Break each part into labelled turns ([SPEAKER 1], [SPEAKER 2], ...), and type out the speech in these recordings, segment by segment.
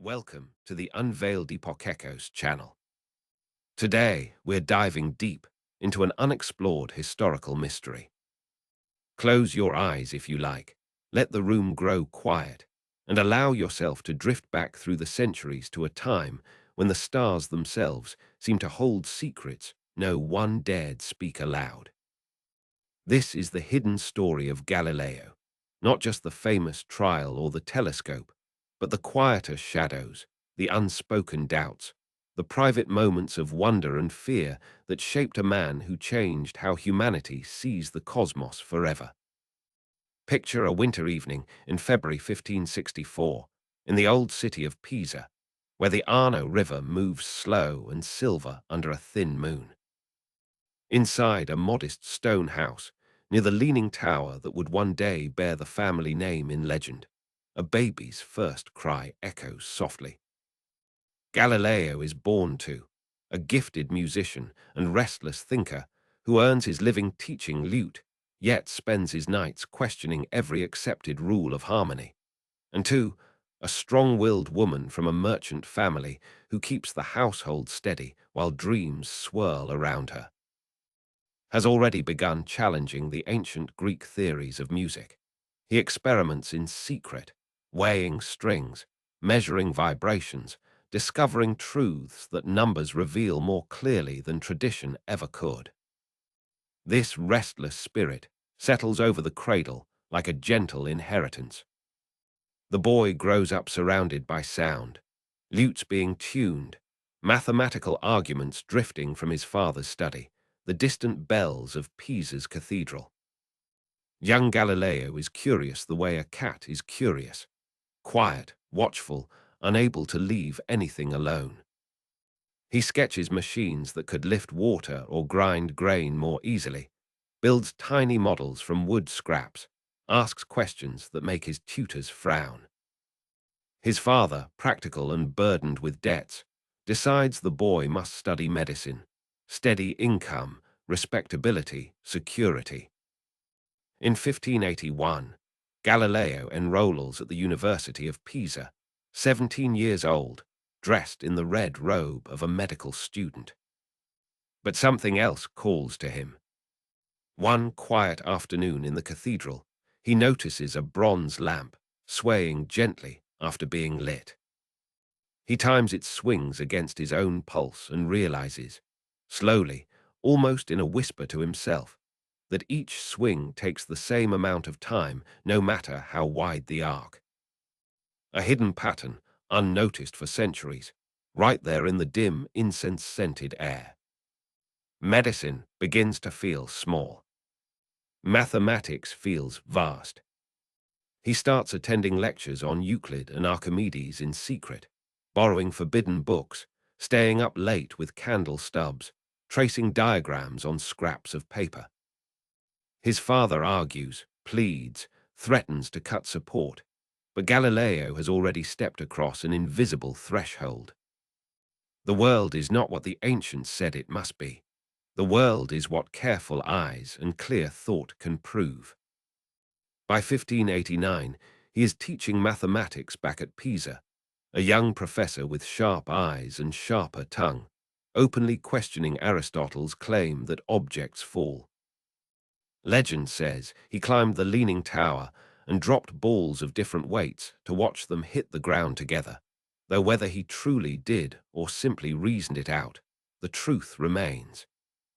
[SPEAKER 1] Welcome to the Unveiled Epoch Echoes channel. Today, we're diving deep into an unexplored historical mystery. Close your eyes if you like, let the room grow quiet, and allow yourself to drift back through the centuries to a time when the stars themselves seem to hold secrets no one dared speak aloud. This is the hidden story of Galileo, not just the famous trial or the telescope, but the quieter shadows, the unspoken doubts, the private moments of wonder and fear that shaped a man who changed how humanity sees the cosmos forever. Picture a winter evening in February 1564 in the old city of Pisa, where the Arno River moves slow and silver under a thin moon. Inside a modest stone house, near the leaning tower that would one day bear the family name in legend, a baby's first cry echoes softly. Galileo is born to, a gifted musician and restless thinker who earns his living teaching lute, yet spends his nights questioning every accepted rule of harmony. And two, a strong-willed woman from a merchant family who keeps the household steady while dreams swirl around her, has already begun challenging the ancient Greek theories of music. He experiments in secret, weighing strings, measuring vibrations, discovering truths that numbers reveal more clearly than tradition ever could. This restless spirit settles over the cradle like a gentle inheritance. The boy grows up surrounded by sound, lutes being tuned, mathematical arguments drifting from his father's study, the distant bells of Pisa's cathedral. Young Galileo is curious the way a cat is curious, quiet, watchful, unable to leave anything alone. He sketches machines that could lift water or grind grain more easily, builds tiny models from wood scraps, asks questions that make his tutors frown. His father, practical and burdened with debts, decides the boy must study medicine, steady income, respectability, security. In 1581, Galileo enrolls at the University of Pisa, 17 years old, dressed in the red robe of a medical student. But something else calls to him. One quiet afternoon in the cathedral, he notices a bronze lamp swaying gently after being lit. He times its swings against his own pulse and realizes, slowly, almost in a whisper to himself, that each swing takes the same amount of time no matter how wide the arc. A hidden pattern, unnoticed for centuries, right there in the dim, incense-scented air. Medicine begins to feel small. Mathematics feels vast. He starts attending lectures on Euclid and Archimedes in secret, borrowing forbidden books, staying up late with candle stubs, tracing diagrams on scraps of paper. His father argues, pleads, threatens to cut support, but Galileo has already stepped across an invisible threshold. The world is not what the ancients said it must be. The world is what careful eyes and clear thought can prove. By 1589, he is teaching mathematics back at Pisa, a young professor with sharp eyes and sharper tongue, openly questioning Aristotle's claim that objects fall. Legend says he climbed the leaning tower and dropped balls of different weights to watch them hit the ground together, though whether he truly did or simply reasoned it out, the truth remains.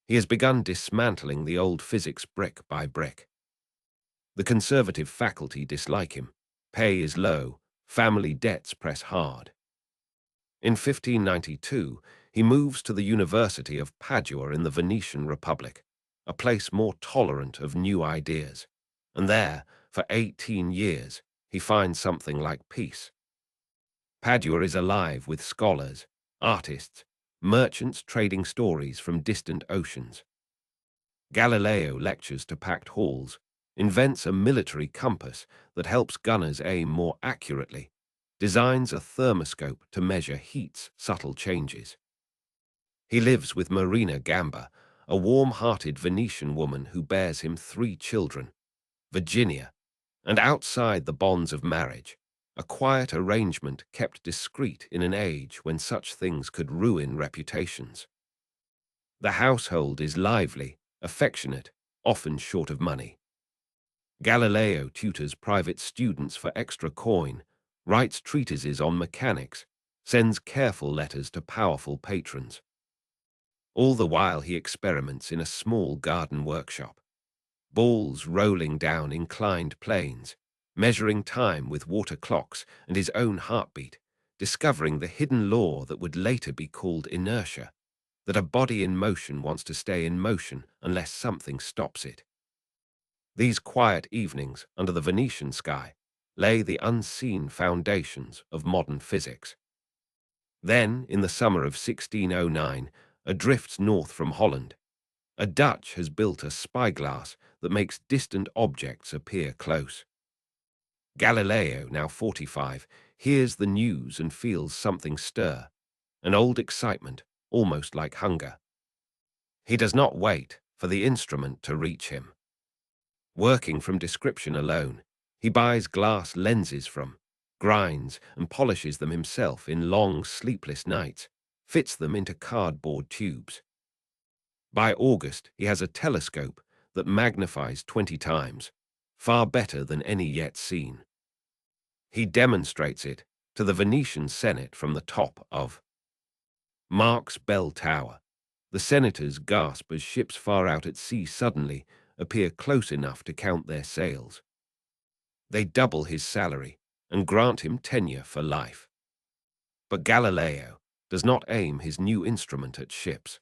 [SPEAKER 1] He has begun dismantling the old physics brick by brick. The conservative faculty dislike him. Pay is low, family debts press hard. In 1592, he moves to the University of Padua in the Venetian Republic, a place more tolerant of new ideas. And there, for 18 years, he finds something like peace. Padua is alive with scholars, artists, merchants trading stories from distant oceans. Galileo lectures to packed halls, invents a military compass that helps gunners aim more accurately, designs a thermoscope to measure heat's subtle changes. He lives with Marina Gamba, a warm-hearted Venetian woman who bears him 3 children, Virginia, and outside the bonds of marriage, a quiet arrangement kept discreet in an age when such things could ruin reputations. The household is lively, affectionate, often short of money. Galileo tutors private students for extra coin, writes treatises on mechanics, sends careful letters to powerful patrons. All the while he experiments in a small garden workshop. Balls rolling down inclined planes, measuring time with water clocks and his own heartbeat, discovering the hidden law that would later be called inertia, that a body in motion wants to stay in motion unless something stops it. These quiet evenings under the Venetian sky lay the unseen foundations of modern physics. Then, in the summer of 1609, adrift north from Holland, a Dutch has built a spyglass that makes distant objects appear close. Galileo, now 45, hears the news and feels something stir, an old excitement, almost like hunger. He does not wait for the instrument to reach him. Working from description alone, he buys glass lenses from, grinds and polishes them himself in long, sleepless nights, fits them into cardboard tubes. By August, he has a telescope that magnifies 20 times, far better than any yet seen. He demonstrates it to the Venetian Senate from the top of Mark's bell tower. The senators gasp as ships far out at sea suddenly appear close enough to count their sails. They double his salary and grant him tenure for life. But Galileo does not aim his new instrument at ships.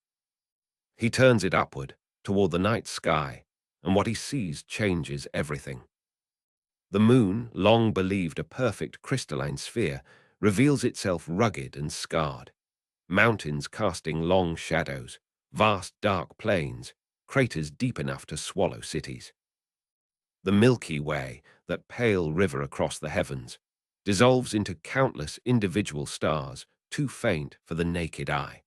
[SPEAKER 1] He turns it upward, toward the night sky, and what he sees changes everything. The moon, long believed a perfect crystalline sphere, reveals itself rugged and scarred. Mountains casting long shadows, vast dark plains, craters deep enough to swallow cities. The Milky Way, that pale river across the heavens, dissolves into countless individual stars, too faint for the naked eye.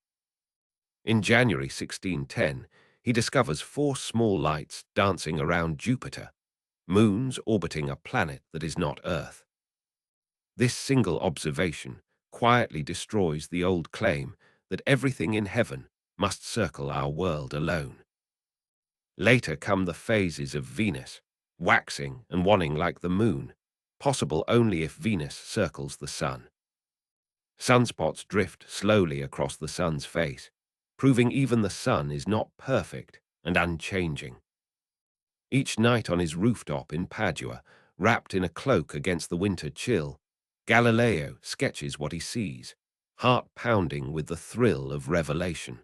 [SPEAKER 1] In January 1610, he discovers 4 small lights dancing around Jupiter, moons orbiting a planet that is not Earth. This single observation quietly destroys the old claim that everything in heaven must circle our world alone. Later come the phases of Venus, waxing and waning like the moon, possible only if Venus circles the sun. Sunspots drift slowly across the sun's face, proving even the sun is not perfect and unchanging. Each night on his rooftop in Padua, wrapped in a cloak against the winter chill, Galileo sketches what he sees, heart pounding with the thrill of revelation.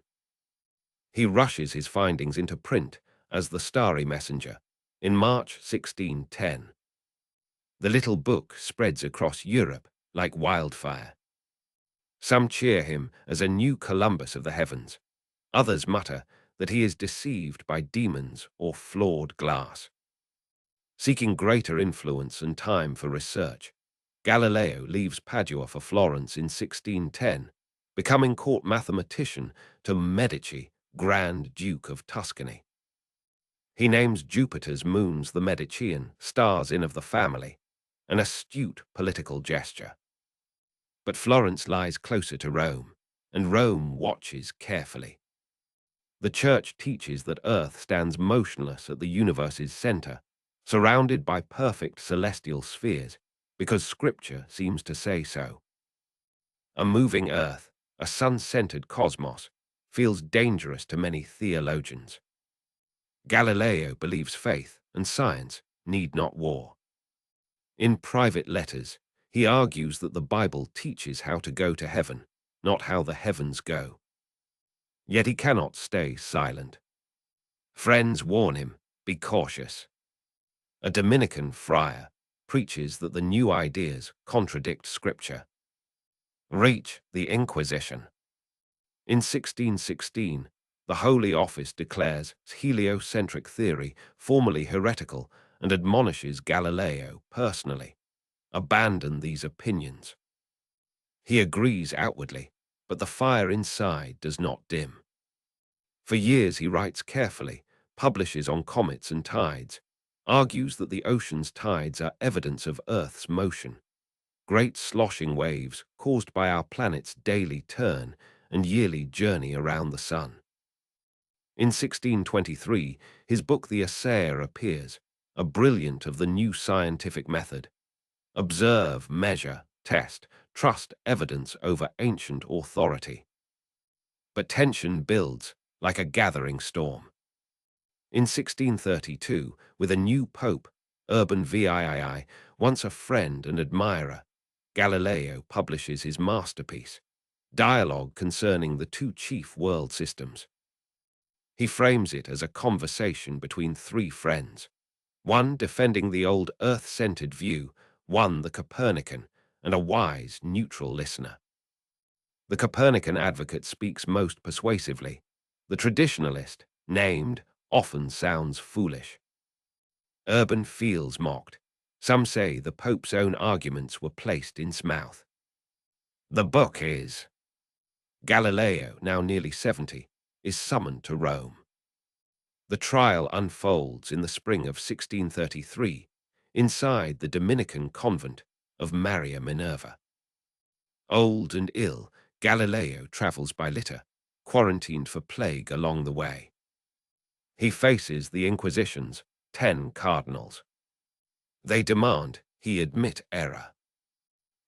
[SPEAKER 1] He rushes his findings into print as The Starry Messenger in March 1610. The little book spreads across Europe like wildfire. Some cheer him as a new Columbus of the heavens. Others mutter that he is deceived by demons or flawed glass. Seeking greater influence and time for research, Galileo leaves Padua for Florence in 1610, becoming court mathematician to Medici, Grand Duke of Tuscany. He names Jupiter's moons the Medicean stars in of the family, an astute political gesture. But Florence lies closer to Rome, and Rome watches carefully. The Church teaches that Earth stands motionless at the universe's center, surrounded by perfect celestial spheres, because Scripture seems to say so. A moving Earth, a sun-centered cosmos, feels dangerous to many theologians. Galileo believes faith and science need not war. In private letters, he argues that the Bible teaches how to go to heaven, not how the heavens go. Yet he cannot stay silent. Friends warn him, be cautious. A Dominican friar preaches that the new ideas contradict Scripture. Reach the Inquisition. In 1616, the Holy Office declares heliocentric theory formally heretical and admonishes Galileo personally. Abandon these opinions. He agrees outwardly, but the fire inside does not dim. For years he writes carefully, publishes on comets and tides, argues that the ocean's tides are evidence of Earth's motion. great sloshing waves caused by our planet's daily turn and yearly journey around the sun. In 1623, his book The Assayer appears, a brilliant of the new scientific method. Observe, measure, test, trust evidence over ancient authority. But tension builds like a gathering storm. In 1632, with a new pope, Urban VIII, once a friend and admirer, Galileo publishes his masterpiece, Dialogue Concerning the Two Chief World Systems. He frames it as a conversation between three friends, one defending the old Earth-centered view, one the Copernican, and a wise, neutral listener. The Copernican advocate speaks most persuasively. The traditionalist, named, often sounds foolish. Urban feels mocked. Some say the Pope's own arguments were placed in his mouth. The book is Galileo, now nearly 70, is summoned to Rome. The trial unfolds in the spring of 1633 inside the Dominican convent of Maria Minerva. Old and ill, Galileo travels by litter, quarantined for plague along the way. He faces the Inquisition's 10 cardinals. They demand he admit error.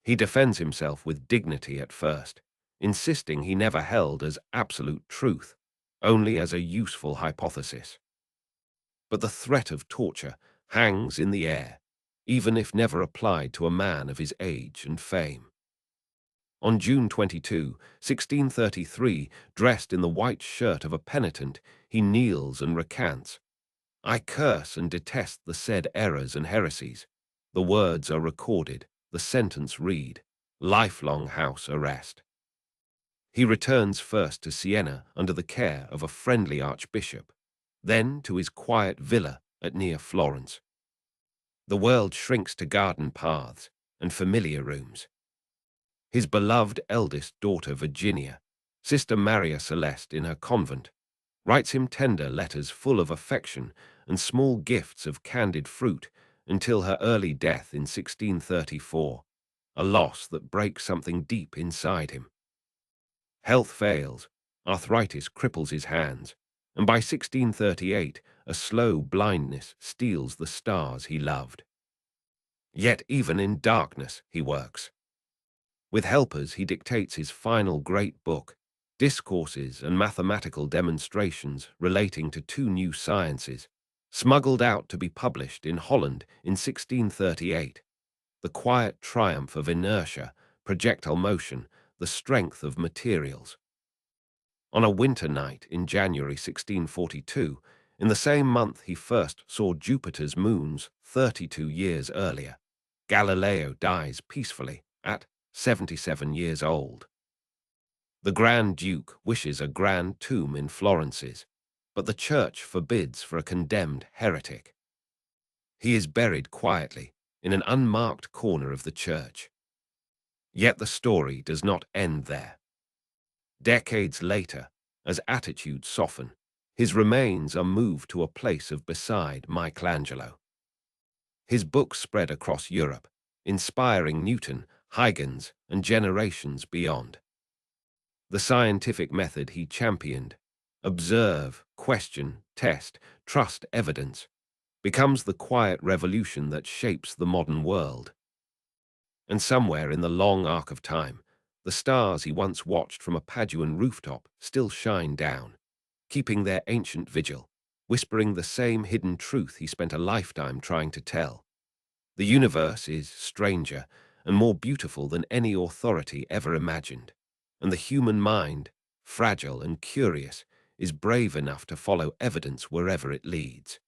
[SPEAKER 1] He defends himself with dignity at first, insisting he never held as absolute truth, only as a useful hypothesis. But the threat of torture hangs in the air, even if never applied to a man of his age and fame. On June 22, 1633, dressed in the white shirt of a penitent, he kneels and recants, "I curse and detest the said errors and heresies." The words are recorded, the sentence read, lifelong house arrest. He returns first to Siena under the care of a friendly archbishop, then to his quiet villa at near Florence. The world shrinks to garden paths and familiar rooms. His beloved eldest daughter Virginia, Sister Maria Celeste in her convent, writes him tender letters full of affection and small gifts of candid fruit until her early death in 1634, a loss that breaks something deep inside him. Health fails, arthritis cripples his hands, and by 1638 a slow blindness steals the stars he loved. Yet even in darkness he works. With helpers he dictates his final great book, discourses and mathematical demonstrations relating to two new sciences, smuggled out to be published in Holland in 1638, The Quiet Triumph of Inertia, Projectile Motion, the Strength of Materials. On a winter night in January 1642, in the same month he first saw Jupiter's moons 32 years earlier, Galileo dies peacefully at 77 years old. The Grand Duke wishes a grand tomb in Florence's, but the church forbids for a condemned heretic. He is buried quietly in an unmarked corner of the church. Yet the story does not end there. Decades later, as attitudes soften, his remains are moved to a place of beside Michelangelo. His books spread across Europe, inspiring Newton, Huygens, and generations beyond. The scientific method he championed, observe, question, test, trust evidence, becomes the quiet revolution that shapes the modern world. And somewhere in the long arc of time, the stars he once watched from a Paduan rooftop still shine down, keeping their ancient vigil, whispering the same hidden truth he spent a lifetime trying to tell. The universe is stranger and more beautiful than any authority ever imagined, and the human mind, fragile and curious, is brave enough to follow evidence wherever it leads.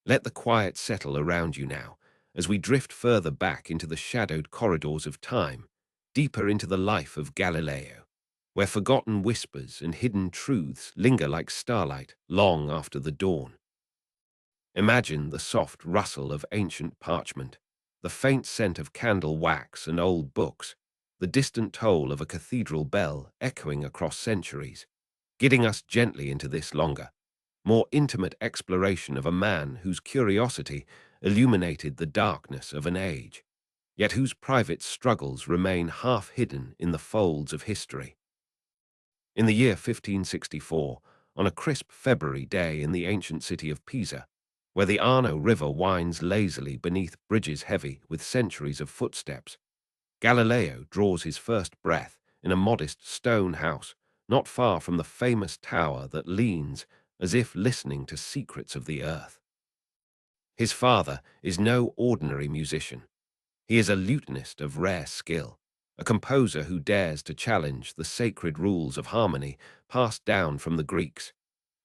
[SPEAKER 1] Let the quiet settle around you now, as we drift further back into the shadowed corridors of time, deeper into the life of Galileo, where forgotten whispers and hidden truths linger like starlight long after the dawn. Imagine the soft rustle of ancient parchment, the faint scent of candle wax and old books, the distant toll of a cathedral bell echoing across centuries, guiding us gently into this longer, more intimate exploration of a man whose curiosity illuminated the darkness of an age, yet whose private struggles remain half hidden in the folds of history. In the year 1564, on a crisp February day in the ancient city of Pisa, where the Arno River winds lazily beneath bridges heavy with centuries of footsteps, Galileo draws his first breath in a modest stone house not far from the famous tower that leans as if listening to secrets of the earth. His father is no ordinary musician. He is a lutenist of rare skill, a composer who dares to challenge the sacred rules of harmony passed down from the Greeks,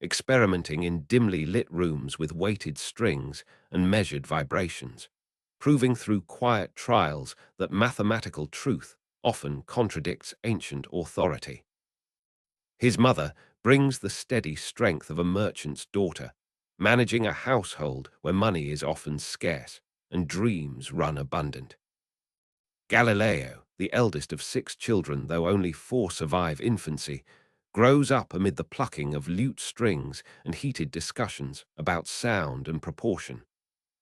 [SPEAKER 1] experimenting in dimly lit rooms with weighted strings and measured vibrations, proving through quiet trials that mathematical truth often contradicts ancient authority. His mother brings the steady strength of a merchant's daughter, managing a household where money is often scarce and dreams run abundant. Galileo, the eldest of 6 children, though only 4 survive infancy, grows up amid the plucking of lute strings and heated discussions about sound and proportion,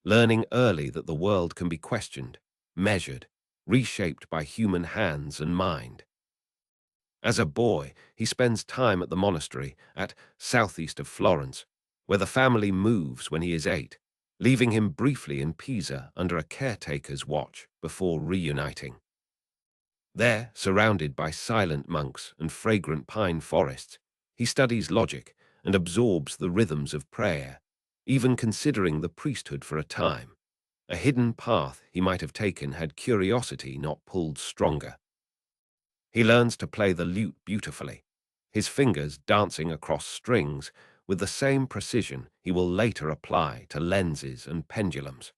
[SPEAKER 1] learning early that the world can be questioned, measured, reshaped by human hands and mind. As a boy, he spends time at the monastery at southeast of Florence, where the family moves when he is 8, leaving him briefly in Pisa under a caretaker's watch before reuniting. There, surrounded by silent monks and fragrant pine forests, he studies logic and absorbs the rhythms of prayer, even considering the priesthood for a time, a hidden path he might have taken had curiosity not pulled stronger. He learns to play the lute beautifully, his fingers dancing across strings with the same precision he will later apply to lenses and pendulums.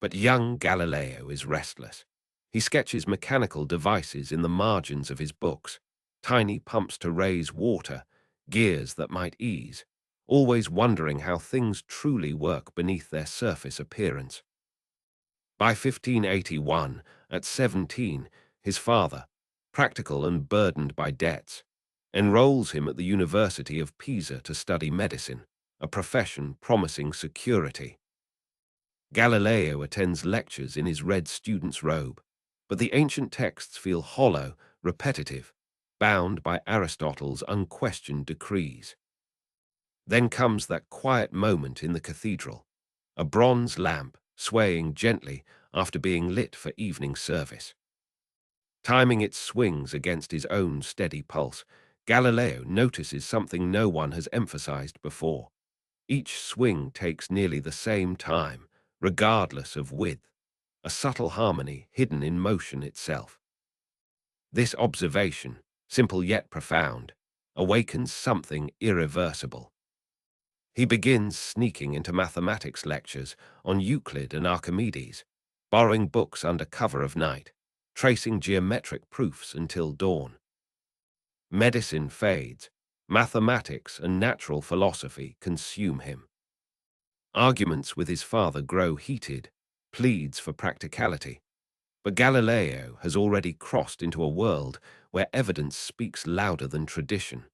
[SPEAKER 1] But young Galileo is restless. He sketches mechanical devices in the margins of his books, tiny pumps to raise water, gears that might ease, always wondering how things truly work beneath their surface appearance. By 1581, at 17, his father, practical and burdened by debts, enrolls him at the University of Pisa to study medicine, a profession promising security. Galileo attends lectures in his red student's robe, but the ancient texts feel hollow, repetitive, bound by Aristotle's unquestioned decrees. Then comes that quiet moment in the cathedral, a bronze lamp swaying gently after being lit for evening service. Timing its swings against his own steady pulse, Galileo notices something no one has emphasized before. Each swing takes nearly the same time, regardless of width, a subtle harmony hidden in motion itself. This observation, simple yet profound, awakens something irreversible. He begins sneaking into mathematics lectures on Euclid and Archimedes, borrowing books under cover of night, tracing geometric proofs until dawn. Medicine fades, mathematics and natural philosophy consume him. Arguments with his father grow heated, pleads for practicality. But Galileo has already crossed into a world where evidence speaks louder than tradition.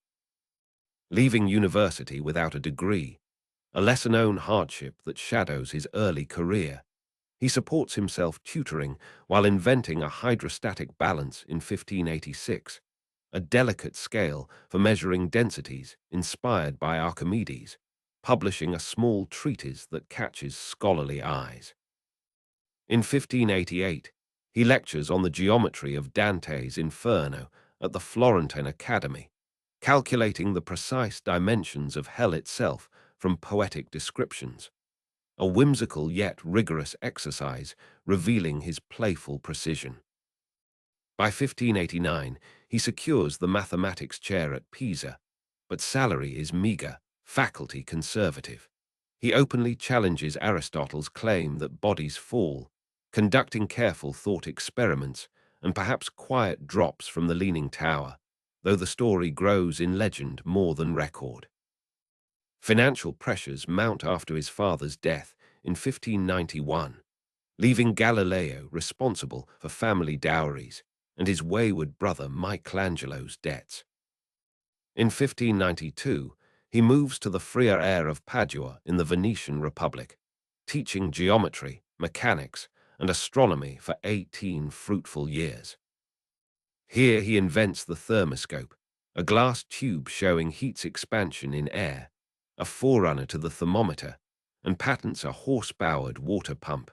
[SPEAKER 1] Leaving university without a degree, a lesser-known hardship that shadows his early career, he supports himself tutoring while inventing a hydrostatic balance in 1586, a delicate scale for measuring densities inspired by Archimedes, publishing a small treatise that catches scholarly eyes. In 1588, he lectures on the geometry of Dante's Inferno at the Florentine Academy, calculating the precise dimensions of hell itself from poetic descriptions, a whimsical yet rigorous exercise revealing his playful precision. By 1589, he secures the mathematics chair at Pisa, but salary is meager, faculty conservative. He openly challenges Aristotle's claim that bodies fall, conducting careful thought experiments and perhaps quiet drops from the Leaning Tower, though the story grows in legend more than record. Financial pressures mount after his father's death in 1591, leaving Galileo responsible for family dowries and his wayward brother Michelangelo's debts. In 1592, he moves to the freer air of Padua in the Venetian Republic, teaching geometry, mechanics, and astronomy for 18 fruitful years. Here he invents the thermoscope, a glass tube showing heat's expansion in air, a forerunner to the thermometer, and patents a horse-powered water pump.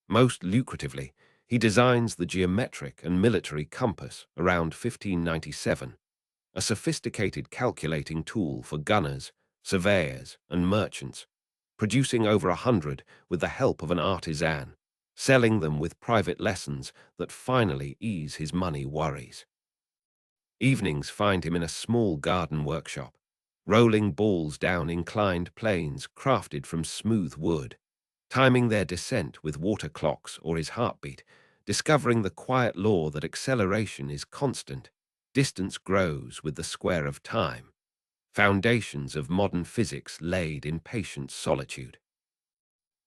[SPEAKER 1] Most lucratively, he designs the geometric and military compass around 1597, a sophisticated calculating tool for gunners, surveyors, and merchants, producing over 100 with the help of an artisan, selling them with private lessons that finally ease his money worries. Evenings find him in a small garden workshop, rolling balls down inclined planes crafted from smooth wood, timing their descent with water clocks or his heartbeat, discovering the quiet law that acceleration is constant, distance grows with the square of time, foundations of modern physics laid in patient solitude.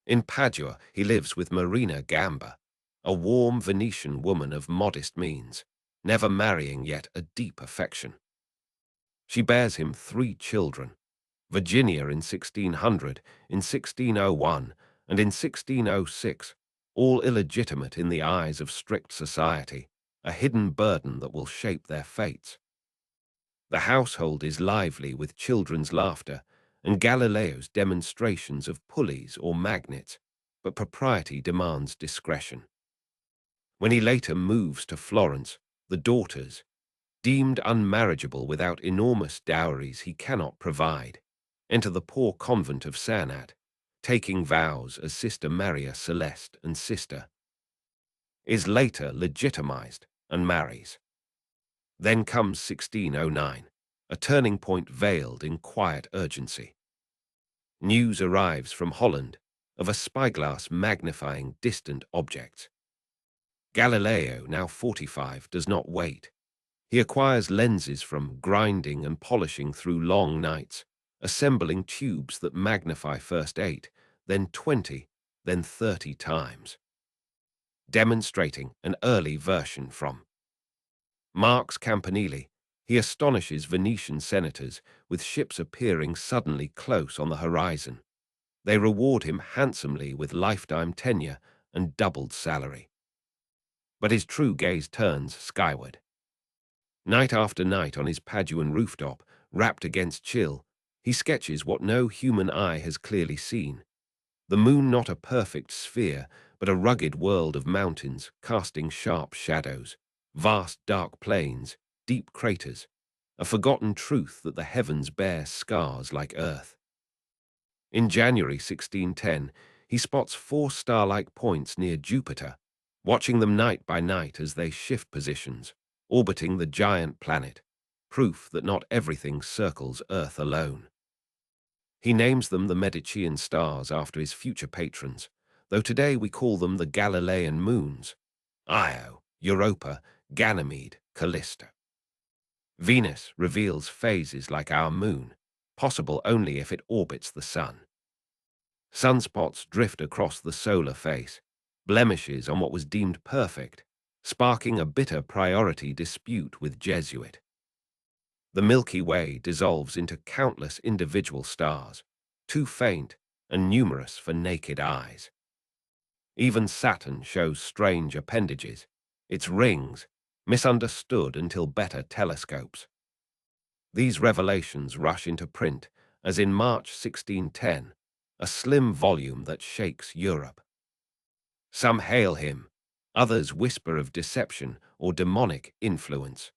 [SPEAKER 1] In Padua, he lives with Marina Gamba, a warm Venetian woman of modest means, never marrying yet a deep affection. She bears him 3 children, Virginia in 1600, in 1601, and in 1606, all illegitimate in the eyes of strict society, a hidden burden that will shape their fates. The household is lively with children's laughter and Galileo's demonstrations of pulleys or magnets, but propriety demands discretion. When he later moves to Florence, the daughters, deemed unmarriageable without enormous dowries he cannot provide, enter the poor convent of Sanat, taking vows as Sister Maria Celeste and Sister, is later legitimized and marries. Then comes 1609, a turning point veiled in quiet urgency. News arrives from Holland of a spyglass magnifying distant objects. Galileo, now 45, does not wait. He acquires lenses from grinding and polishing through long nights, assembling tubes that magnify first 8, then 20, then 30 times, demonstrating an early version from Marx Campanile. He astonishes Venetian senators with ships appearing suddenly close on the horizon. They reward him handsomely with lifetime tenure and doubled salary. But his true gaze turns skyward. Night after night on his Paduan rooftop, wrapped against chill, he sketches what no human eye has clearly seen. The moon not a perfect sphere, but a rugged world of mountains casting sharp shadows, vast dark plains, deep craters, a forgotten truth that the heavens bear scars like earth. In January 1610, he spots 4 star-like points near Jupiter, watching them night by night as they shift positions, orbiting the giant planet, proof that not everything circles Earth alone. He names them the Medicean stars after his future patrons, though today we call them the Galilean moons, Io, Europa, Ganymede, Callisto. Venus reveals phases like our moon, possible only if it orbits the sun. Sunspots drift across the solar face, blemishes on what was deemed perfect, sparking a bitter priority dispute with Jesuit. The Milky Way dissolves into countless individual stars, too faint and numerous for naked eyes. Even Saturn shows strange appendages, its rings, misunderstood until better telescopes. These revelations rush into print, as in March 1610, a slim volume that shakes Europe. Some hail him, others whisper of deception or demonic influence.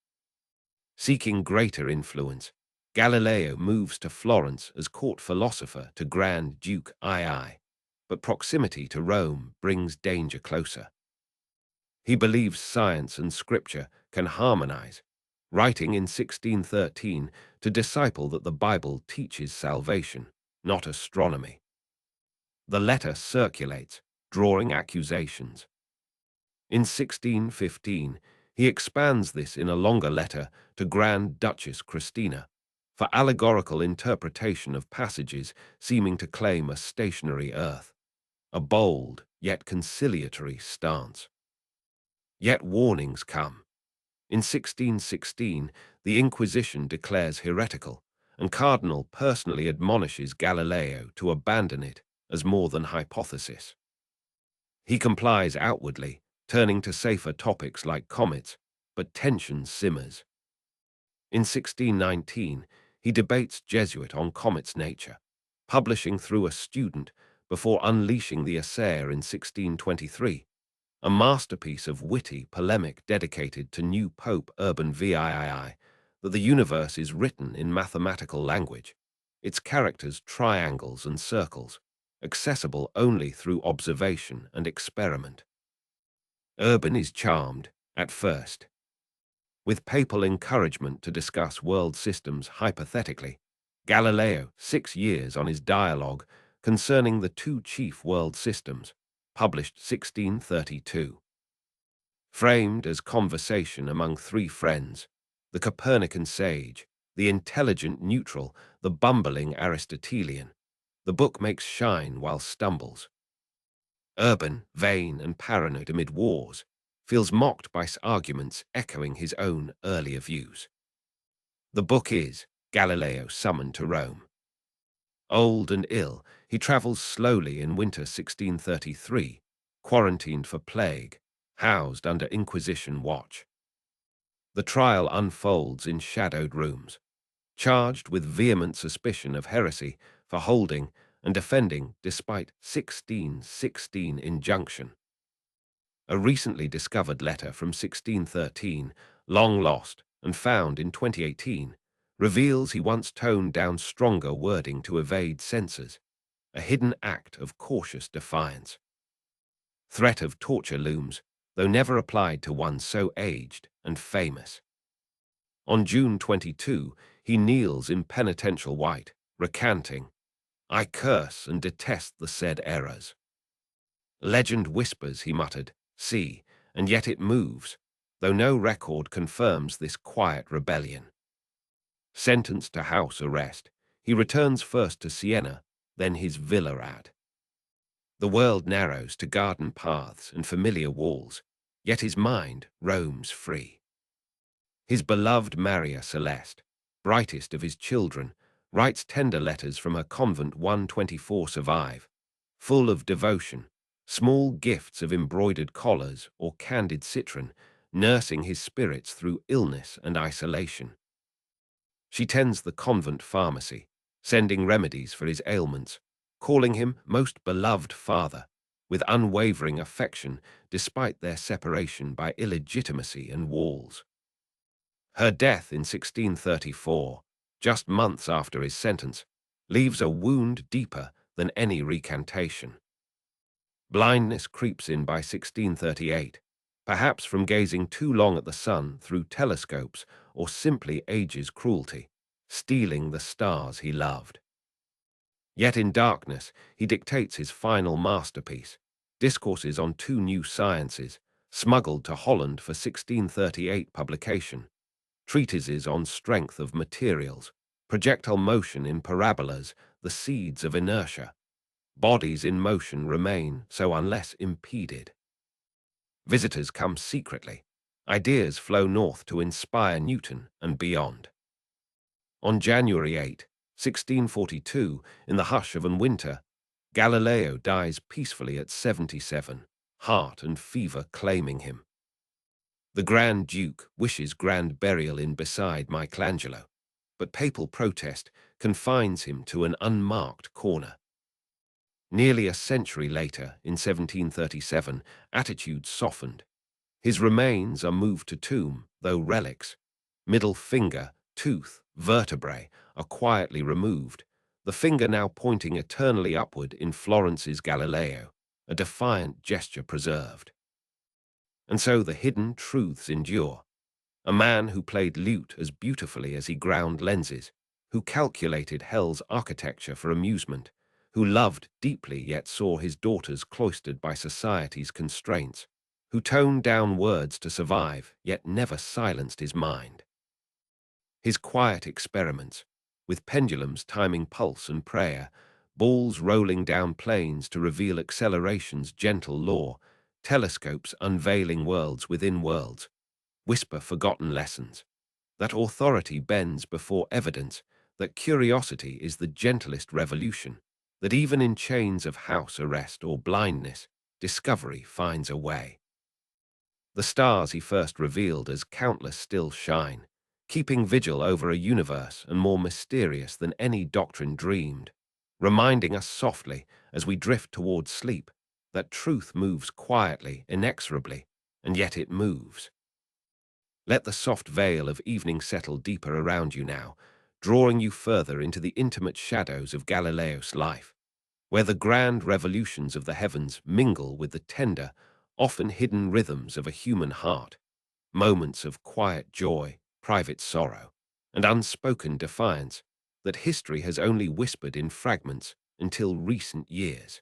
[SPEAKER 1] Seeking greater influence, Galileo moves to Florence as court philosopher to Grand Duke II, but proximity to Rome brings danger closer. He believes science and scripture can harmonize, writing in 1613 to disciple that the Bible teaches salvation, not astronomy. The letter circulates, drawing accusations. In 1615, he expands this in a longer letter to Grand Duchess Christina for allegorical interpretation of passages seeming to claim a stationary earth, a bold yet conciliatory stance. Yet warnings come. In 1616, the Inquisition declares heretical, and Cardinal personally admonishes Galileo to abandon it as more than hypothesis. He complies outwardly, turning to safer topics like comets, but tension simmers. In 1619, he debates Jesuit on comets' nature, publishing through a student before unleashing the Assayer in 1623, a masterpiece of witty polemic dedicated to new Pope Urban VIII, that the universe is written in mathematical language, its characters triangles and circles, accessible only through observation and experiment. Urban is charmed, at first. With papal encouragement to discuss world systems hypothetically, Galileo 6 years on his dialogue concerning the two chief world systems, published 1632. Framed as conversation among three friends, the Copernican sage, the intelligent neutral, the bumbling Aristotelian, the book makes shine while stumbles. Urban, vain, and paranoid amid wars, feels mocked by arguments echoing his own earlier views. The book is Galileo Summoned to Rome. Old and ill, he travels slowly in winter 1633, quarantined for plague, housed under Inquisition watch. The trial unfolds in shadowed rooms, charged with vehement suspicion of heresy for holding and defending despite 1616 injunction. A recently discovered letter from 1613, long lost and found in 2018, reveals he once toned down stronger wording to evade censors, a hidden act of cautious defiance. Threat of torture looms, though never applied to one so aged and famous. On June 22, he kneels in penitential white, recanting, "I curse and detest the said errors." Legend whispers, he muttered, "See, and yet it moves," though no record confirms this quiet rebellion. Sentenced to house arrest, he returns first to Siena, then his villa at. The world narrows to garden paths and familiar walls, yet his mind roams free. His beloved Maria Celeste, brightest of his children, writes tender letters from her convent 124 survive, full of devotion, small gifts of embroidered collars or candid citron, nursing his spirits through illness and isolation. She tends the convent pharmacy, sending remedies for his ailments, calling him most beloved father, with unwavering affection despite their separation by illegitimacy and walls. Her death in 1634, just months after his sentence, leaves a wound deeper than any recantation. Blindness creeps in by 1638, perhaps from gazing too long at the sun through telescopes or simply age's cruelty, stealing the stars he loved. Yet in darkness, he dictates his final masterpiece, Discourses on Two New Sciences, smuggled to Holland for 1638 publication, treatises on strength of materials, projectile motion in parabolas, the seeds of inertia. Bodies in motion remain so unless impeded. Visitors come secretly. Ideas flow north to inspire Newton and beyond. On January 8, 1642, in the hush of an winter, Galileo dies peacefully at 77, heart and fever claiming him. The Grand Duke wishes grand burial in beside Michelangelo, but papal protest confines him to an unmarked corner. Nearly a century later, in 1737, attitudes softened. His remains are moved to tomb, though relics, middle finger, tooth, vertebrae, are quietly removed, the finger now pointing eternally upward in Florence's Galileo, a defiant gesture preserved. And so the hidden truths endure. A man who played lute as beautifully as he ground lenses, who calculated hell's architecture for amusement, who loved deeply yet saw his daughters cloistered by society's constraints, who toned down words to survive yet never silenced his mind. His quiet experiments, with pendulums timing pulse and prayer, balls rolling down planes to reveal acceleration's gentle law, telescopes unveiling worlds within worlds, whisper forgotten lessons, that authority bends before evidence, that curiosity is the gentlest revolution, that even in chains of house arrest or blindness, discovery finds a way. The stars he first revealed as countless still shine, keeping vigil over a universe and more mysterious than any doctrine dreamed, reminding us softly as we drift towards sleep that truth moves quietly, inexorably, and yet it moves. Let the soft veil of evening settle deeper around you now, drawing you further into the intimate shadows of Galileo's life, where the grand revolutions of the heavens mingle with the tender, often hidden rhythms of a human heart, moments of quiet joy, private sorrow, and unspoken defiance that history has only whispered in fragments until recent years.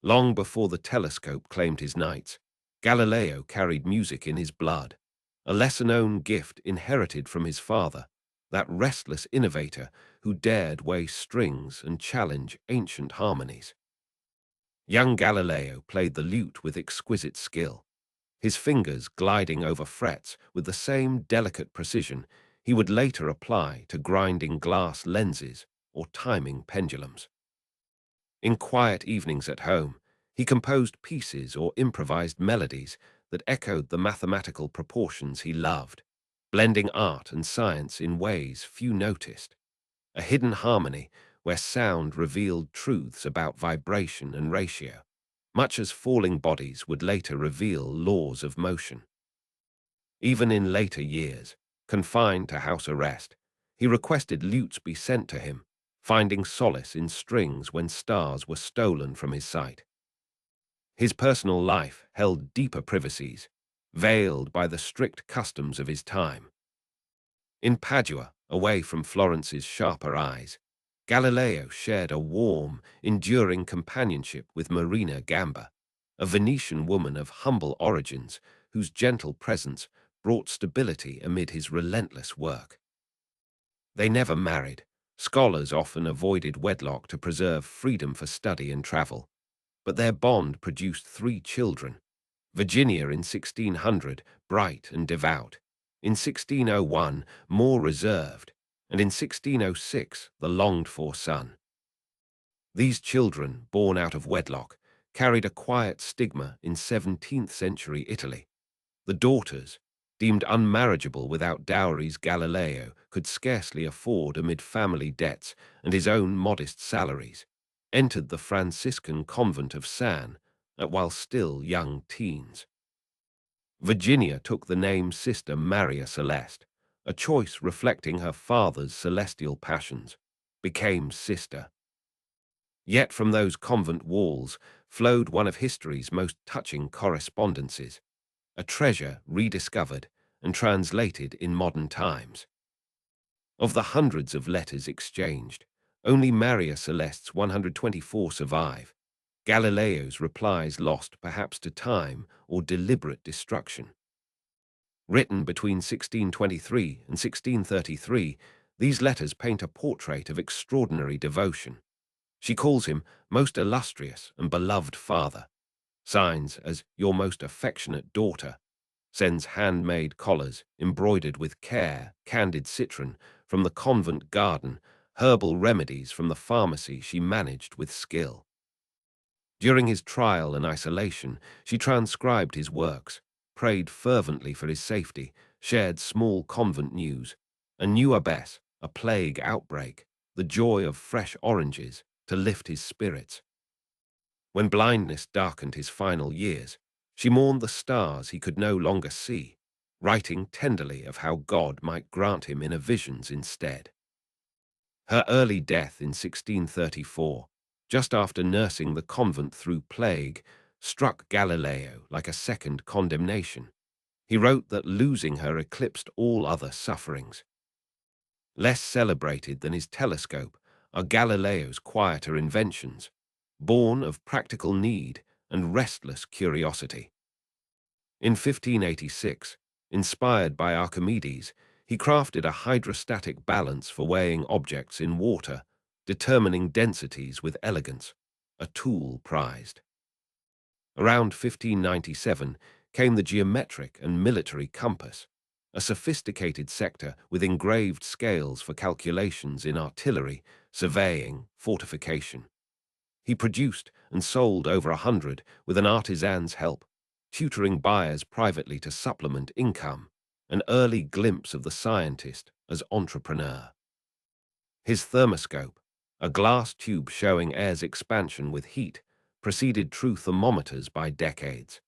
[SPEAKER 1] Long before the telescope claimed his nights, Galileo carried music in his blood, a lesser-known gift inherited from his father, that restless innovator who dared weigh strings and challenge ancient harmonies. Young Galileo played the lute with exquisite skill, his fingers gliding over frets with the same delicate precision he would later apply to grinding glass lenses or timing pendulums. In quiet evenings at home, he composed pieces or improvised melodies that echoed the mathematical proportions he loved, blending art and science in ways few noticed, a hidden harmony where sound revealed truths about vibration and ratio, much as falling bodies would later reveal laws of motion. Even in later years, confined to house arrest, he requested lutes be sent to him, finding solace in strings when stars were stolen from his sight. His personal life held deeper privacies, veiled by the strict customs of his time. In Padua, away from Florence's sharper eyes, Galileo shared a warm, enduring companionship with Marina Gamba, a Venetian woman of humble origins whose gentle presence brought stability amid his relentless work. They never married. Scholars often avoided wedlock to preserve freedom for study and travel, but their bond produced 3 children. Virginia in 1600, bright and devout; in 1601, more reserved; and in 1606, the longed-for son. These children, born out of wedlock, carried a quiet stigma in 17th-century Italy. The daughters, deemed unmarriageable without dowries Galileo could scarcely afford amid family debts and his own modest salaries, entered the Franciscan convent of San while still young teens. Virginia took the name Sister Maria Celeste, a choice reflecting her father's celestial passions, became Sister. Yet from those convent walls flowed one of history's most touching correspondences, a treasure rediscovered and translated in modern times. Of the hundreds of letters exchanged, only Maria Celeste's 124 survive, Galileo's replies lost perhaps to time or deliberate destruction. Written between 1623 and 1633, these letters paint a portrait of extraordinary devotion. She calls him most illustrious and beloved father, signs as your most affectionate daughter, sends handmade collars embroidered with care, candid citron from the convent garden, herbal remedies from the pharmacy she managed with skill. During his trial and isolation, she transcribed his works, prayed fervently for his safety, shared small convent news, a new abbess, a plague outbreak, the joy of fresh oranges to lift his spirits. When blindness darkened his final years, she mourned the stars he could no longer see, writing tenderly of how God might grant him inner visions instead. Her early death in 1634, just after nursing the convent through plague, struck Galileo like a second condemnation. He wrote that losing her eclipsed all other sufferings. Less celebrated than his telescope are Galileo's quieter inventions, born of practical need and restless curiosity. In 1586, inspired by Archimedes, he crafted a hydrostatic balance for weighing objects in water, determining densities with elegance, a tool prized. Around 1597 came the geometric and military compass, a sophisticated sector with engraved scales for calculations in artillery, surveying, fortification. He produced and sold over 100 with an artisan's help, tutoring buyers privately to supplement income, an early glimpse of the scientist as entrepreneur. His thermoscope, a glass tube showing air's expansion with heat, preceded true thermometers by decades.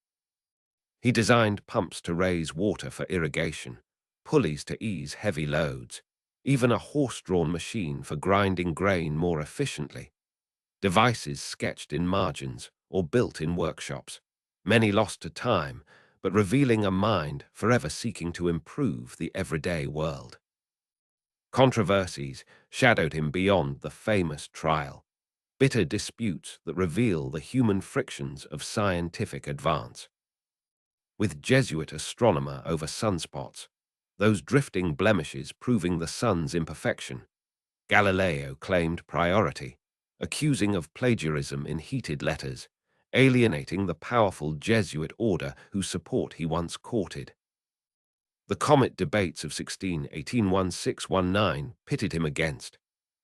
[SPEAKER 1] He designed pumps to raise water for irrigation, pulleys to ease heavy loads, even a horse-drawn machine for grinding grain more efficiently. Devices sketched in margins or built in workshops, many lost to time, but revealing a mind forever seeking to improve the everyday world. Controversies shadowed him beyond the famous trial, bitter disputes that reveal the human frictions of scientific advance. With Jesuit astronomer over sunspots, those drifting blemishes proving the sun's imperfection, Galileo claimed priority, accusing of plagiarism in heated letters, alienating the powerful Jesuit order whose support he once courted. The comet debates of 1619 pitted him against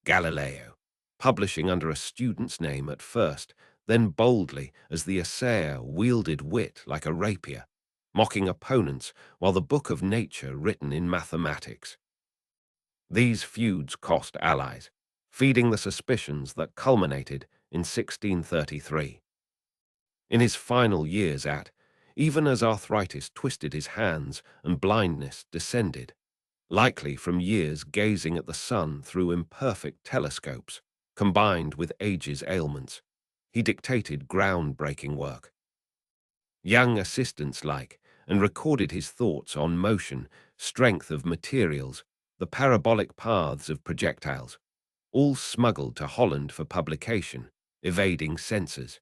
[SPEAKER 1] Galileo, publishing under a student's name at first, then boldly as the assayer wielded wit like a rapier, mocking opponents while the book of nature written in mathematics. These feuds cost allies, feeding the suspicions that culminated in 1633. In his final years even as arthritis twisted his hands and blindness descended, likely from years gazing at the sun through imperfect telescopes, combined with age's ailments, he dictated groundbreaking work. Young assistants and recorded his thoughts on motion, strength of materials, the parabolic paths of projectiles, all smuggled to Holland for publication, evading censors.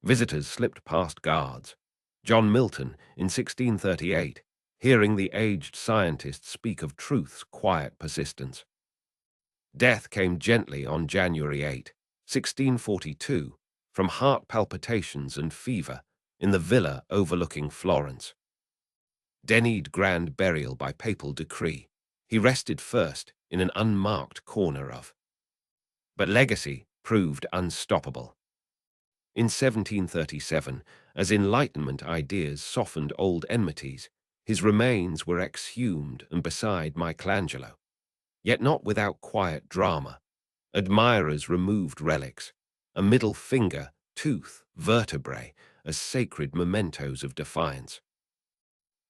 [SPEAKER 1] Visitors slipped past guards. John Milton, in 1638, hearing the aged scientist speak of truth's quiet persistence. Death came gently on January 8, 1642, from heart palpitations and fever in the villa overlooking Florence. Denied grand burial by papal decree, he rested first in an unmarked corner of. But legacy proved unstoppable. In 1737, as Enlightenment ideas softened old enmities, his remains were exhumed and beside Michelangelo. Yet not without quiet drama. Admirers removed relics, a middle finger, tooth, vertebrae, as sacred mementos of defiance.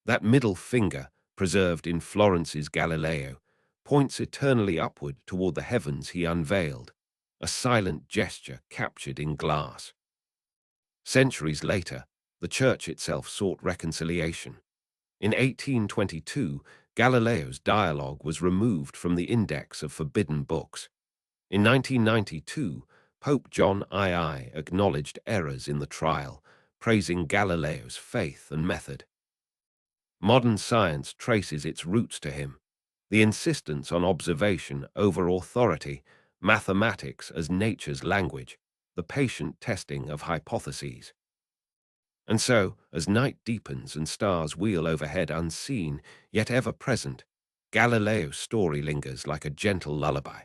[SPEAKER 1] That middle finger, preserved in Florence's Galileo, points eternally upward toward the heavens he unveiled, a silent gesture captured in glass. Centuries later, the Church itself sought reconciliation. In 1822, Galileo's dialogue was removed from the index of forbidden books. In 1992, Pope John II acknowledged errors in the trial, praising Galileo's faith and method. Modern science traces its roots to him, the insistence on observation over authority, mathematics as nature's language, the patient testing of hypotheses. And so, as night deepens and stars wheel overhead unseen, yet ever present, Galileo's story lingers like a gentle lullaby.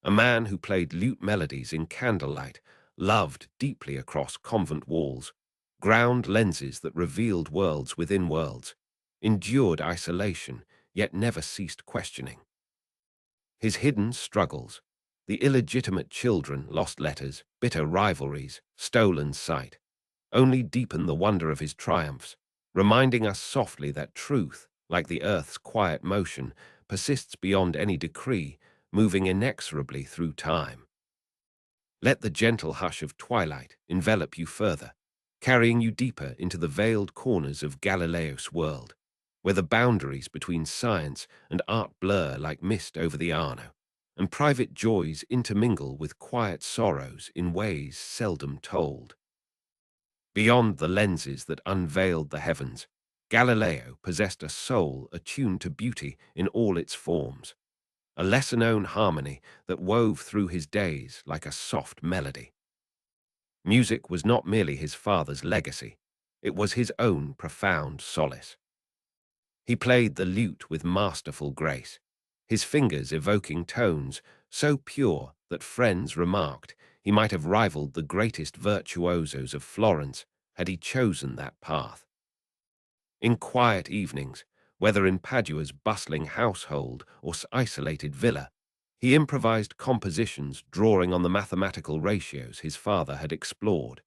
[SPEAKER 1] A man who played lute melodies in candlelight, loved deeply across convent walls, ground lenses that revealed worlds within worlds, endured isolation, yet never ceased questioning. His hidden struggles, the illegitimate children, lost letters, bitter rivalries, stolen sight, only deepen the wonder of his triumphs, reminding us softly that truth, like the earth's quiet motion, persists beyond any decree, moving inexorably through time. Let the gentle hush of twilight envelop you further, carrying you deeper into the veiled corners of Galileo's world, where the boundaries between science and art blur like mist over the Arno, and private joys intermingle with quiet sorrows in ways seldom told. Beyond the lenses that unveiled the heavens, Galileo possessed a soul attuned to beauty in all its forms, a lesser-known harmony that wove through his days like a soft melody. Music was not merely his father's legacy, it was his own profound solace. He played the lute with masterful grace, his fingers evoking tones so pure that friends remarked he might have rivaled the greatest virtuosos of Florence had he chosen that path. In quiet evenings, whether in Padua's bustling household or isolated villa, he improvised compositions drawing on the mathematical ratios his father had explored,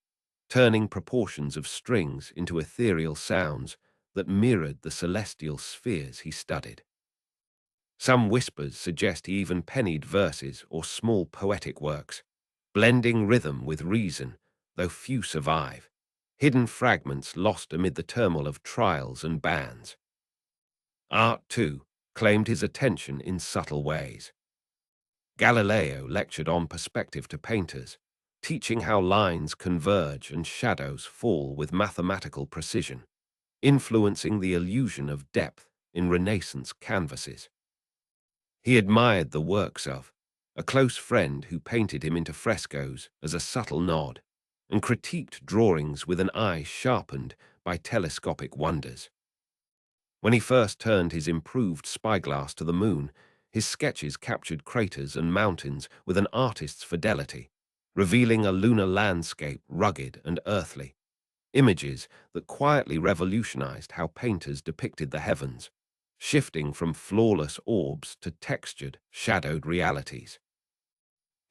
[SPEAKER 1] turning proportions of strings into ethereal sounds that mirrored the celestial spheres he studied. Some whispers suggest he even pennied verses or small poetic works, blending rhythm with reason, though few survive, hidden fragments lost amid the turmoil of trials and bans. Art, too, claimed his attention in subtle ways. Galileo lectured on perspective to painters, teaching how lines converge and shadows fall with mathematical precision, influencing the illusion of depth in Renaissance canvases. He admired the works of a close friend who painted him into frescoes as a subtle nod, and critiqued drawings with an eye sharpened by telescopic wonders. When he first turned his improved spyglass to the moon, his sketches captured craters and mountains with an artist's fidelity, revealing a lunar landscape rugged and earthly, images that quietly revolutionized how painters depicted the heavens, shifting from flawless orbs to textured, shadowed realities.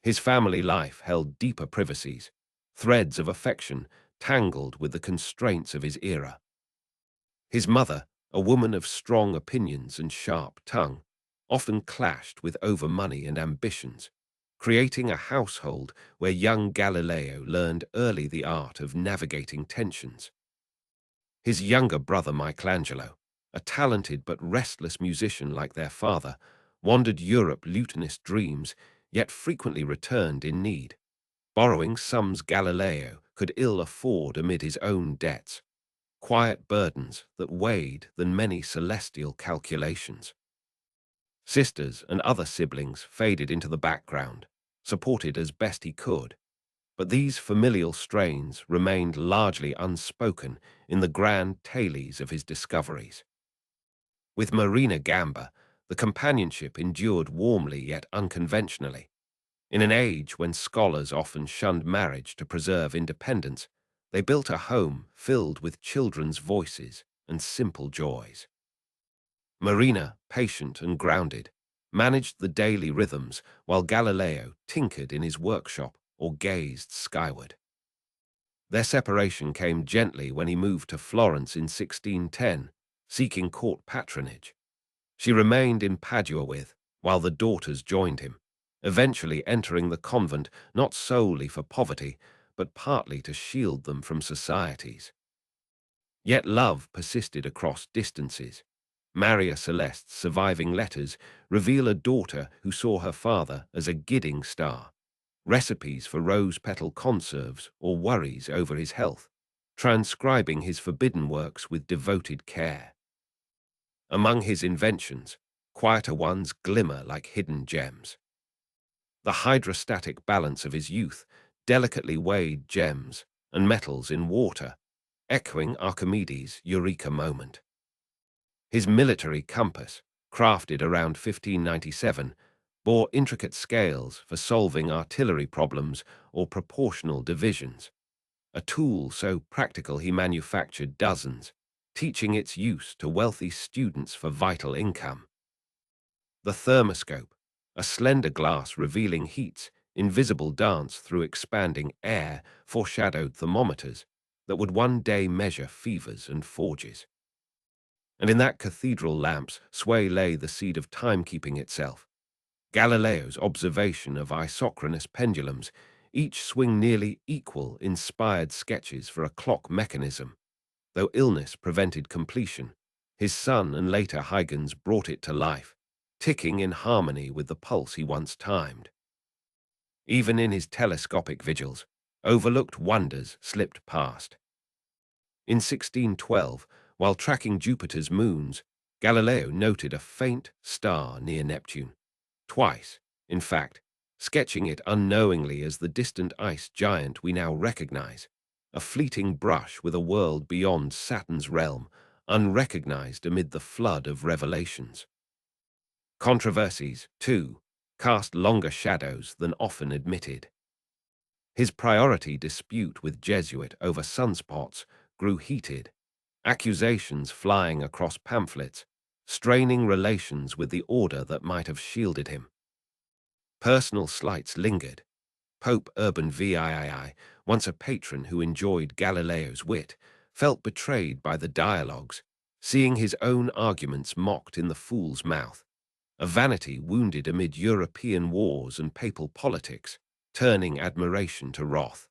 [SPEAKER 1] His family life held deeper privacies, threads of affection tangled with the constraints of his era. His mother, a woman of strong opinions and sharp tongue, often clashed with over-money and ambitions, creating a household where young Galileo learned early the art of navigating tensions. His younger brother Michelangelo, a talented but restless musician like their father, wandered Europe lutenist dreams, yet frequently returned in need, borrowing sums Galileo could ill afford amid his own debts, quiet burdens that weighed than many celestial calculations. Sisters and other siblings faded into the background, supported as best he could, but these familial strains remained largely unspoken in the grand tales of his discoveries. With Marina Gamba, the companionship endured warmly yet unconventionally. In an age when scholars often shunned marriage to preserve independence, they built a home filled with children's voices and simple joys. Marina, patient and grounded, managed the daily rhythms while Galileo tinkered in his workshop or gazed skyward. Their separation came gently when he moved to Florence in 1610, seeking court patronage. She remained in Padua while the daughters joined him, eventually entering the convent not solely for poverty, but partly to shield them from societies. Yet love persisted across distances. Maria Celeste's surviving letters reveal a daughter who saw her father as a guiding star, recipes for rose-petal conserves or worries over his health, transcribing his forbidden works with devoted care. Among his inventions, quieter ones glimmer like hidden gems. The hydrostatic balance of his youth delicately weighed gems and metals in water, echoing Archimedes' eureka moment. His military compass, crafted around 1597, bore intricate scales for solving artillery problems or proportional divisions, a tool so practical he manufactured dozens, teaching its use to wealthy students for vital income. The thermoscope, a slender glass revealing heat's invisible dance through expanding air, foreshadowed thermometers that would one day measure fevers and forges. And in that cathedral lamp's sway lay the seed of timekeeping itself. Galileo's observation of isochronous pendulums, each swing nearly equal, inspired sketches for a clock mechanism. Though illness prevented completion, his son and later Huygens brought it to life, ticking in harmony with the pulse he once timed. Even in his telescopic vigils, overlooked wonders slipped past. In 1612, while tracking Jupiter's moons, Galileo noted a faint star near Neptune. Twice, in fact, sketching it unknowingly as the distant ice giant we now recognize, a fleeting brush with a world beyond Saturn's realm, unrecognized amid the flood of revelations. Controversies, too, cast longer shadows than often admitted. His priority dispute with Jesuit over sunspots grew heated, accusations flying across pamphlets, straining relations with the order that might have shielded him. Personal slights lingered. Pope Urban VIII, once a patron who enjoyed Galileo's wit, felt betrayed by the dialogues, seeing his own arguments mocked in the fool's mouth, a vanity wounded amid European wars and papal politics, turning admiration to wrath.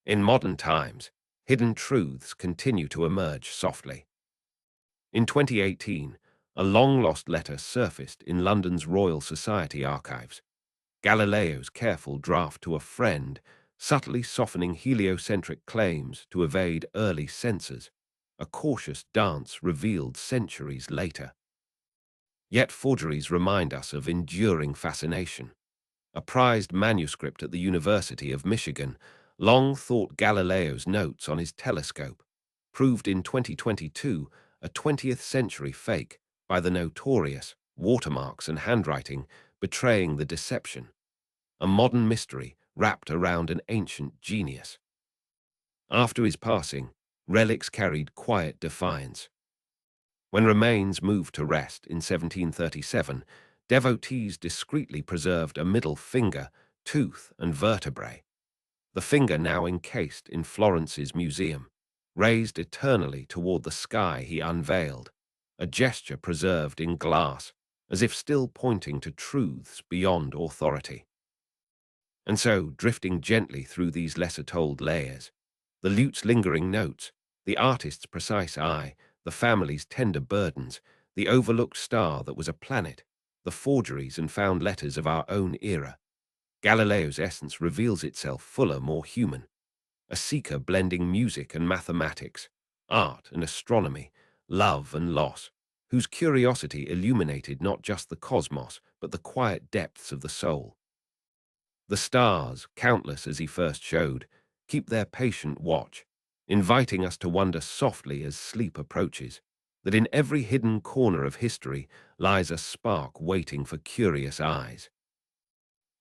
[SPEAKER 1] In modern times, hidden truths continue to emerge softly. In 2018, a long-lost letter surfaced in London's Royal Society archives, Galileo's careful draft to a friend, subtly softening heliocentric claims to evade early censors, a cautious dance revealed centuries later. Yet forgeries remind us of enduring fascination. A prized manuscript at the University of Michigan long thought Galileo's notes on his telescope, proved in 2022 a 20th century fake by the notorious watermarks and handwriting betraying the deception, a modern mystery wrapped around an ancient genius. After his passing, relics carried quiet defiance. When remains moved to rest in 1737, devotees discreetly preserved a middle finger, tooth, and vertebrae. The finger now encased in Florence's museum, raised eternally toward the sky he unveiled, a gesture preserved in glass, as if still pointing to truths beyond authority. And so, drifting gently through these lesser-told layers, the lute's lingering notes, the artist's precise eye, the family's tender burdens, the overlooked star that was a planet, the forgeries and found letters of our own era, Galileo's essence reveals itself fuller, more human, a seeker blending music and mathematics, art and astronomy, love and loss, whose curiosity illuminated not just the cosmos, but the quiet depths of the soul. The stars, countless as he first showed, keep their patient watch, inviting us to wonder softly as sleep approaches, that in every hidden corner of history lies a spark waiting for curious eyes.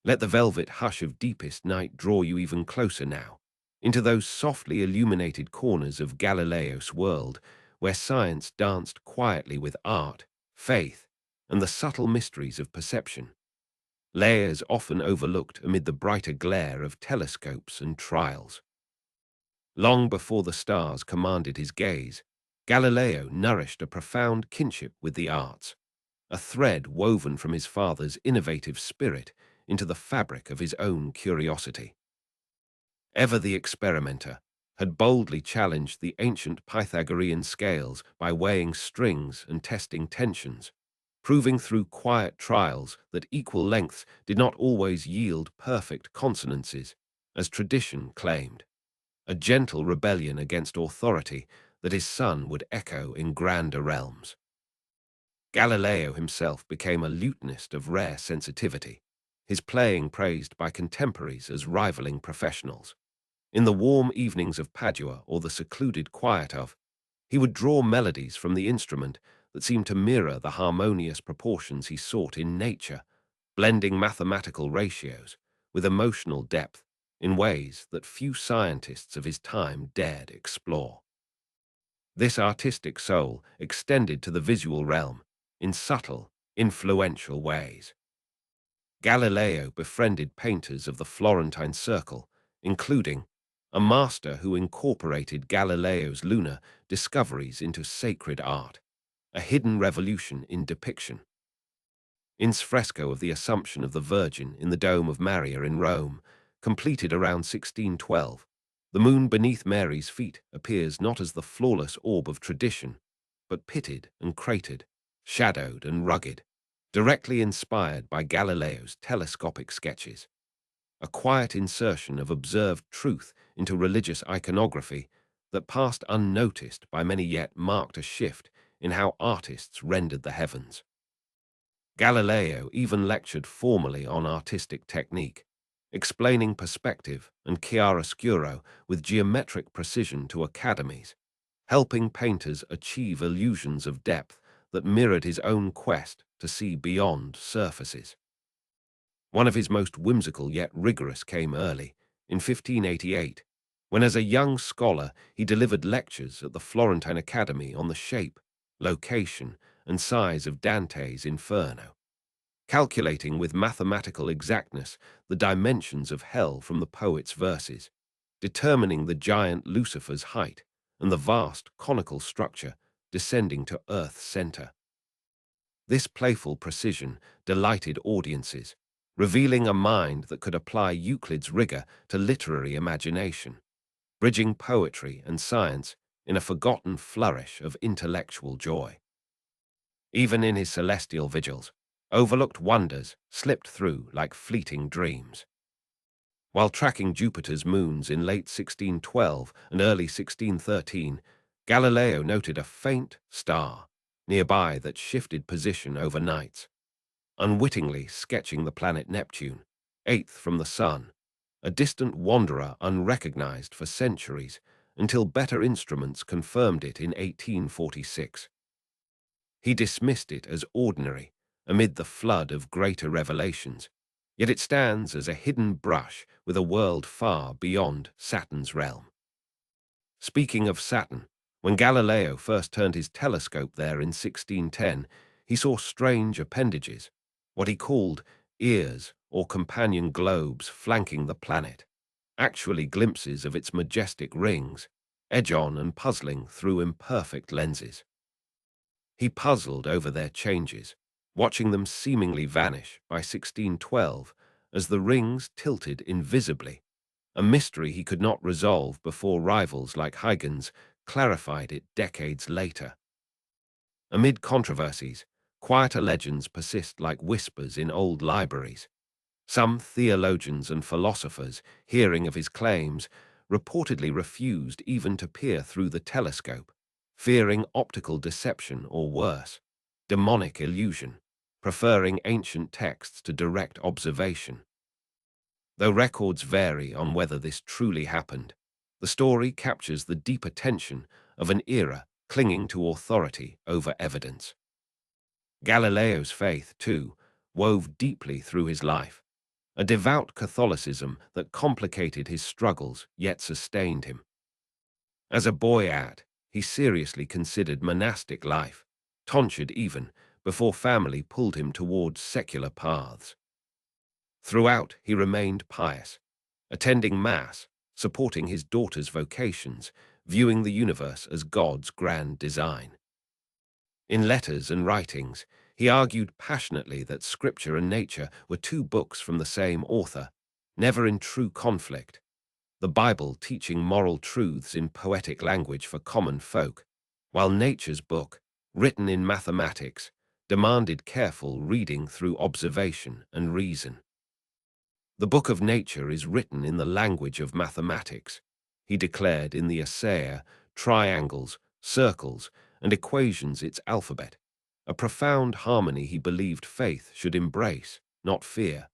[SPEAKER 1] Let the velvet hush of deepest night draw you even closer now, into those softly illuminated corners of Galileo's world, where science danced quietly with art, faith, and the subtle mysteries of perception, layers often overlooked amid the brighter glare of telescopes and trials. Long before the stars commanded his gaze, Galileo nourished a profound kinship with the arts, a thread woven from his father's innovative spirit into the fabric of his own curiosity. Ever the experimenter, had boldly challenged the ancient Pythagorean scales by weighing strings and testing tensions, proving through quiet trials that equal lengths did not always yield perfect consonances, as tradition claimed, a gentle rebellion against authority that his son would echo in grander realms. Galileo himself became a lutenist of rare sensitivity, his playing praised by contemporaries as rivaling professionals. In the warm evenings of Padua or the secluded quiet of, he would draw melodies from the instrument that seemed to mirror the harmonious proportions he sought in nature, blending mathematical ratios with emotional depth in ways that few scientists of his time dared explore. This artistic soul extended to the visual realm in subtle, influential ways. Galileo befriended painters of the Florentine circle, including a master who incorporated Galileo's lunar discoveries into sacred art, a hidden revolution in depiction. In's fresco of the Assumption of the Virgin in the Dome of Maria in Rome, completed around 1612, the moon beneath Mary's feet appears not as the flawless orb of tradition, but pitted and cratered, shadowed and rugged, directly inspired by Galileo's telescopic sketches. A quiet insertion of observed truth into religious iconography that passed unnoticed by many yet marked a shift in how artists rendered the heavens. Galileo even lectured formally on artistic technique, explaining perspective and chiaroscuro with geometric precision to academies, helping painters achieve illusions of depth that mirrored his own quest to see beyond surfaces. One of his most whimsical yet rigorous came early, in 1588, when as a young scholar he delivered lectures at the Florentine Academy on the shape, location, and size of Dante's Inferno, calculating with mathematical exactness the dimensions of hell from the poet's verses, determining the giant Lucifer's height and the vast conical structure descending to Earth's center. This playful precision delighted audiences, revealing a mind that could apply Euclid's rigor to literary imagination, bridging poetry and science in a forgotten flourish of intellectual joy. Even in his celestial vigils, overlooked wonders slipped through like fleeting dreams. While tracking Jupiter's moons in late 1612 and early 1613, Galileo noted a faint star nearby that shifted position over nights, unwittingly sketching the planet Neptune, eighth from the Sun, a distant wanderer unrecognized for centuries until better instruments confirmed it in 1846. He dismissed it as ordinary amid the flood of greater revelations, yet it stands as a hidden brush with a world far beyond Saturn's realm. Speaking of Saturn, when Galileo first turned his telescope there in 1610, he saw strange appendages, what he called ears or companion globes flanking the planet, actually glimpses of its majestic rings, edge-on and puzzling through imperfect lenses. He puzzled over their changes, watching them seemingly vanish by 1612 as the rings tilted invisibly, a mystery he could not resolve before rivals like Huygens clarified it decades later. Amid controversies, quieter legends persist like whispers in old libraries. Some theologians and philosophers, hearing of his claims, reportedly refused even to peer through the telescope, fearing optical deception or worse, demonic illusion, preferring ancient texts to direct observation. Though records vary on whether this truly happened, the story captures the deeper tension of an era clinging to authority over evidence. Galileo's faith, too, wove deeply through his life, a devout Catholicism that complicated his struggles yet sustained him. As a he seriously considered monastic life, tonsured even, before family pulled him towards secular paths. Throughout, he remained pious, attending Mass, supporting his daughter's vocations, viewing the universe as God's grand design. In letters and writings, he argued passionately that Scripture and nature were two books from the same author, never in true conflict, the Bible teaching moral truths in poetic language for common folk, while nature's book, written in mathematics, demanded careful reading through observation and reason. The book of nature is written in the language of mathematics, he declared in the Essay, triangles, circles, and equations its alphabet, a profound harmony he believed faith should embrace, not fear.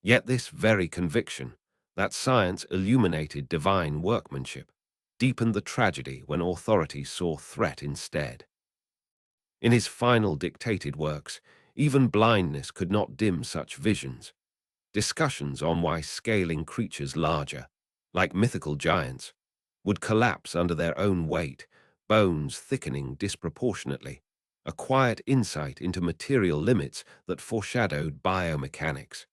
[SPEAKER 1] Yet this very conviction, that science illuminated divine workmanship, deepened the tragedy when authority saw threat instead. In his final dictated works, even blindness could not dim such visions. Discussions on why scaling creatures larger, like mythical giants, would collapse under their own weight, bones thickening disproportionately, a quiet insight into material limits that foreshadowed biomechanics.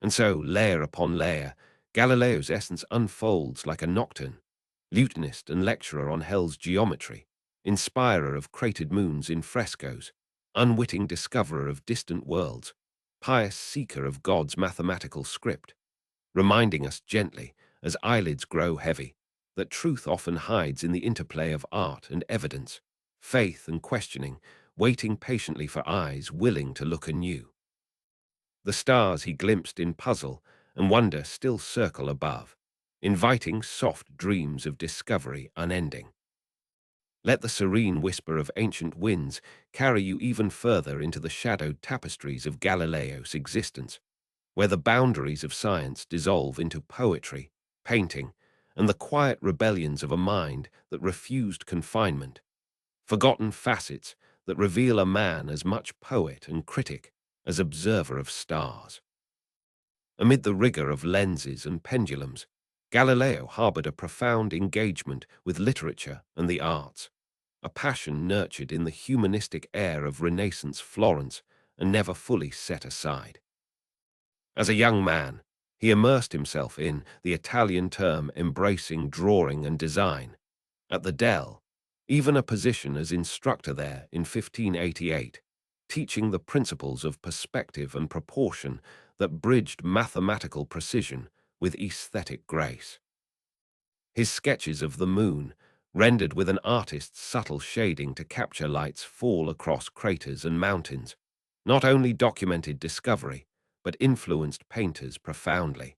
[SPEAKER 1] And so, layer upon layer, Galileo's essence unfolds like a nocturne, lutenist and lecturer on hell's geometry, inspirer of cratered moons in frescoes, unwitting discoverer of distant worlds, pious seeker of God's mathematical script, reminding us gently, as eyelids grow heavy, that truth often hides in the interplay of art and evidence, faith and questioning, waiting patiently for eyes willing to look anew. The stars he glimpsed in puzzle and wonder still circle above, inviting soft dreams of discovery unending. Let the serene whisper of ancient winds carry you even further into the shadowed tapestries of Galileo's existence, where the boundaries of science dissolve into poetry, painting, and the quiet rebellions of a mind that refused confinement, forgotten facets that reveal a man as much poet and critic as observer of stars. Amid the rigor of lenses and pendulums, Galileo harbored a profound engagement with literature and the arts, a passion nurtured in the humanistic air of Renaissance Florence and never fully set aside. As a young man, he immersed himself in the Italian term embracing drawing and design. At the Dell, even a position as instructor there in 1588, teaching the principles of perspective and proportion that bridged mathematical precision with aesthetic grace. His sketches of the moon, rendered with an artist's subtle shading to capture light's fall across craters and mountains, not only documented discovery, but influenced painters profoundly.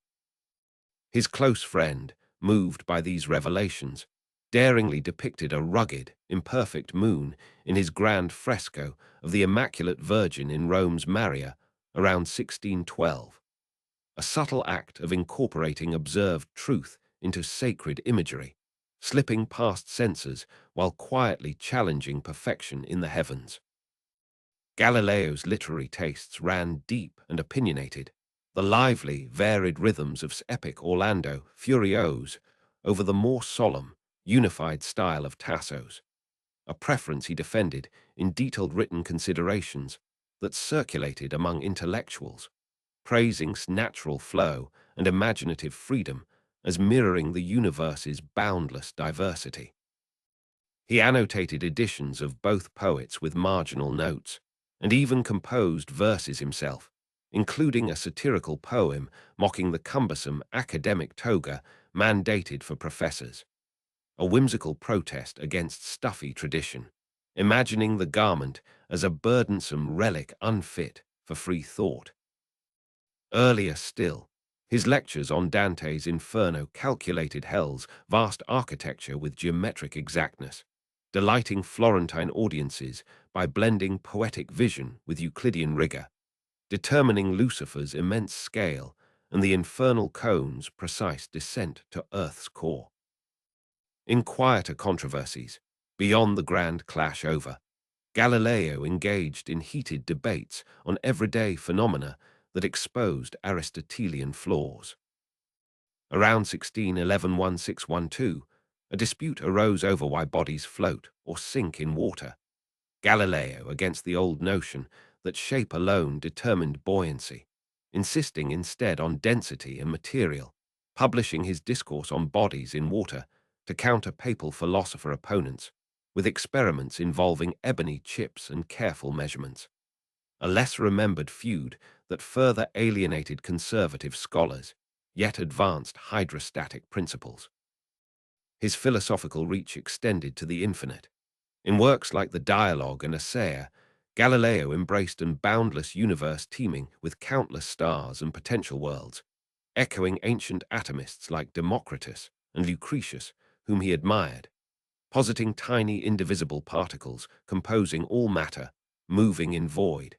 [SPEAKER 1] His close friend, moved by these revelations, daringly depicted a rugged, imperfect moon in his grand fresco of the Immaculate Virgin in Rome's Maria around 1612, a subtle act of incorporating observed truth into sacred imagery, slipping past censors while quietly challenging perfection in the heavens. Galileo's literary tastes ran deep and opinionated, the lively, varied rhythms of epic Orlando Furioso over the more solemn, unified style of Tasso's, a preference he defended in detailed written considerations that circulated among intellectuals, praising natural flow and imaginative freedom as mirroring the universe's boundless diversity. He annotated editions of both poets with marginal notes, and even composed verses himself, including a satirical poem mocking the cumbersome academic toga mandated for professors, a whimsical protest against stuffy tradition, imagining the garment as a burdensome relic unfit for free thought. Earlier still, his lectures on Dante's Inferno calculated hell's vast architecture with geometric exactness, delighting Florentine audiences by blending poetic vision with Euclidean rigor, determining Lucifer's immense scale and the infernal cone's precise descent to Earth's core. In quieter controversies, beyond the grand clash over, Galileo engaged in heated debates on everyday phenomena that exposed Aristotelian flaws. Around 1611-1612, a dispute arose over why bodies float or sink in water. Galileo against the old notion that shape alone determined buoyancy, insisting instead on density and material, publishing his discourse on bodies in water to counter papal philosopher opponents, with experiments involving ebony chips and careful measurements. A less-remembered feud that further alienated conservative scholars, yet advanced hydrostatic principles. His philosophical reach extended to the infinite. In works like the Dialogue and Essaya, Galileo embraced an boundless universe teeming with countless stars and potential worlds, echoing ancient atomists like Democritus and Lucretius, whom he admired, positing tiny indivisible particles composing all matter, moving in void,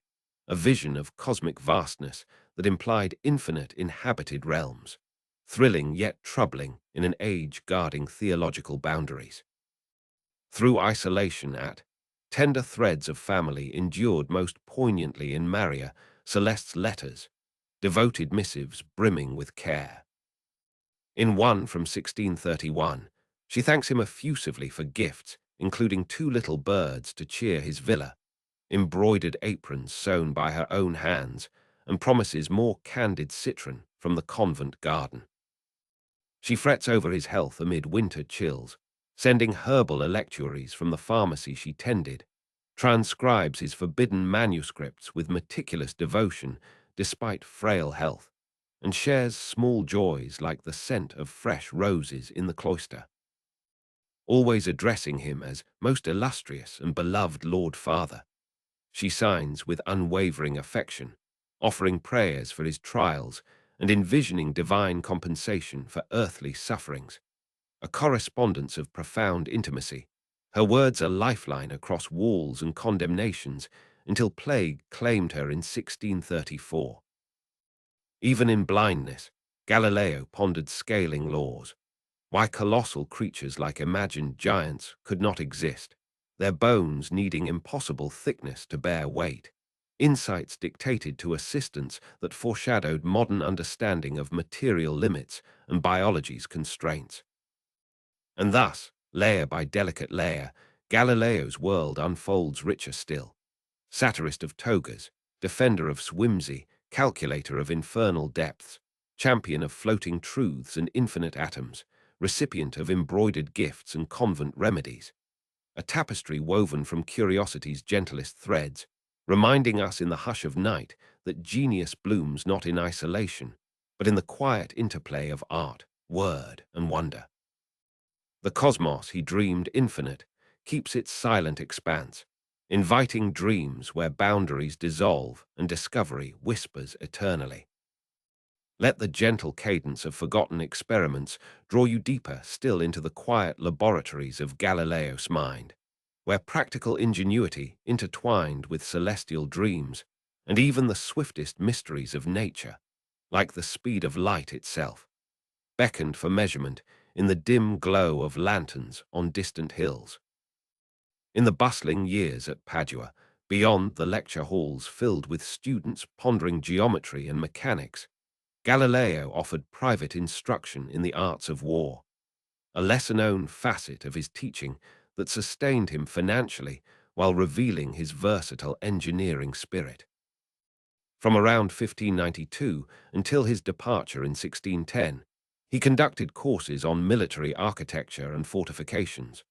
[SPEAKER 1] a vision of cosmic vastness that implied infinite inhabited realms, thrilling yet troubling in an age guarding theological boundaries. Through isolation tender threads of family endured most poignantly in Maria Celeste's letters, devoted missives brimming with care. In one from 1631, she thanks him effusively for gifts, including two little birds to cheer his villa, embroidered aprons sewn by her own hands, and promises more candid citron from the convent garden. She frets over his health amid winter chills, sending herbal electuaries from the pharmacy she tended, transcribes his forbidden manuscripts with meticulous devotion despite frail health, and shares small joys like the scent of fresh roses in the cloister. Always addressing him as most illustrious and beloved Lord Father, she signs with unwavering affection, offering prayers for his trials and envisioning divine compensation for earthly sufferings, a correspondence of profound intimacy. Her words a lifeline across walls and condemnations until plague claimed her in 1634. Even in blindness, Galileo pondered scaling laws, why colossal creatures like imagined giants could not exist, their bones needing impossible thickness to bear weight. insights dictated to assistants that foreshadowed modern understanding of material limits and biology's constraints. And thus, layer by delicate layer, Galileo's world unfolds richer still. Satirist of togas, defender of whimsy, calculator of infernal depths, champion of floating truths and infinite atoms, recipient of embroidered gifts and convent remedies, a tapestry woven from curiosity's gentlest threads, reminding us in the hush of night that genius blooms not in isolation, but in the quiet interplay of art, word, and wonder. The cosmos he dreamed infinite keeps its silent expanse, inviting dreams where boundaries dissolve and discovery whispers eternally. Let the gentle cadence of forgotten experiments draw you deeper still into the quiet laboratories of Galileo's mind, where practical ingenuity intertwined with celestial dreams, and even the swiftest mysteries of nature, like the speed of light itself, beckoned for measurement in the dim glow of lanterns on distant hills. In the bustling years at Padua, beyond the lecture halls filled with students pondering geometry and mechanics, Galileo offered private instruction in the arts of war, a lesser-known facet of his teaching that sustained him financially while revealing his versatile engineering spirit. From around 1592 until his departure in 1610, he conducted courses on military architecture and fortifications,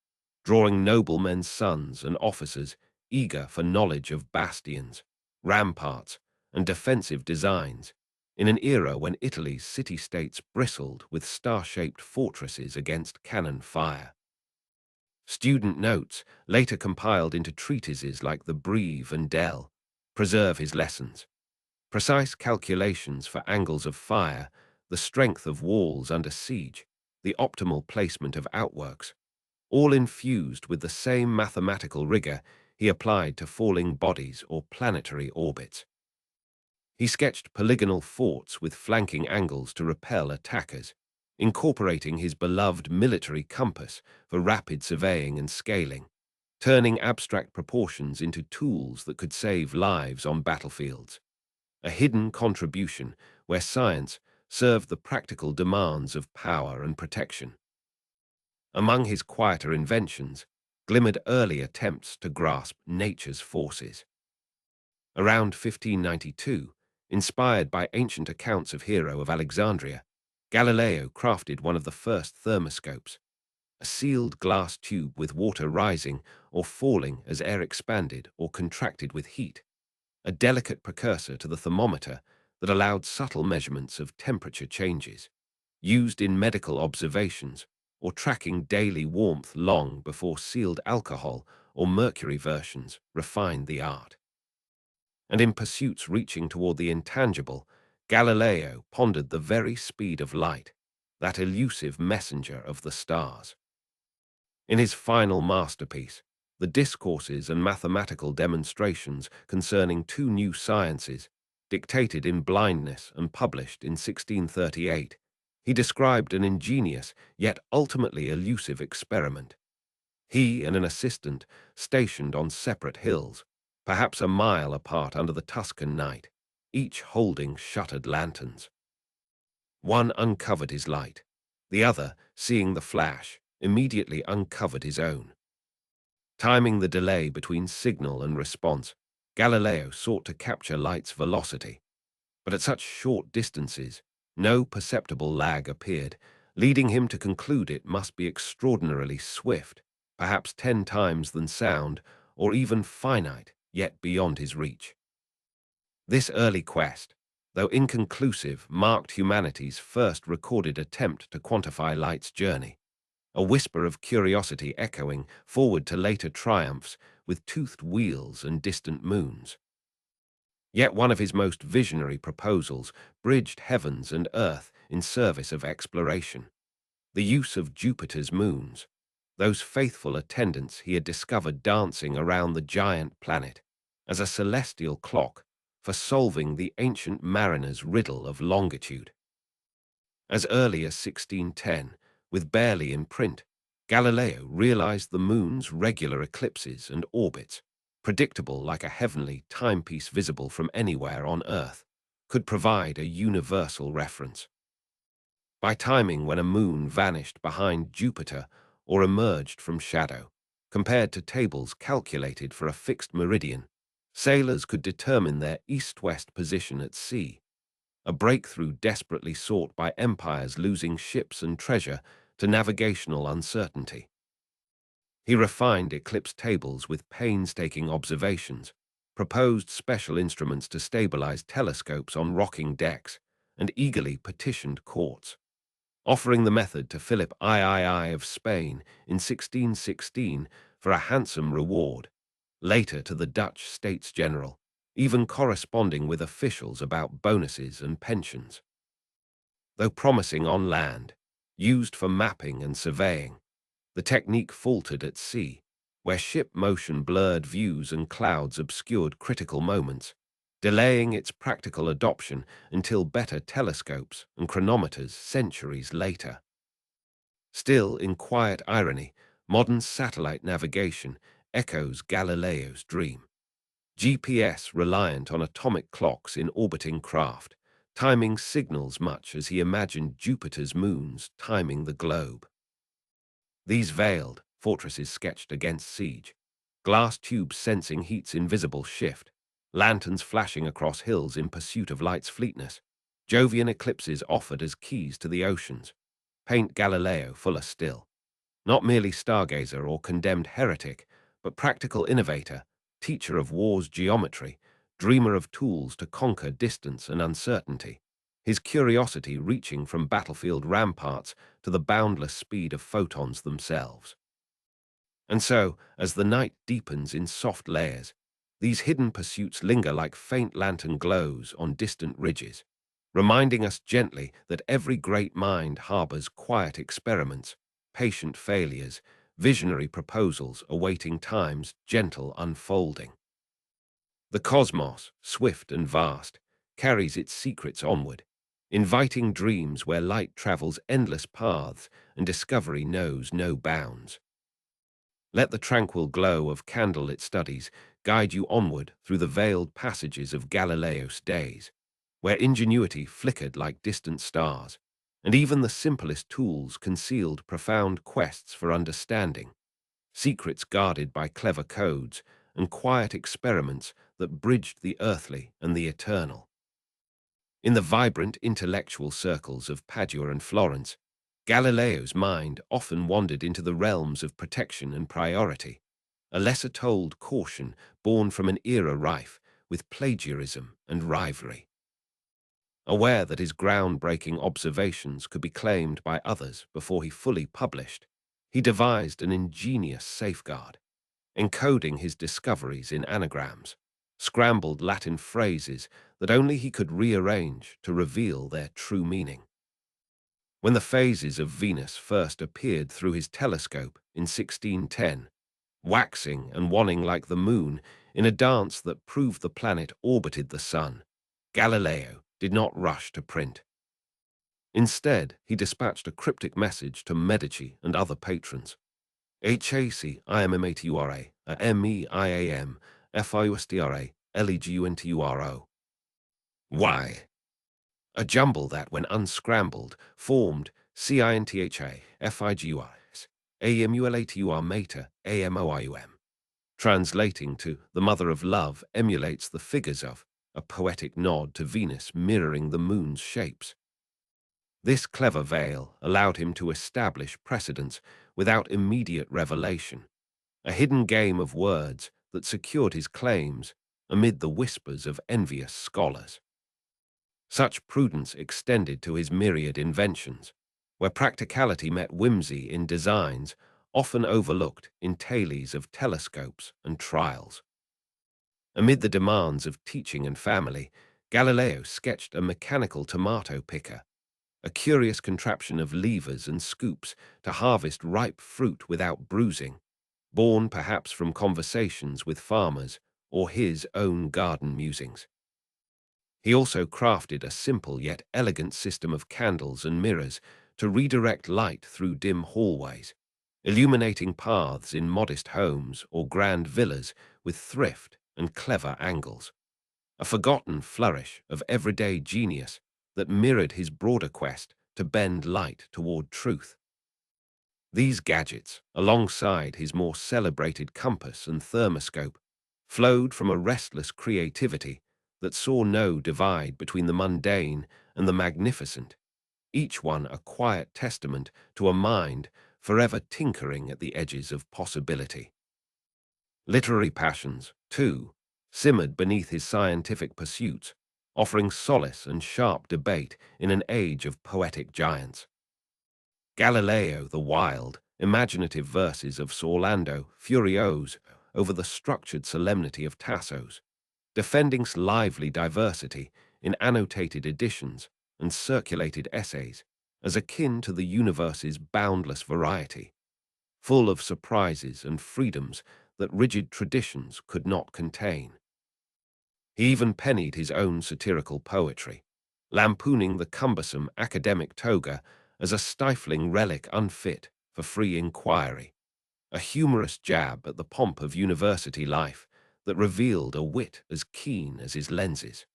[SPEAKER 1] drawing noblemen's sons and officers eager for knowledge of bastions, ramparts, and defensive designs, in an era when Italy's city-states bristled with star-shaped fortresses against cannon fire. Student notes, later compiled into treatises like the Breve and Dell, preserve his lessons. Precise calculations for angles of fire, the strength of walls under siege, the optimal placement of outworks, all infused with the same mathematical rigor he applied to falling bodies or planetary orbits. He sketched polygonal forts with flanking angles to repel attackers, incorporating his beloved military compass for rapid surveying and scaling, turning abstract proportions into tools that could save lives on battlefields. A hidden contribution where science served the practical demands of power and protection. Among his quieter inventions glimmered early attempts to grasp nature's forces. Around 1592, inspired by ancient accounts of Hero of Alexandria, Galileo crafted one of the first thermoscopes, a sealed glass tube with water rising or falling as air expanded or contracted with heat, a delicate precursor to the thermometer that allowed subtle measurements of temperature changes, used in medical observations or tracking daily warmth long before sealed alcohol or mercury versions refined the art. And in pursuits reaching toward the intangible, Galileo pondered the very speed of light, that elusive messenger of the stars. In his final masterpiece, the discourses and mathematical demonstrations concerning two new sciences, dictated in blindness and published in 1638, he described an ingenious yet ultimately elusive experiment. He and an assistant, stationed on separate hills, perhaps a mile apart under the Tuscan night, each holding shuttered lanterns. One uncovered his light, the other, seeing the flash, immediately uncovered his own. Timing the delay between signal and response, Galileo sought to capture light's velocity, but at such short distances, no perceptible lag appeared, leading him to conclude it must be extraordinarily swift, perhaps 10 times than sound, or even finite, yet beyond his reach. This early quest, though inconclusive, marked humanity's first recorded attempt to quantify light's journey, a whisper of curiosity echoing forward to later triumphs with toothed wheels and distant moons. Yet one of his most visionary proposals bridged heavens and earth in service of exploration. The use of Jupiter's moons, those faithful attendants he had discovered dancing around the giant planet, as a celestial clock for solving the ancient mariner's riddle of longitude. As early as 1610, with barely in print, Galileo realized the moon's regular eclipses and orbits, predictable like a heavenly timepiece visible from anywhere on Earth, could provide a universal reference. By timing when a moon vanished behind Jupiter or emerged from shadow, compared to tables calculated for a fixed meridian, sailors could determine their east-west position at sea, a breakthrough desperately sought by empires losing ships and treasure to navigational uncertainty. He refined eclipse tables with painstaking observations, proposed special instruments to stabilize telescopes on rocking decks, and eagerly petitioned courts, offering the method to Philip III of Spain in 1616 for a handsome reward, later to the Dutch States General, even corresponding with officials about bonuses and pensions. Though promising on land, used for mapping and surveying, the technique faltered at sea, where ship motion blurred views and clouds obscured critical moments, delaying its practical adoption until better telescopes and chronometers centuries later. Still, in quiet irony, modern satellite navigation echoes Galileo's dream. GPS reliant on atomic clocks in orbiting craft, timing signals much as he imagined Jupiter's moons timing the globe. These veiled fortresses sketched against siege, glass tubes sensing heat's invisible shift, lanterns flashing across hills in pursuit of light's fleetness, Jovian eclipses offered as keys to the oceans, paint Galileo fuller still. Not merely stargazer or condemned heretic, but practical innovator, teacher of war's geometry, dreamer of tools to conquer distance and uncertainty, his curiosity reaching from battlefield ramparts to the boundless speed of photons themselves. And so, as the night deepens in soft layers, these hidden pursuits linger like faint lantern glows on distant ridges, reminding us gently that every great mind harbors quiet experiments, patient failures, visionary proposals awaiting time's gentle unfolding. The cosmos, swift and vast, carries its secrets onward, inviting dreams where light travels endless paths and discovery knows no bounds. Let the tranquil glow of candlelit studies guide you onward through the veiled passages of Galileo's days, where ingenuity flickered like distant stars, and even the simplest tools concealed profound quests for understanding, secrets guarded by clever codes, and quiet experiments that bridged the earthly and the eternal. In the vibrant intellectual circles of Padua and Florence, Galileo's mind often wandered into the realms of protection and priority, a lesser-told caution born from an era rife with plagiarism and rivalry. Aware that his groundbreaking observations could be claimed by others before he fully published, he devised an ingenious safeguard, encoding his discoveries in anagrams, scrambled Latin phrases that only he could rearrange to reveal their true meaning. When the phases of Venus first appeared through his telescope in 1610, waxing and waning like the moon in a dance that proved the planet orbited the sun, Galileo did not rush to print. Instead, he dispatched a cryptic message to Medici and other patrons. HACIMMATURA, MEIAM, FIUSTRA, LEGUNTURO. Why? A jumble that, when unscrambled, formed CINTHA, FIGURS, AMULATUR mater, AMOIUM. Translating to the Mother of Love emulates the figures of, a poetic nod to Venus mirroring the moon's shapes. This clever veil allowed him to establish precedents without immediate revelation, a hidden game of words that secured his claims amid the whispers of envious scholars. Such prudence extended to his myriad inventions, where practicality met whimsy in designs often overlooked in tales of telescopes and trials. Amid the demands of teaching and family, Galileo sketched a mechanical tomato picker, a curious contraption of levers and scoops to harvest ripe fruit without bruising, born perhaps from conversations with farmers or his own garden musings. He also crafted a simple yet elegant system of candles and mirrors to redirect light through dim hallways, illuminating paths in modest homes or grand villas with thrift and clever angles, a forgotten flourish of everyday genius that mirrored his broader quest to bend light toward truth. These gadgets, alongside his more celebrated compass and thermoscope, flowed from a restless creativity that saw no divide between the mundane and the magnificent, each one a quiet testament to a mind forever tinkering at the edges of possibility. Literary passions, too, simmered beneath his scientific pursuits, offering solace and sharp debate in an age of poetic giants. Galileo the wild, imaginative verses of Orlando Furioso over the structured solemnity of Tasso's, defending lively diversity in annotated editions and circulated essays as akin to the universe's boundless variety, full of surprises and freedoms that rigid traditions could not contain. He even pennied his own satirical poetry, lampooning the cumbersome academic toga as a stifling relic unfit for free inquiry, a humorous jab at the pomp of university life that revealed a wit as keen as his lenses.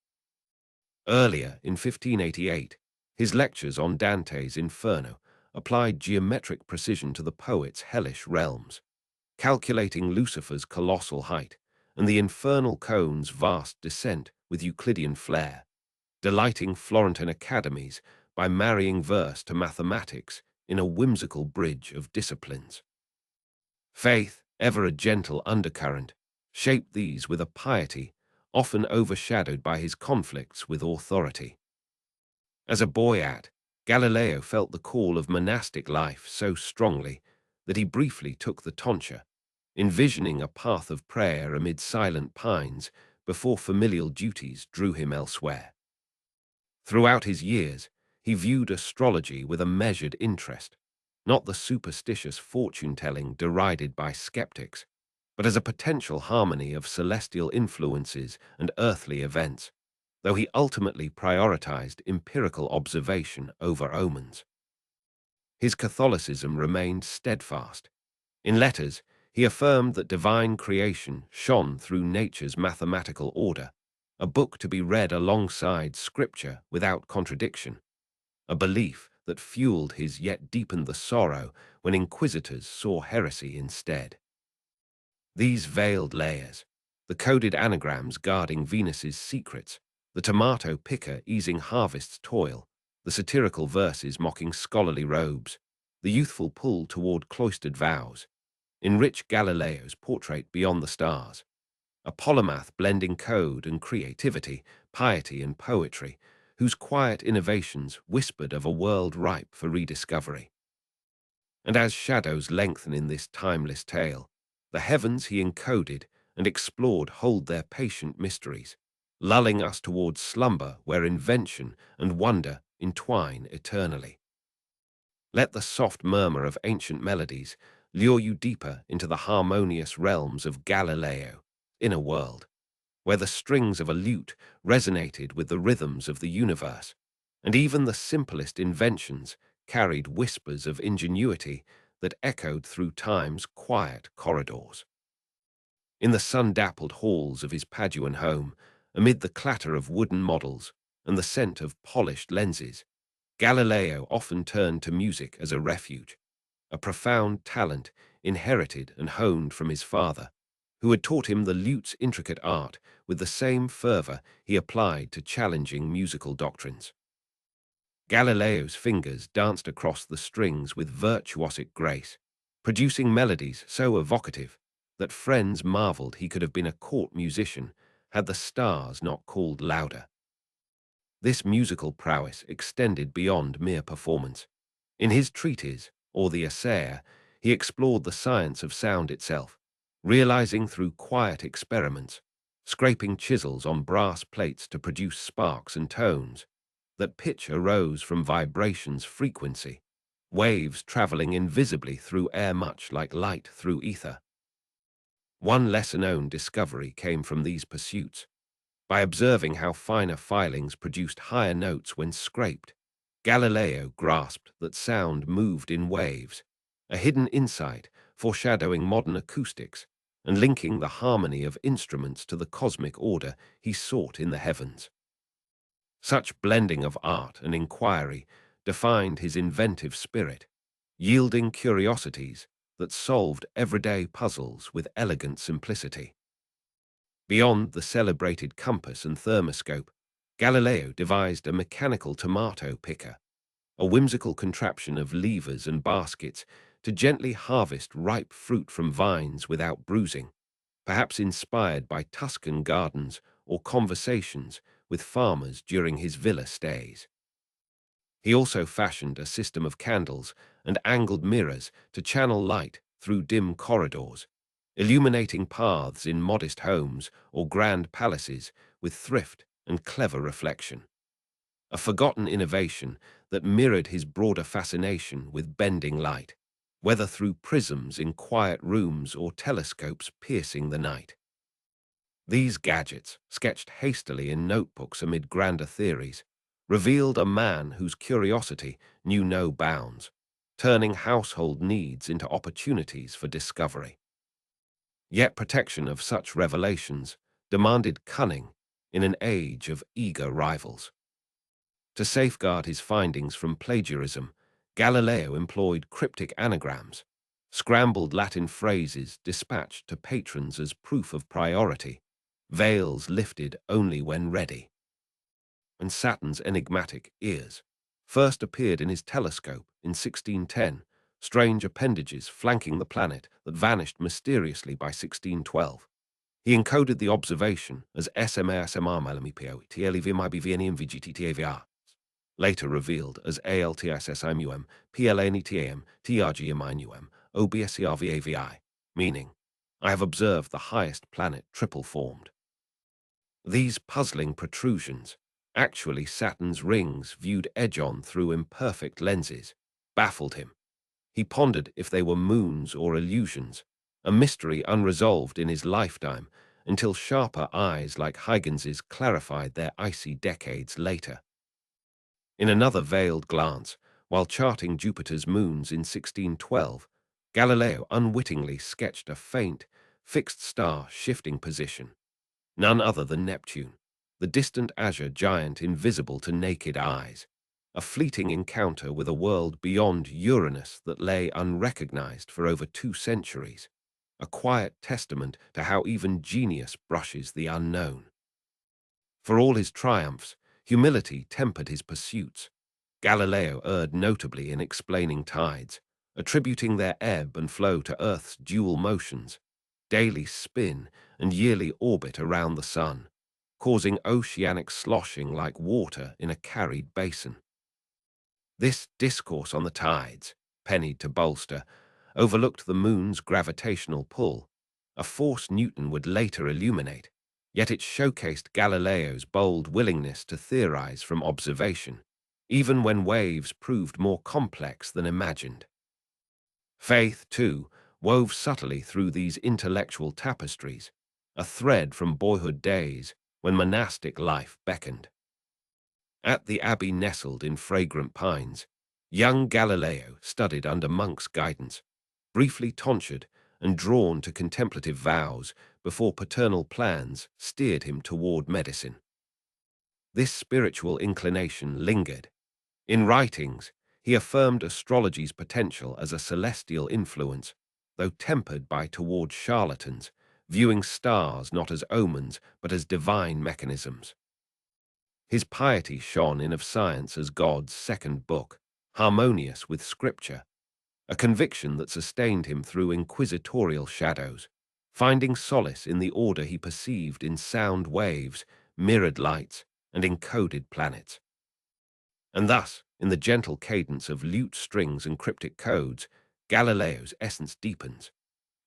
[SPEAKER 1] Earlier, in 1588, his lectures on Dante's Inferno applied geometric precision to the poet's hellish realms, calculating Lucifer's colossal height and the infernal cone's vast descent with Euclidean flair, delighting Florentine academies by marrying verse to mathematics in a whimsical bridge of disciplines. Faith, ever a gentle undercurrent, shaped these with a piety often overshadowed by his conflicts with authority. As a Galileo felt the call of monastic life so strongly that he briefly took the tonsure, envisioning a path of prayer amid silent pines before familial duties drew him elsewhere. Throughout his years, he viewed astrology with a measured interest, not the superstitious fortune-telling derided by skeptics, but as a potential harmony of celestial influences and earthly events, though he ultimately prioritized empirical observation over omens. His Catholicism remained steadfast. In letters, he affirmed that divine creation shone through nature's mathematical order, a book to be read alongside scripture without contradiction, a belief that fueled his yet deepened the sorrow when inquisitors saw heresy instead. These veiled layers, the coded anagrams guarding Venus's secrets, the tomato picker easing harvest's toil, the satirical verses mocking scholarly robes, the youthful pull toward cloistered vows, enrich Galileo's portrait beyond the stars, a polymath blending code and creativity, piety and poetry, whose quiet innovations whispered of a world ripe for rediscovery. And as shadows lengthen in this timeless tale, the heavens he encoded and explored hold their patient mysteries, lulling us towards slumber where invention and wonder entwine eternally. Let the soft murmur of ancient melodies lure you deeper into the harmonious realms of Galileo, inner world, where the strings of a lute resonated with the rhythms of the universe, and even the simplest inventions carried whispers of ingenuity that echoed through time's quiet corridors. In the sun-dappled halls of his Paduan home, amid the clatter of wooden models and the scent of polished lenses, Galileo often turned to music as a refuge, a profound talent inherited and honed from his father, who had taught him the lute's intricate art with the same fervor he applied to challenging musical doctrines. Galileo's fingers danced across the strings with virtuosic grace, producing melodies so evocative that friends marveled he could have been a court musician had the stars not called louder. This musical prowess extended beyond mere performance. In his treatise, or the Assayer, he explored the science of sound itself, realizing through quiet experiments, scraping chisels on brass plates to produce sparks and tones, that pitch arose from vibration's frequency, waves traveling invisibly through air much like light through ether. One lesser-known discovery came from these pursuits. By observing how finer filings produced higher notes when scraped, Galileo grasped that sound moved in waves, a hidden insight foreshadowing modern acoustics and linking the harmony of instruments to the cosmic order he sought in the heavens. Such blending of art and inquiry defined his inventive spirit, yielding curiosities that solved everyday puzzles with elegant simplicity. Beyond the celebrated compass and thermoscope, Galileo devised a mechanical tomato picker, a whimsical contraption of levers and baskets to gently harvest ripe fruit from vines without bruising, perhaps inspired by Tuscan gardens or conversations with farmers during his villa stays. He also fashioned a system of candles and angled mirrors to channel light through dim corridors, illuminating paths in modest homes or grand palaces with thrift and clever reflection. A forgotten innovation that mirrored his broader fascination with bending light, whether through prisms in quiet rooms or telescopes piercing the night. These gadgets, sketched hastily in notebooks amid grander theories, revealed a man whose curiosity knew no bounds, turning household needs into opportunities for discovery. Yet protection of such revelations demanded cunning in an age of eager rivals. To safeguard his findings from plagiarism, Galileo employed cryptic anagrams, scrambled Latin phrases dispatched to patrons as proof of priority, veils lifted only when ready. And Saturn's enigmatic ears first appeared in his telescope in 1610, strange appendages flanking the planet that vanished mysteriously by 1612. He encoded the observation as SMASMR later revealed as ALTSSIMUM, PLANETAM, TRGMINUM, OBSERVAVI, meaning, I have observed the highest planet triple-formed. These puzzling protrusions, actually Saturn's rings viewed edge-on through imperfect lenses, baffled him. He pondered if they were moons or illusions, a mystery unresolved in his lifetime until sharper eyes like Huygens's clarified their icy decades later. In another veiled glance, while charting Jupiter's moons in 1612, Galileo unwittingly sketched a faint, fixed star shifting position. None other than Neptune, the distant azure giant invisible to naked eyes, a fleeting encounter with a world beyond Uranus that lay unrecognized for over 2 centuries, a quiet testament to how even genius brushes the unknown. For all his triumphs, humility tempered his pursuits. Galileo erred notably in explaining tides, attributing their ebb and flow to Earth's dual motions, daily spin and yearly orbit around the sun, causing oceanic sloshing like water in a carried basin. This discourse on the tides, pennied to bolster, overlooked the moon's gravitational pull, a force Newton would later illuminate, yet it showcased Galileo's bold willingness to theorize from observation, even when waves proved more complex than imagined. Faith, too, wove subtly through these intellectual tapestries, a thread from boyhood days when monastic life beckoned. At the abbey nestled in fragrant pines, young Galileo studied under monks' guidance, briefly tonsured and drawn to contemplative vows before paternal plans steered him toward medicine. This spiritual inclination lingered. In writings, he affirmed astrology's potential as a celestial influence, though tempered by toward charlatans, viewing stars not as omens but as divine mechanisms. His piety shone in of science as God's second book, harmonious with Scripture, a conviction that sustained him through inquisitorial shadows, finding solace in the order he perceived in sound waves, mirrored lights, and encoded planets. And thus, in the gentle cadence of lute strings and cryptic codes, Galileo's essence deepens.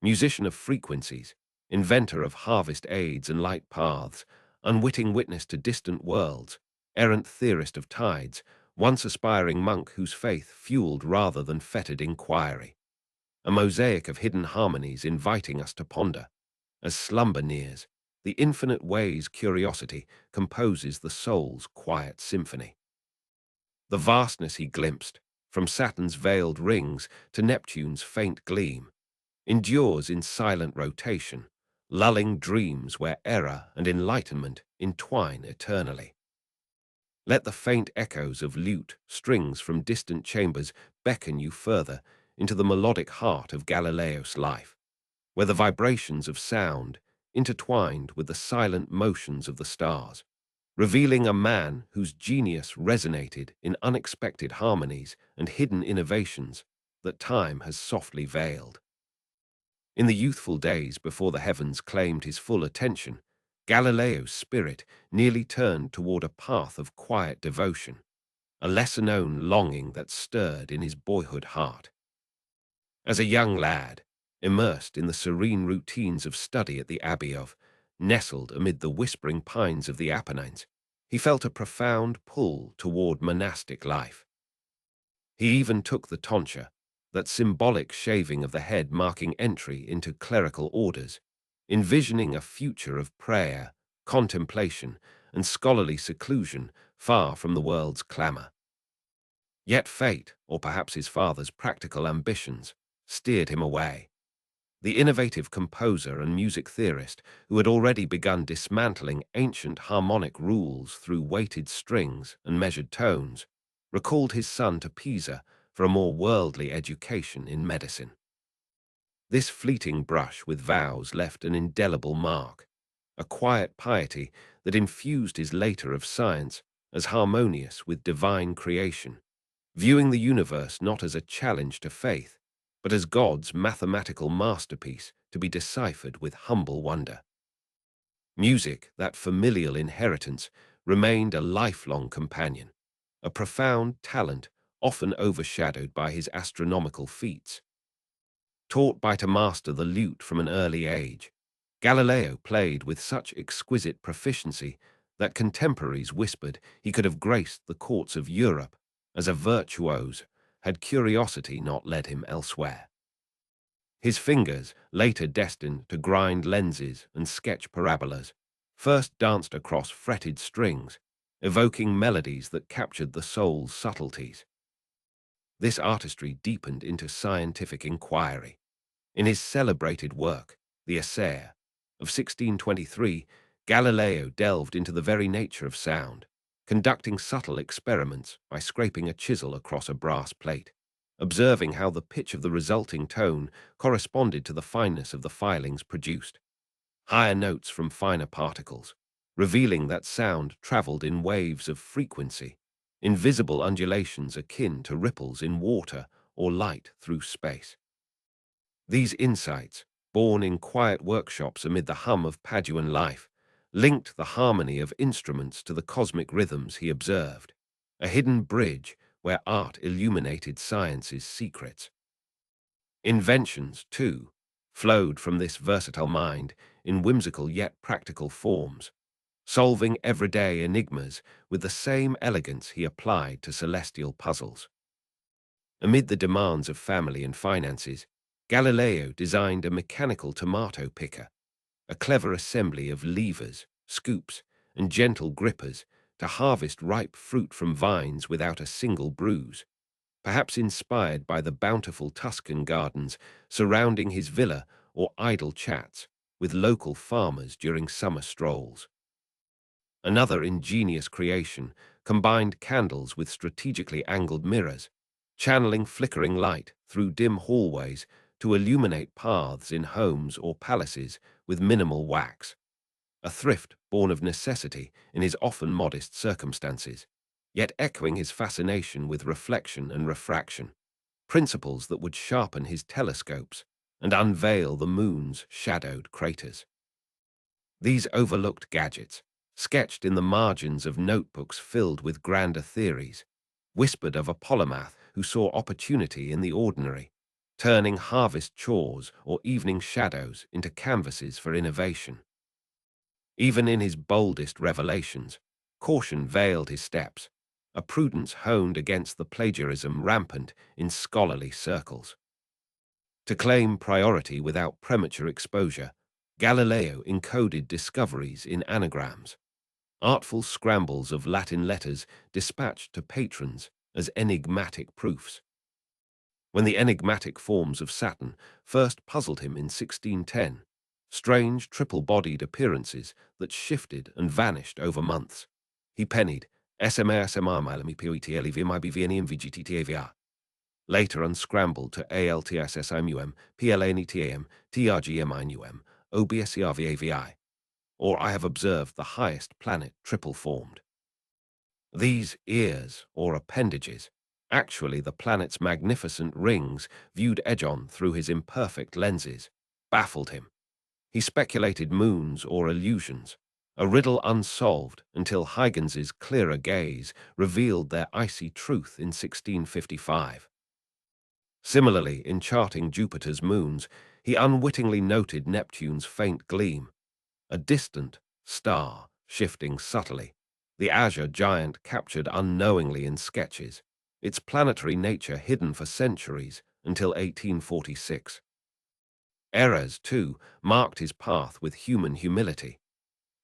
[SPEAKER 1] Musician of frequencies, inventor of harvest aids and light paths, unwitting witness to distant worlds, errant theorist of tides, once aspiring monk whose faith fueled rather than fettered inquiry. A mosaic of hidden harmonies inviting us to ponder. As slumber nears, the infinite ways curiosity composes the soul's quiet symphony. The vastness he glimpsed, from Saturn's veiled rings to Neptune's faint gleam, endures in silent rotation, lulling dreams where error and enlightenment entwine eternally. Let the faint echoes of lute strings from distant chambers beckon you further into the melodic heart of Galileo's life, where the vibrations of sound intertwined with the silent motions of the stars, revealing a man whose genius resonated in unexpected harmonies and hidden innovations that time has softly veiled. In the youthful days before the heavens claimed his full attention, Galileo's spirit nearly turned toward a path of quiet devotion, a lesser-known longing that stirred in his boyhood heart. As a young lad, immersed in the serene routines of study at the Abbey of, nestled amid the whispering pines of the Apennines, he felt a profound pull toward monastic life. He even took the tonsure, that symbolic shaving of the head marking entry into clerical orders, envisioning a future of prayer, contemplation, and scholarly seclusion far from the world's clamor. Yet fate, or perhaps his father's practical ambitions, steered him away. The innovative composer and music theorist, who had already begun dismantling ancient harmonic rules through weighted strings and measured tones, recalled his son to Pisa for a more worldly education in medicine. This fleeting brush with vows left an indelible mark, a quiet piety that infused his later of science as harmonious with divine creation, viewing the universe not as a challenge to faith, but as God's mathematical masterpiece to be deciphered with humble wonder. Music, that familial inheritance, remained a lifelong companion, a profound talent often overshadowed by his astronomical feats. Taught to master the lute from an early age, Galileo played with such exquisite proficiency that contemporaries whispered he could have graced the courts of Europe as a virtuose had curiosity not led him elsewhere. His fingers, later destined to grind lenses and sketch parabolas, first danced across fretted strings, evoking melodies that captured the soul's subtleties. This artistry deepened into scientific inquiry. In his celebrated work, The Essay of 1623, Galileo delved into the very nature of sound, conducting subtle experiments by scraping a chisel across a brass plate, observing how the pitch of the resulting tone corresponded to the fineness of the filings produced. Higher notes from finer particles, revealing that sound traveled in waves of frequency, invisible undulations akin to ripples in water or light through space. These insights, born in quiet workshops amid the hum of Paduan life, linked the harmony of instruments to the cosmic rhythms he observed, a hidden bridge where art illuminated science's secrets. Inventions, too, flowed from this versatile mind in whimsical yet practical forms, solving everyday enigmas with the same elegance he applied to celestial puzzles. Amid the demands of family and finances, Galileo designed a mechanical tomato picker, a clever assembly of levers, scoops, and gentle grippers to harvest ripe fruit from vines without a single bruise, perhaps inspired by the bountiful Tuscan gardens surrounding his villa or idle chats with local farmers during summer strolls. Another ingenious creation combined candles with strategically angled mirrors, channeling flickering light through dim hallways to illuminate paths in homes or palaces with minimal wax, a thrift born of necessity in his often modest circumstances, yet echoing his fascination with reflection and refraction, principles that would sharpen his telescopes and unveil the moon's shadowed craters. These overlooked gadgets, sketched in the margins of notebooks filled with grander theories, whispered of a polymath who saw opportunity in the ordinary, turning harvest chores or evening shadows into canvases for innovation. Even in his boldest revelations, caution veiled his steps, a prudence honed against the plagiarism rampant in scholarly circles. To claim priority without premature exposure, Galileo encoded discoveries in anagrams, artful scrambles of Latin letters dispatched to patrons as enigmatic proofs. When the enigmatic forms of Saturn first puzzled him in 1610, strange triple-bodied appearances that shifted and vanished over months, he pennied SMASMR later unscrambled to ALTSSIMUM, PLANETAM, TRGMINUM, OBSERVAVI, or I have observed the highest planet triple-formed. These ears, or appendages, actually the planet's magnificent rings viewed edge-on through his imperfect lenses, baffled him. He speculated moons or illusions, a riddle unsolved until Huygens's clearer gaze revealed their icy truth in 1655. Similarly, in charting Jupiter's moons, he unwittingly noted Neptune's faint gleam, a distant star shifting subtly, the azure giant captured unknowingly in sketches, its planetary nature hidden for centuries until 1846. Errors, too, marked his path with human humility.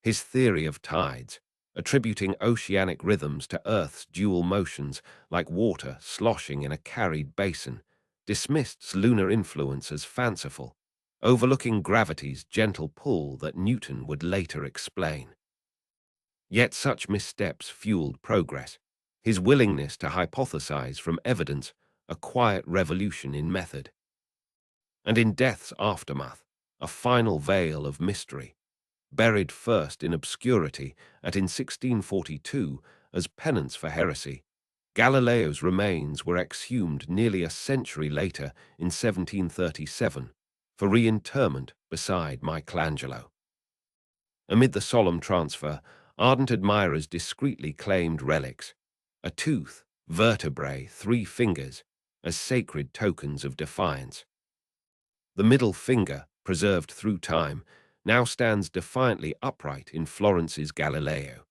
[SPEAKER 1] His theory of tides, attributing oceanic rhythms to Earth's dual motions like water sloshing in a carried basin, dismissed lunar influence as fanciful, overlooking gravity's gentle pull that Newton would later explain. Yet such missteps fueled progress, his willingness to hypothesize from evidence, a quiet revolution in method. And in death's aftermath, a final veil of mystery, buried first in obscurity and in 1642 as penance for heresy, Galileo's remains were exhumed nearly a century later in 1737 for reinterment beside Michelangelo. Amid the solemn transfer, ardent admirers discreetly claimed relics, a tooth, vertebrae, 3 fingers, as sacred tokens of defiance. The middle finger, preserved through time, now stands defiantly upright in Florence's Galileo,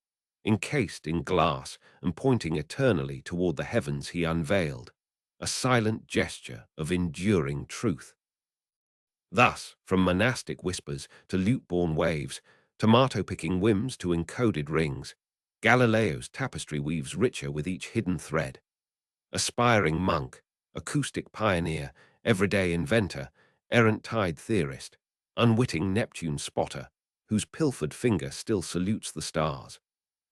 [SPEAKER 1] encased in glass and pointing eternally toward the heavens he unveiled, a silent gesture of enduring truth. Thus, from monastic whispers to lute-born waves, tomato-picking whims to encoded rings, Galileo's tapestry weaves richer with each hidden thread. Aspiring monk, acoustic pioneer, everyday inventor, errant tide theorist, unwitting Neptune spotter, whose pilfered finger still salutes the stars.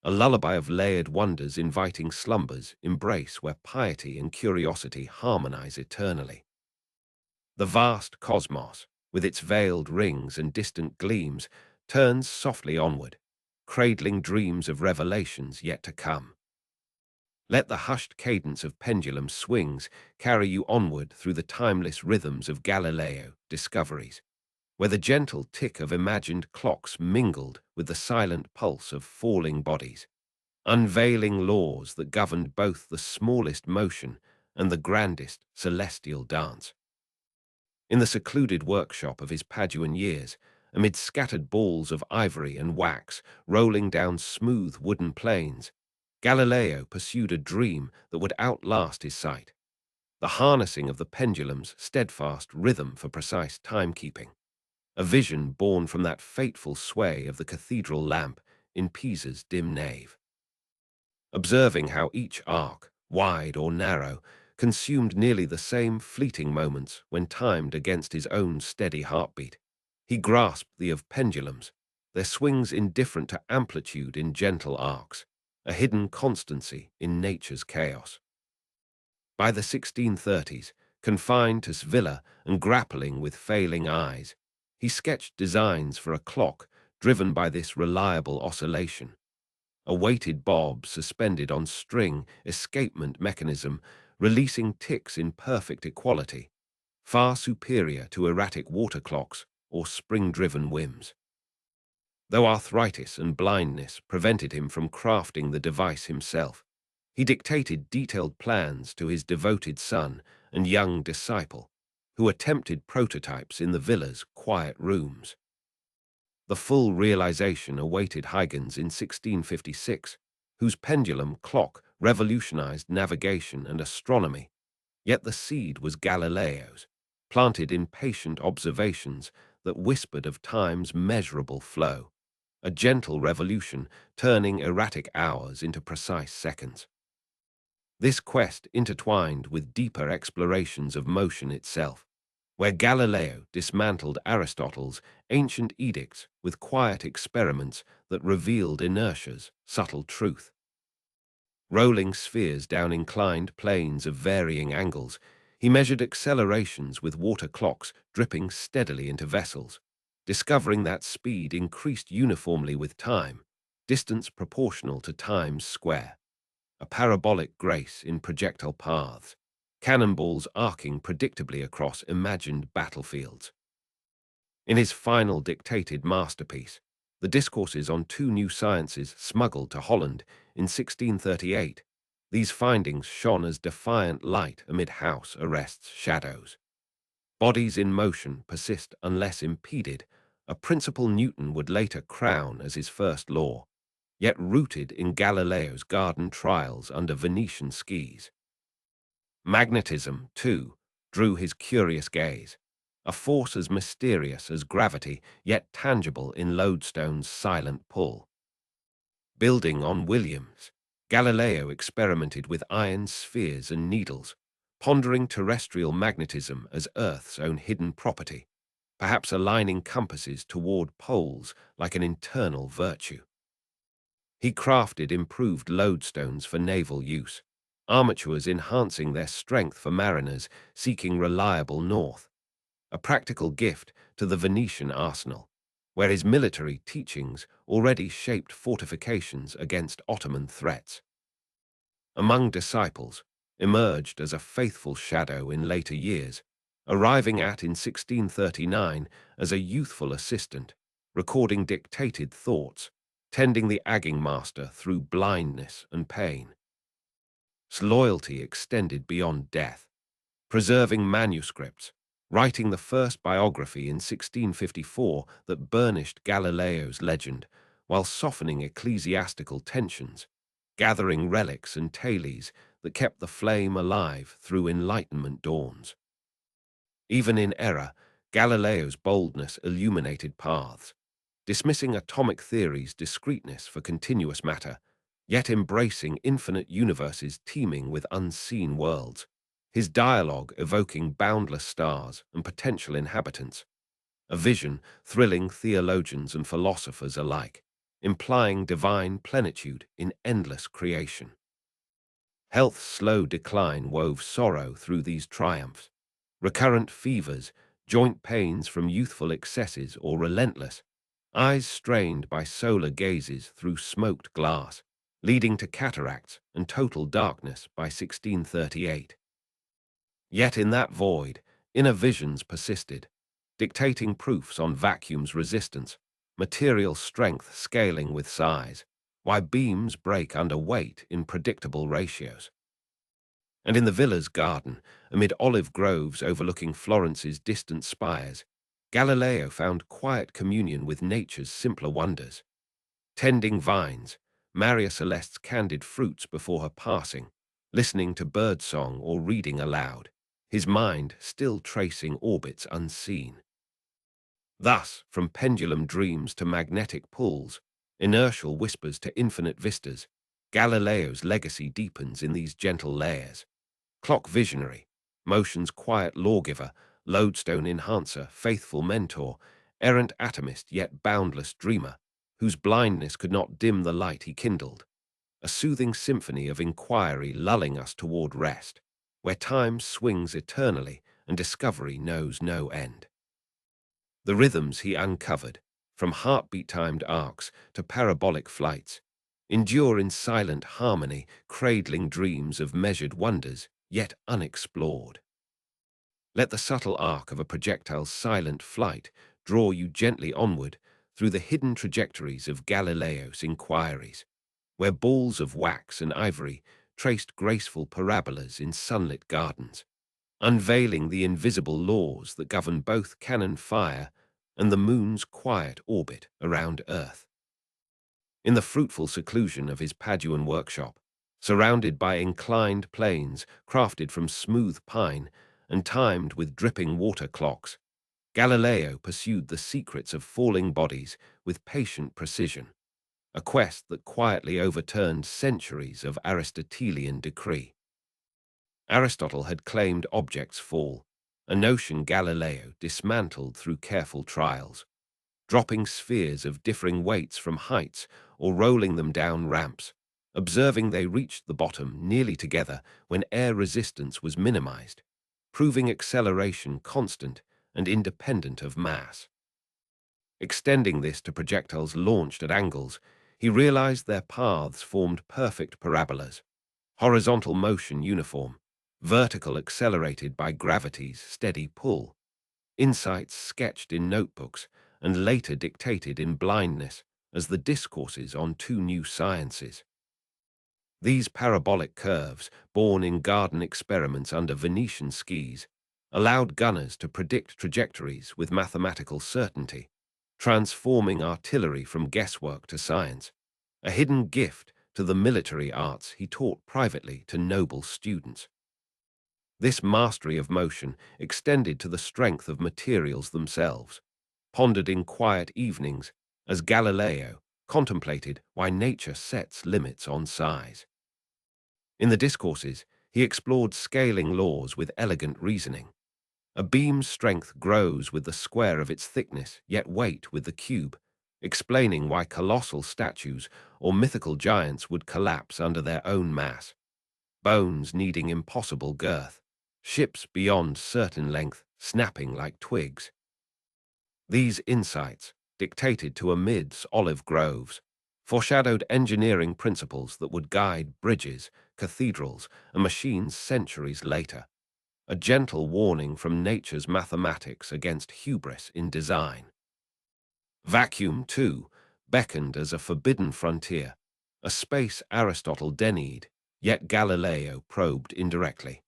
[SPEAKER 1] A lullaby of layered wonders inviting slumber's embrace where piety and curiosity harmonize eternally. The vast cosmos, with its veiled rings and distant gleams, turns softly onward, cradling dreams of revelations yet to come. Let the hushed cadence of pendulum swings carry you onward through the timeless rhythms of Galileo discoveries, where the gentle tick of imagined clocks mingled with the silent pulse of falling bodies, unveiling laws that governed both the smallest motion and the grandest celestial dance. In the secluded workshop of his Paduan years, amid scattered balls of ivory and wax rolling down smooth wooden planes, Galileo pursued a dream that would outlast his sight, the harnessing of the pendulum's steadfast rhythm for precise timekeeping, a vision born from that fateful sway of the cathedral lamp in Pisa's dim nave. Observing how each arc, wide or narrow, consumed nearly the same fleeting moments when timed against his own steady heartbeat, he grasped the of pendulums, their swings indifferent to amplitude in gentle arcs, a hidden constancy in nature's chaos. By the 1630s, confined to Sevilla and grappling with failing eyes, he sketched designs for a clock driven by this reliable oscillation, a weighted bob suspended on string escapement mechanism releasing ticks in perfect equality, far superior to erratic water clocks or spring-driven whims. Though arthritis and blindness prevented him from crafting the device himself, he dictated detailed plans to his devoted son and young disciple, who attempted prototypes in the villa's quiet rooms. The full realization awaited Huygens in 1656, whose pendulum clock revolutionized navigation and astronomy, yet the seed was Galileo's, planted in patient observations that whispered of time's measurable flow, a gentle revolution turning erratic hours into precise seconds. This quest intertwined with deeper explorations of motion itself, where Galileo dismantled Aristotle's ancient edicts with quiet experiments that revealed inertia's subtle truth. Rolling spheres down inclined planes of varying angles, he measured accelerations with water clocks dripping steadily into vessels, discovering that speed increased uniformly with time, distance proportional to time's square, a parabolic grace in projectile paths, cannonballs arcing predictably across imagined battlefields. In his final dictated masterpiece, the discourses on two new sciences smuggled to Holland in 1638, these findings shone as defiant light amid house arrest's shadows. Bodies in motion persist unless impeded, a principle Newton would later crown as his first law, yet rooted in Galileo's garden trials under Venetian skies. Magnetism, too, drew his curious gaze, a force as mysterious as gravity, yet tangible in Lodestone's silent pull. Building on Williams, Galileo experimented with iron spheres and needles, pondering terrestrial magnetism as Earth's own hidden property, perhaps aligning compasses toward poles like an internal virtue. He crafted improved lodestones for naval use, armatures enhancing their strength for mariners seeking reliable north, a practical gift to the Venetian arsenal, where his military teachings already shaped fortifications against Ottoman threats. Among disciples, emerged as a faithful shadow in later years, arriving in 1639 as a youthful assistant, recording dictated thoughts, tending the agging master through blindness and pain. His loyalty extended beyond death, preserving manuscripts, writing the first biography in 1654 that burnished Galileo's legend, while softening ecclesiastical tensions, gathering relics and tales that kept the flame alive through Enlightenment dawns. Even in error, Galileo's boldness illuminated paths, dismissing atomic theory's discreteness for continuous matter, yet embracing infinite universes teeming with unseen worlds, his dialogue evoking boundless stars and potential inhabitants, a vision thrilling theologians and philosophers alike, implying divine plenitude in endless creation. Health's slow decline wove sorrow through these triumphs. Recurrent fevers, joint pains from youthful excesses or relentless, eyes strained by solar gazes through smoked glass, leading to cataracts and total darkness by 1638. Yet in that void, inner visions persisted, dictating proofs on vacuum's resistance, material strength scaling with size, why beams break under weight in predictable ratios. And in the villa's garden, amid olive groves overlooking Florence's distant spires, Galileo found quiet communion with nature's simpler wonders. Tending vines, Maria Celeste's candid fruits before her passing, listening to birdsong or reading aloud, his mind still tracing orbits unseen. Thus, from pendulum dreams to magnetic pulls, inertial whispers to infinite vistas, Galileo's legacy deepens in these gentle layers. Clock visionary, motion's quiet lawgiver, lodestone enhancer, faithful mentor, errant atomist yet boundless dreamer, whose blindness could not dim the light he kindled, a soothing symphony of inquiry lulling us toward rest, where time swings eternally and discovery knows no end. The rhythms he uncovered, from heartbeat-timed arcs to parabolic flights, endure in silent harmony, cradling dreams of measured wonders, yet unexplored. Let the subtle arc of a projectile's silent flight draw you gently onward through the hidden trajectories of Galileo's inquiries, where balls of wax and ivory traced graceful parabolas in sunlit gardens, unveiling the invisible laws that govern both cannon fire and the moon's quiet orbit around Earth. In the fruitful seclusion of his Paduan workshop, surrounded by inclined planes crafted from smooth pine and timed with dripping water clocks, Galileo pursued the secrets of falling bodies with patient precision, a quest that quietly overturned centuries of Aristotelian decree. Aristotle had claimed objects fall, a notion Galileo dismantled through careful trials, dropping spheres of differing weights from heights or rolling them down ramps, observing they reached the bottom nearly together when air resistance was minimized, proving acceleration constant and independent of mass. Extending this to projectiles launched at angles, he realized their paths formed perfect parabolas, horizontal motion uniform, vertical accelerated by gravity's steady pull, insights sketched in notebooks and later dictated in blindness as the discourses on two new sciences. These parabolic curves, born in garden experiments under Venetian skies, allowed gunners to predict trajectories with mathematical certainty, transforming artillery from guesswork to science, a hidden gift to the military arts he taught privately to noble students. This mastery of motion extended to the strength of materials themselves, pondered in quiet evenings as Galileo contemplated why nature sets limits on size. In the discourses, he explored scaling laws with elegant reasoning. A beam's strength grows with the square of its thickness, yet weight with the cube, explaining why colossal statues or mythical giants would collapse under their own mass, bones needing impossible girth, ships beyond certain length snapping like twigs. These insights, dictated to amidst olive groves, foreshadowed engineering principles that would guide bridges, cathedrals, and machines centuries later, a gentle warning from nature's mathematics against hubris in design. Vacuum, too, beckoned as a forbidden frontier, a space Aristotle denied, yet Galileo probed indirectly.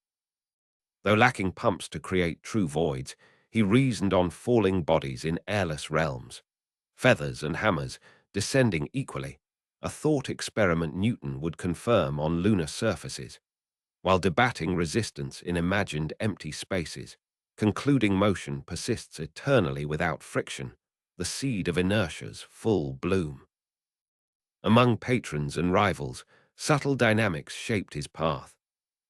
[SPEAKER 1] Though lacking pumps to create true voids, he reasoned on falling bodies in airless realms, feathers and hammers descending equally, a thought experiment Newton would confirm on lunar surfaces, while debating resistance in imagined empty spaces, concluding motion persists eternally without friction, the seed of inertia's full bloom. Among patrons and rivals, subtle dynamics shaped his path.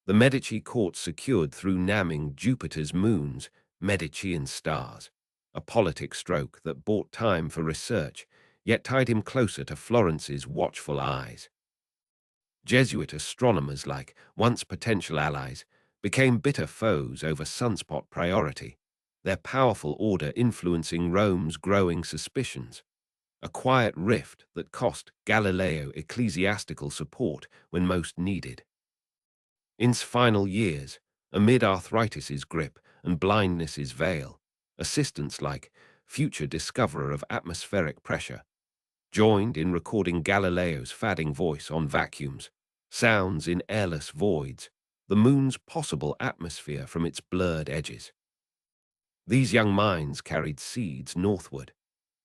[SPEAKER 1] The Medici court secured through namming Jupiter's moons, Medicean stars, a politic stroke that bought time for research, yet tied him closer to Florence's watchful eyes. Jesuit astronomers like, once potential allies, became bitter foes over sunspot priority, their powerful order influencing Rome's growing suspicions, a quiet rift that cost Galileo ecclesiastical support when most needed. In his final years, amid arthritis's grip and blindness's veil, assistants like future discoverer of atmospheric pressure joined in recording Galileo's fadding voice on vacuums, sounds in airless voids, the moon's possible atmosphere from its blurred edges. These young minds carried seeds northward,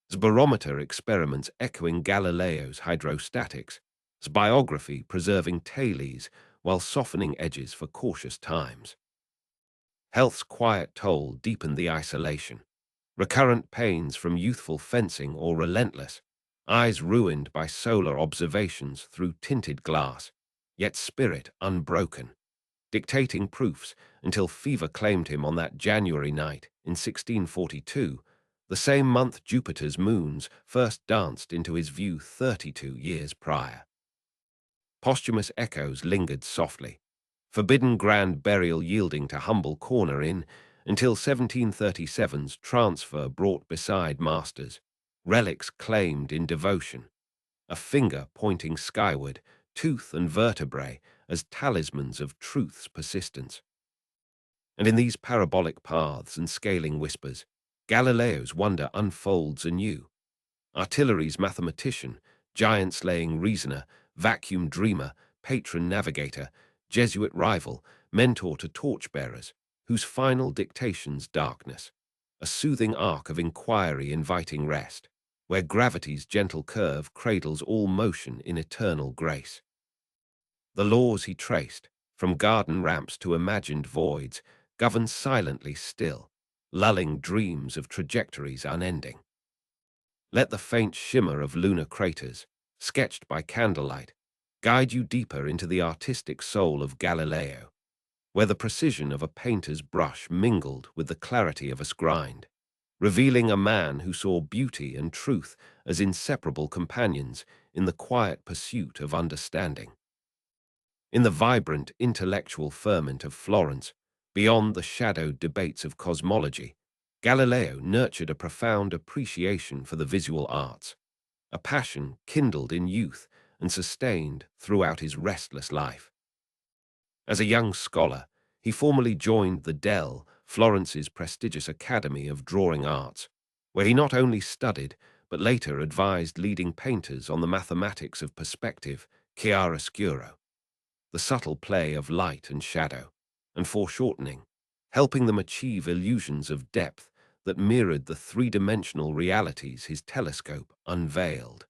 [SPEAKER 1] as barometer experiments echoing Galileo's hydrostatics, as biography preserving tailies while softening edges for cautious times. Health's quiet toll deepened the isolation. Recurrent pains from youthful fencing or relentless, eyes ruined by solar observations through tinted glass, yet spirit unbroken, dictating proofs until fever claimed him on that January night in 1642, the same month Jupiter's moons first danced into his view 32 years prior. Posthumous echoes lingered softly, forbidden grand burial yielding to humble corner inn until 1737's transfer brought beside masters, relics claimed in devotion, a finger pointing skyward, tooth and vertebrae as talismans of truth's persistence. And in these parabolic paths and scaling whispers, Galileo's wonder unfolds anew. Artillery's mathematician, giant-slaying reasoner, vacuum dreamer, patron navigator, Jesuit rival, mentor to torchbearers, whose final dictation's darkness, a soothing arc of inquiry inviting rest, where gravity's gentle curve cradles all motion in eternal grace. The laws he traced, from garden ramps to imagined voids, govern silently still, lulling dreams of trajectories unending. Let the faint shimmer of lunar craters, sketched by candlelight, guide you deeper into the artistic soul of Galileo, where the precision of a painter's brush mingled with the clarity of a scribe, revealing a man who saw beauty and truth as inseparable companions in the quiet pursuit of understanding. In the vibrant intellectual ferment of Florence, beyond the shadowed debates of cosmology, Galileo nurtured a profound appreciation for the visual arts, a passion kindled in youth and sustained throughout his restless life. As a young scholar, he formally joined the Dell, Florence's prestigious Academy of Drawing Arts, where he not only studied, but later advised leading painters on the mathematics of perspective, chiaroscuro, the subtle play of light and shadow, and foreshortening, helping them achieve illusions of depth that mirrored the three-dimensional realities his telescope unveiled.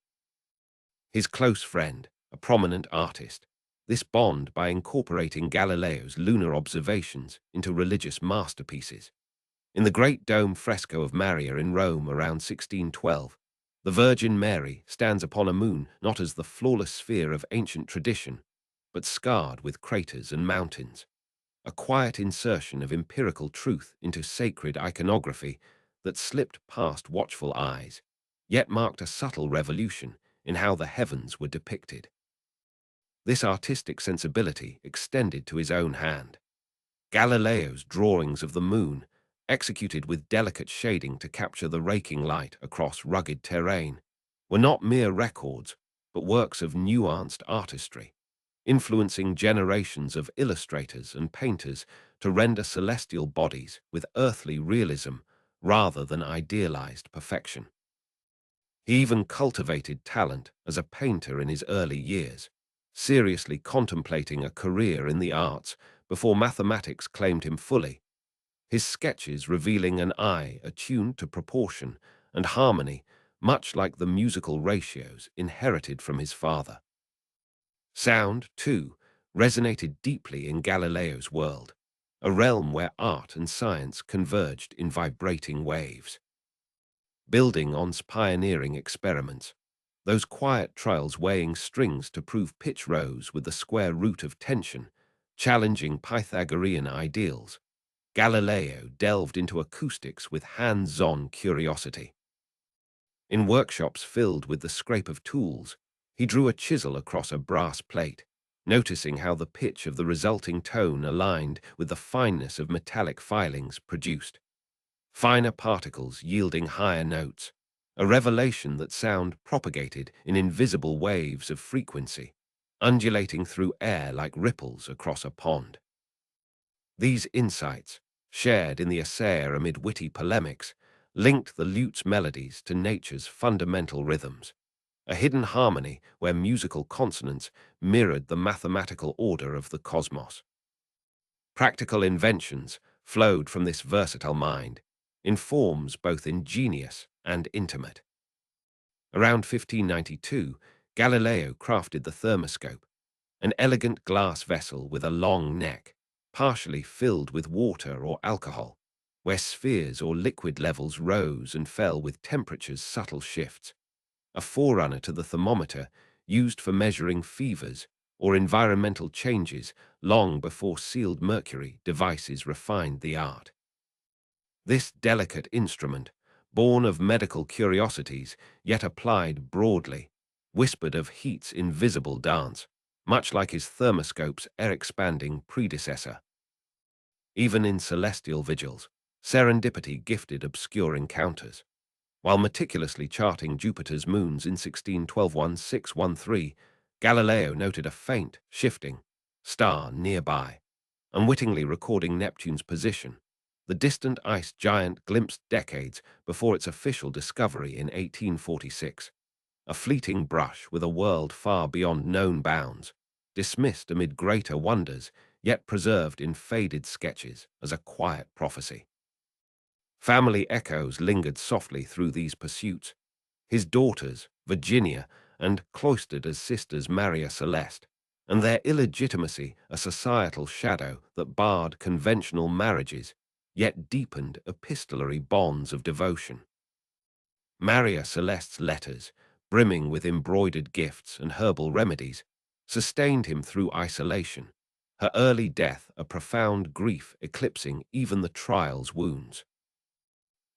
[SPEAKER 1] His close friend, a prominent artist, this bond by incorporating Galileo's lunar observations into religious masterpieces. In the Great Dome fresco of Maria in Rome around 1612, the Virgin Mary stands upon a moon not as the flawless sphere of ancient tradition, but scarred with craters and mountains, a quiet insertion of empirical truth into sacred iconography that slipped past watchful eyes, yet marked a subtle revolution in how the heavens were depicted. This artistic sensibility extended to his own hand. Galileo's drawings of the moon, executed with delicate shading to capture the raking light across rugged terrain, were not mere records, but works of nuanced artistry, influencing generations of illustrators and painters to render celestial bodies with earthly realism rather than idealized perfection. He even cultivated talent as a painter in his early years, seriously contemplating a career in the arts before mathematics claimed him fully, his sketches revealing an eye attuned to proportion and harmony, much like the musical ratios inherited from his father. Sound, too, resonated deeply in Galileo's world, a realm where art and science converged in vibrating waves. Building on pioneering experiments, those quiet trials weighing strings to prove pitch rose with the square root of tension, challenging Pythagorean ideals, Galileo delved into acoustics with hands-on curiosity. In workshops filled with the scrape of tools, he drew a chisel across a brass plate, noticing how the pitch of the resulting tone aligned with the fineness of metallic filings produced. Finer particles yielding higher notes, a revelation that sound propagated in invisible waves of frequency, undulating through air like ripples across a pond. These insights, shared in the assayer amid witty polemics, linked the lute's melodies to nature's fundamental rhythms, a hidden harmony where musical consonants mirrored the mathematical order of the cosmos. Practical inventions flowed from this versatile mind, in forms both ingenious and intimate. Around 1592, Galileo crafted the thermoscope, an elegant glass vessel with a long neck, partially filled with water or alcohol, where spheres or liquid levels rose and fell with temperature's subtle shifts, a forerunner to the thermometer used for measuring fevers or environmental changes long before sealed mercury devices refined the art. This delicate instrument, born of medical curiosities, yet applied broadly, whispered of heat's invisible dance, much like his thermoscope's air-expanding predecessor. Even in celestial vigils, serendipity gifted obscure encounters. While meticulously charting Jupiter's moons in 1612-1613, Galileo noted a faint, shifting star nearby, unwittingly recording Neptune's position. The distant ice giant glimpsed decades before its official discovery in 1846, a fleeting brush with a world far beyond known bounds, dismissed amid greater wonders, yet preserved in faded sketches as a quiet prophecy. Family echoes lingered softly through these pursuits. His daughters, Virginia, and cloistered as sisters Maria Celeste, and their illegitimacy a societal shadow that barred conventional marriages, yet deepened epistolary bonds of devotion. Maria Celeste's letters, brimming with embroidered gifts and herbal remedies, sustained him through isolation, her early death a profound grief eclipsing even the trial's wounds.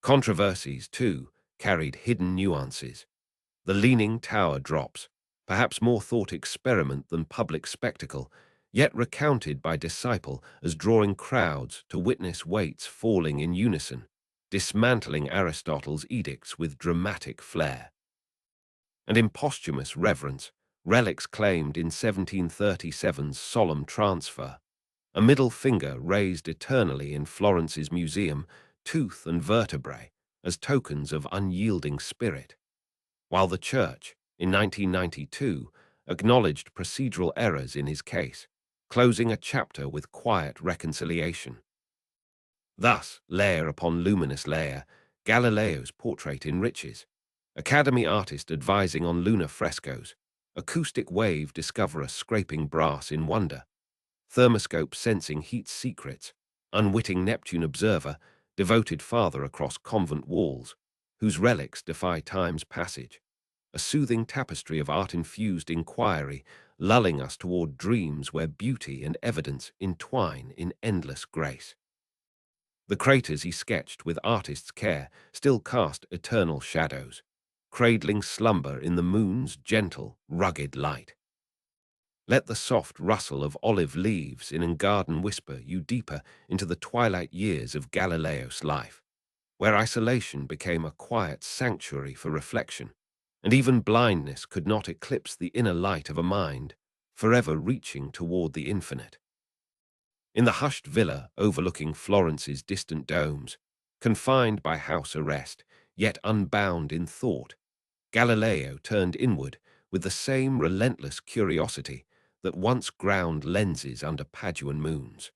[SPEAKER 1] Controversies, too, carried hidden nuances. The Leaning Tower drops, perhaps more thought experiment than public spectacle, yet recounted by Disciple as drawing crowds to witness weights falling in unison, dismantling Aristotle's edicts with dramatic flair. And in posthumous reverence, relics claimed in 1737's solemn transfer, a middle finger raised eternally in Florence's museum, tooth and vertebrae, as tokens of unyielding spirit, while the Church, in 1992, acknowledged procedural errors in his case, closing a chapter with quiet reconciliation. Thus, layer upon luminous layer, Galileo's portrait enriches. Academy artist advising on lunar frescoes, acoustic wave discoverer scraping brass in wonder, thermoscope sensing heat's secrets, unwitting Neptune observer, devoted father across convent walls, whose relics defy time's passage, a soothing tapestry of art-infused inquiry, lulling us toward dreams where beauty and evidence entwine in endless grace. The craters he sketched with artist's care still cast eternal shadows, cradling slumber in the moon's gentle, rugged light. Let the soft rustle of olive leaves in a garden whisper you deeper into the twilight years of Galileo's life, where isolation became a quiet sanctuary for reflection, and even blindness could not eclipse the inner light of a mind, forever reaching toward the infinite. In the hushed villa overlooking Florence's distant domes, confined by house arrest, yet unbound in thought, Galileo turned inward with the same relentless curiosity that once ground lenses under Paduan moons.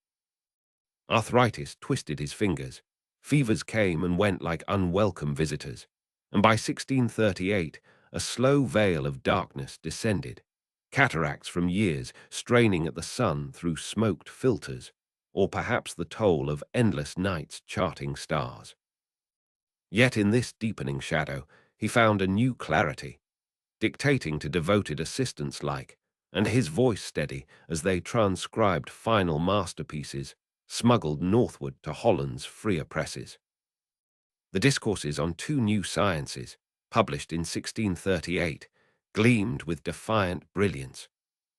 [SPEAKER 1] Arthritis twisted his fingers, fevers came and went like unwelcome visitors, and by 1638 a slow veil of darkness descended, cataracts from years straining at the sun through smoked filters, or perhaps the toll of endless nights charting stars. Yet in this deepening shadow he found a new clarity, dictating to devoted assistants like, and his voice steady as they transcribed final masterpieces smuggled northward to Holland's freer presses. The discourses on two new sciences, published in 1638, gleamed with defiant brilliance.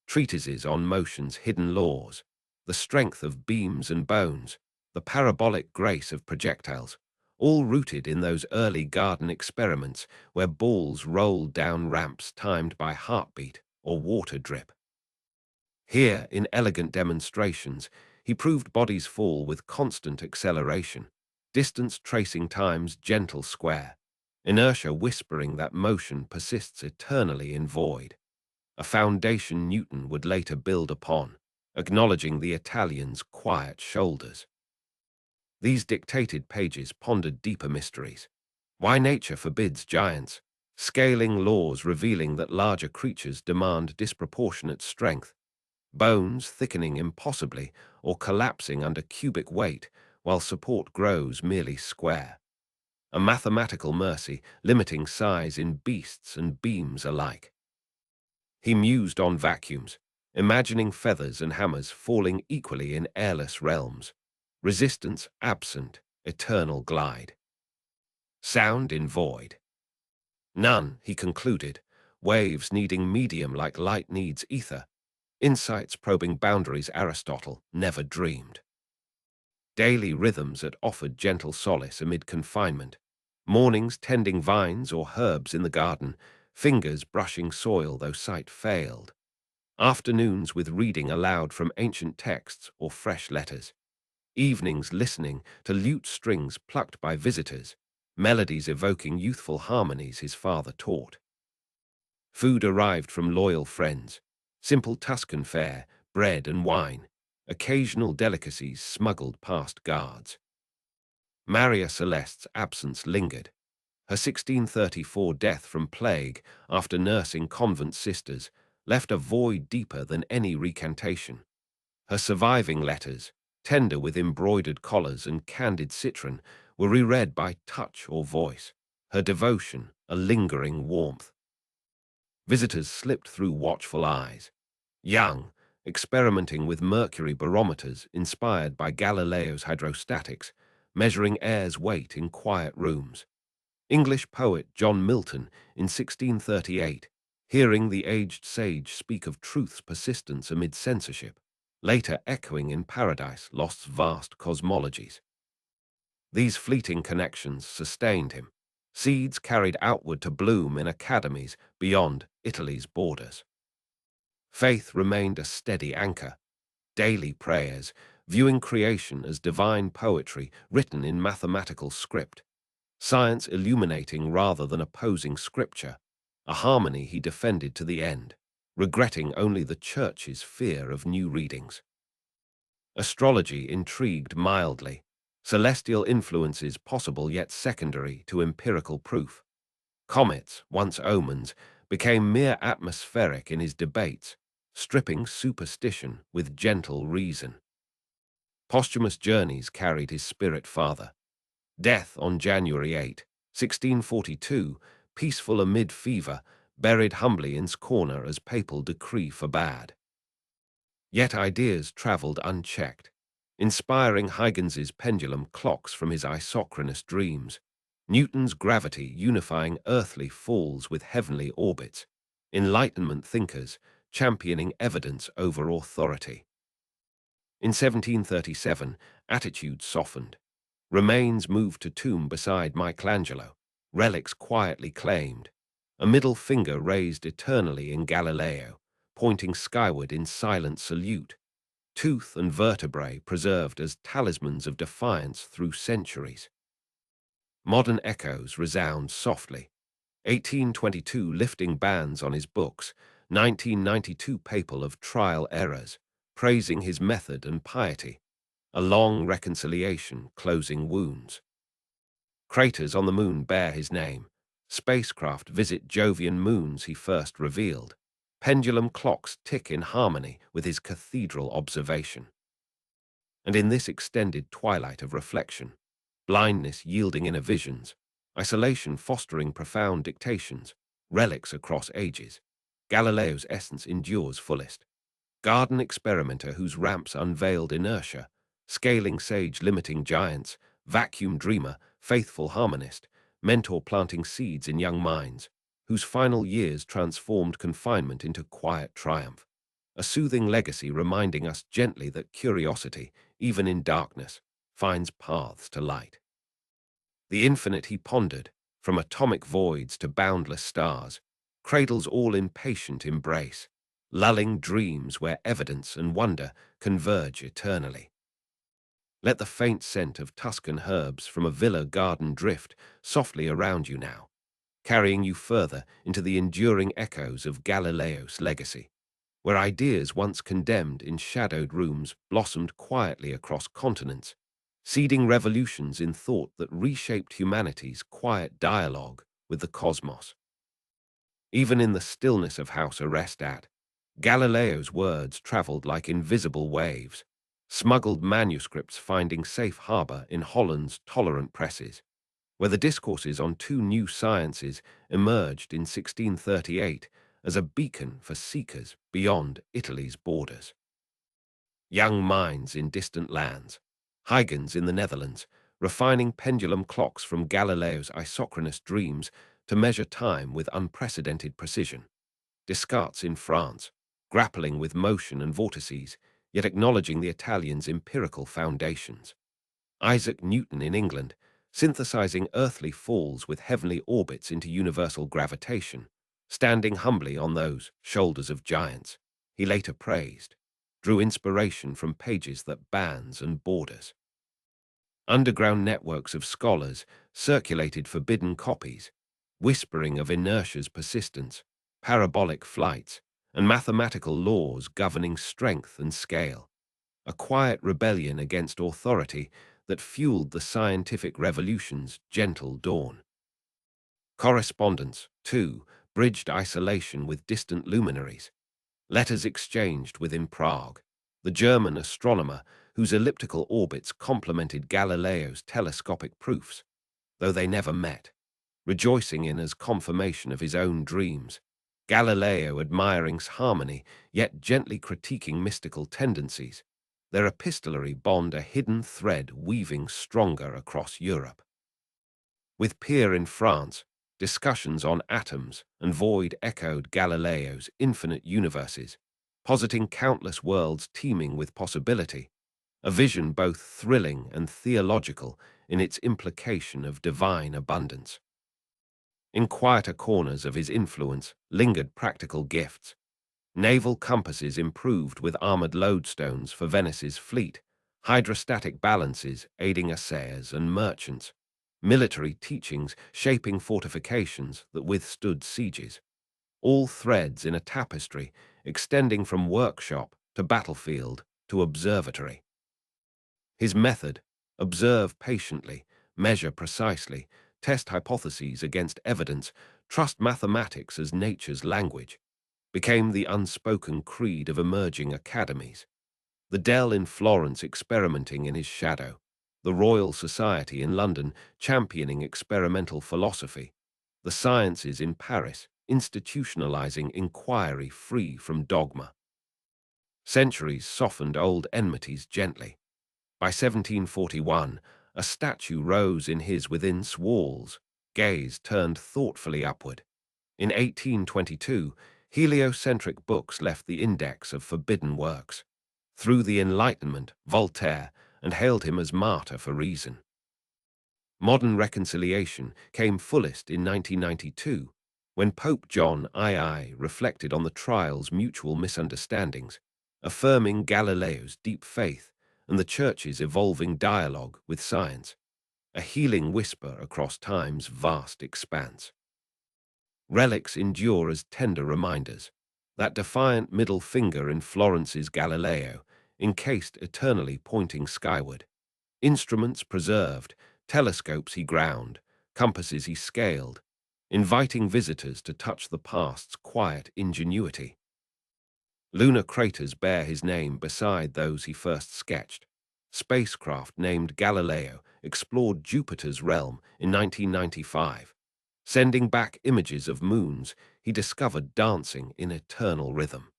[SPEAKER 1] Treatises on motion's hidden laws, the strength of beams and bones, the parabolic grace of projectiles, all rooted in those early garden experiments where balls rolled down ramps timed by heartbeat or water drip. Here, in elegant demonstrations, he proved bodies fall with constant acceleration, distance tracing time's gentle square, inertia whispering that motion persists eternally in void, a foundation Newton would later build upon, acknowledging the Italian's quiet shoulders. These dictated pages pondered deeper mysteries. Why nature forbids giants, scaling laws revealing that larger creatures demand disproportionate strength, bones thickening impossibly or collapsing under cubic weight while support grows merely square. A mathematical mercy limiting size in beasts and beams alike. He mused on vacuums, imagining feathers and hammers falling equally in airless realms, resistance absent, eternal glide. Sound in void. None, he concluded, waves needing medium like light needs ether, insights probing boundaries Aristotle never dreamed. Daily rhythms that offered gentle solace amid confinement, mornings tending vines or herbs in the garden, fingers brushing soil though sight failed, afternoons with reading aloud from ancient texts or fresh letters, evenings listening to lute strings plucked by visitors, melodies evoking youthful harmonies his father taught. Food arrived from loyal friends, simple Tuscan fare, bread and wine, occasional delicacies smuggled past guards. Maria Celeste's absence lingered. Her 1634 death from plague after nursing convent sisters left a void deeper than any recantation. Her surviving letters, tender with embroidered collars and candid citron, were reread by touch or voice, her devotion a lingering warmth. Visitors slipped through watchful eyes, young, experimenting with mercury barometers inspired by Galileo's hydrostatics, measuring air's weight in quiet rooms. English poet John Milton in 1638, hearing the aged sage speak of truth's persistence amid censorship, later echoing in Paradise Lost's vast cosmologies. These fleeting connections sustained him, seeds carried outward to bloom in academies beyond Italy's borders. Faith remained a steady anchor, daily prayers, viewing creation as divine poetry written in mathematical script, science illuminating rather than opposing scripture, a harmony he defended to the end, regretting only the Church's fear of new readings. Astrology intrigued mildly, celestial influences possible yet secondary to empirical proof. Comets, once omens, became mere atmospheric in his debates, stripping superstition with gentle reason. Posthumous journeys carried his spirit farther. Death on January 8, 1642, peaceful amid fever, buried humbly in's corner as papal decree forbade. Yet ideas travelled unchecked, inspiring Huygens's pendulum clocks from his isochronous dreams, Newton's gravity unifying earthly falls with heavenly orbits, Enlightenment thinkers championing evidence over authority. In 1737, attitudes softened. Remains moved to tomb beside Michelangelo, relics quietly claimed, a middle finger raised eternally in Galileo, pointing skyward in silent salute, tooth and vertebrae preserved as talismans of defiance through centuries. Modern echoes resound softly. 1822 lifting bans on his books, 1992 papal of trial errors, praising his method and piety, a long reconciliation closing wounds. Craters on the moon bear his name. Spacecraft visit Jovian moons he first revealed. Pendulum clocks tick in harmony with his cathedral observation. And in this extended twilight of reflection, blindness yielding inner visions, isolation fostering profound dictations, relics across ages, Galileo's essence endures fullest. Garden experimenter whose ramps unveiled inertia, scaling sage limiting giants, vacuum dreamer, faithful harmonist, mentor planting seeds in young minds, whose final years transformed confinement into quiet triumph. A soothing legacy reminding us gently that curiosity, even in darkness, finds paths to light. The infinite he pondered, from atomic voids to boundless stars, cradles all in patient embrace, lulling dreams where evidence and wonder converge eternally. Let the faint scent of Tuscan herbs from a villa garden drift softly around you now, carrying you further into the enduring echoes of Galileo's legacy, where ideas once condemned in shadowed rooms blossomed quietly across continents, seeding revolutions in thought that reshaped humanity's quiet dialogue with the cosmos. Even in the stillness of house arrest Galileo's words traveled like invisible waves, smuggled manuscripts finding safe harbor in Holland's tolerant presses, where the discourses on two new sciences emerged in 1638 as a beacon for seekers beyond Italy's borders. Young minds in distant lands, Huygens in the Netherlands, refining pendulum clocks from Galileo's isochronous dreams to measure time with unprecedented precision. Descartes in France, grappling with motion and vortices, yet acknowledging the Italian's empirical foundations. Isaac Newton in England, synthesizing earthly falls with heavenly orbits into universal gravitation, standing humbly on those shoulders of giants, he later praised, drew inspiration from pages that bans and borders. Underground networks of scholars circulated forbidden copies, whispering of inertia's persistence, parabolic flights, and mathematical laws governing strength and scale, a quiet rebellion against authority that fueled the scientific revolution's gentle dawn. Correspondence, too, bridged isolation with distant luminaries. Letters exchanged within Prague, the German astronomer whose elliptical orbits complemented Galileo's telescopic proofs, though they never met, rejoicing in as confirmation of his own dreams. Galileo admiring harmony, yet gently critiquing mystical tendencies, their epistolary bond a hidden thread weaving stronger across Europe. With Peer in France, discussions on atoms and void echoed Galileo's infinite universes, positing countless worlds teeming with possibility, a vision both thrilling and theological in its implication of divine abundance. In quieter corners of his influence lingered practical gifts. Naval compasses improved with armored lodestones for Venice's fleet, hydrostatic balances aiding assayers and merchants, military teachings shaping fortifications that withstood sieges, all threads in a tapestry extending from workshop to battlefield to observatory. His method, observe patiently, measure precisely, test hypotheses against evidence, trust mathematics as nature's language, became the unspoken creed of emerging academies. The Dell in Florence experimenting in his shadow, the Royal Society in London championing experimental philosophy, the sciences in Paris institutionalizing inquiry free from dogma. Centuries softened old enmities gently. By 1741, a statue rose in his within's walls, gaze turned thoughtfully upward. In 1822, heliocentric books left the index of forbidden works. Through the Enlightenment, Voltaire, and hailed him as martyr for reason. Modern reconciliation came fullest in 1992, when Pope John II reflected on the trial's mutual misunderstandings, affirming Galileo's deep faith and the Church's evolving dialogue with science, a healing whisper across time's vast expanse. Relics endure as tender reminders. That defiant middle finger in Florence's Galileo, encased eternally pointing skyward. Instruments preserved, telescopes he ground, compasses he scaled, inviting visitors to touch the past's quiet ingenuity. Lunar craters bear his name beside those he first sketched. Spacecraft named Galileo explored Jupiter's realm in 1995. Sending back images of moons, he discovered dancing in eternal rhythm.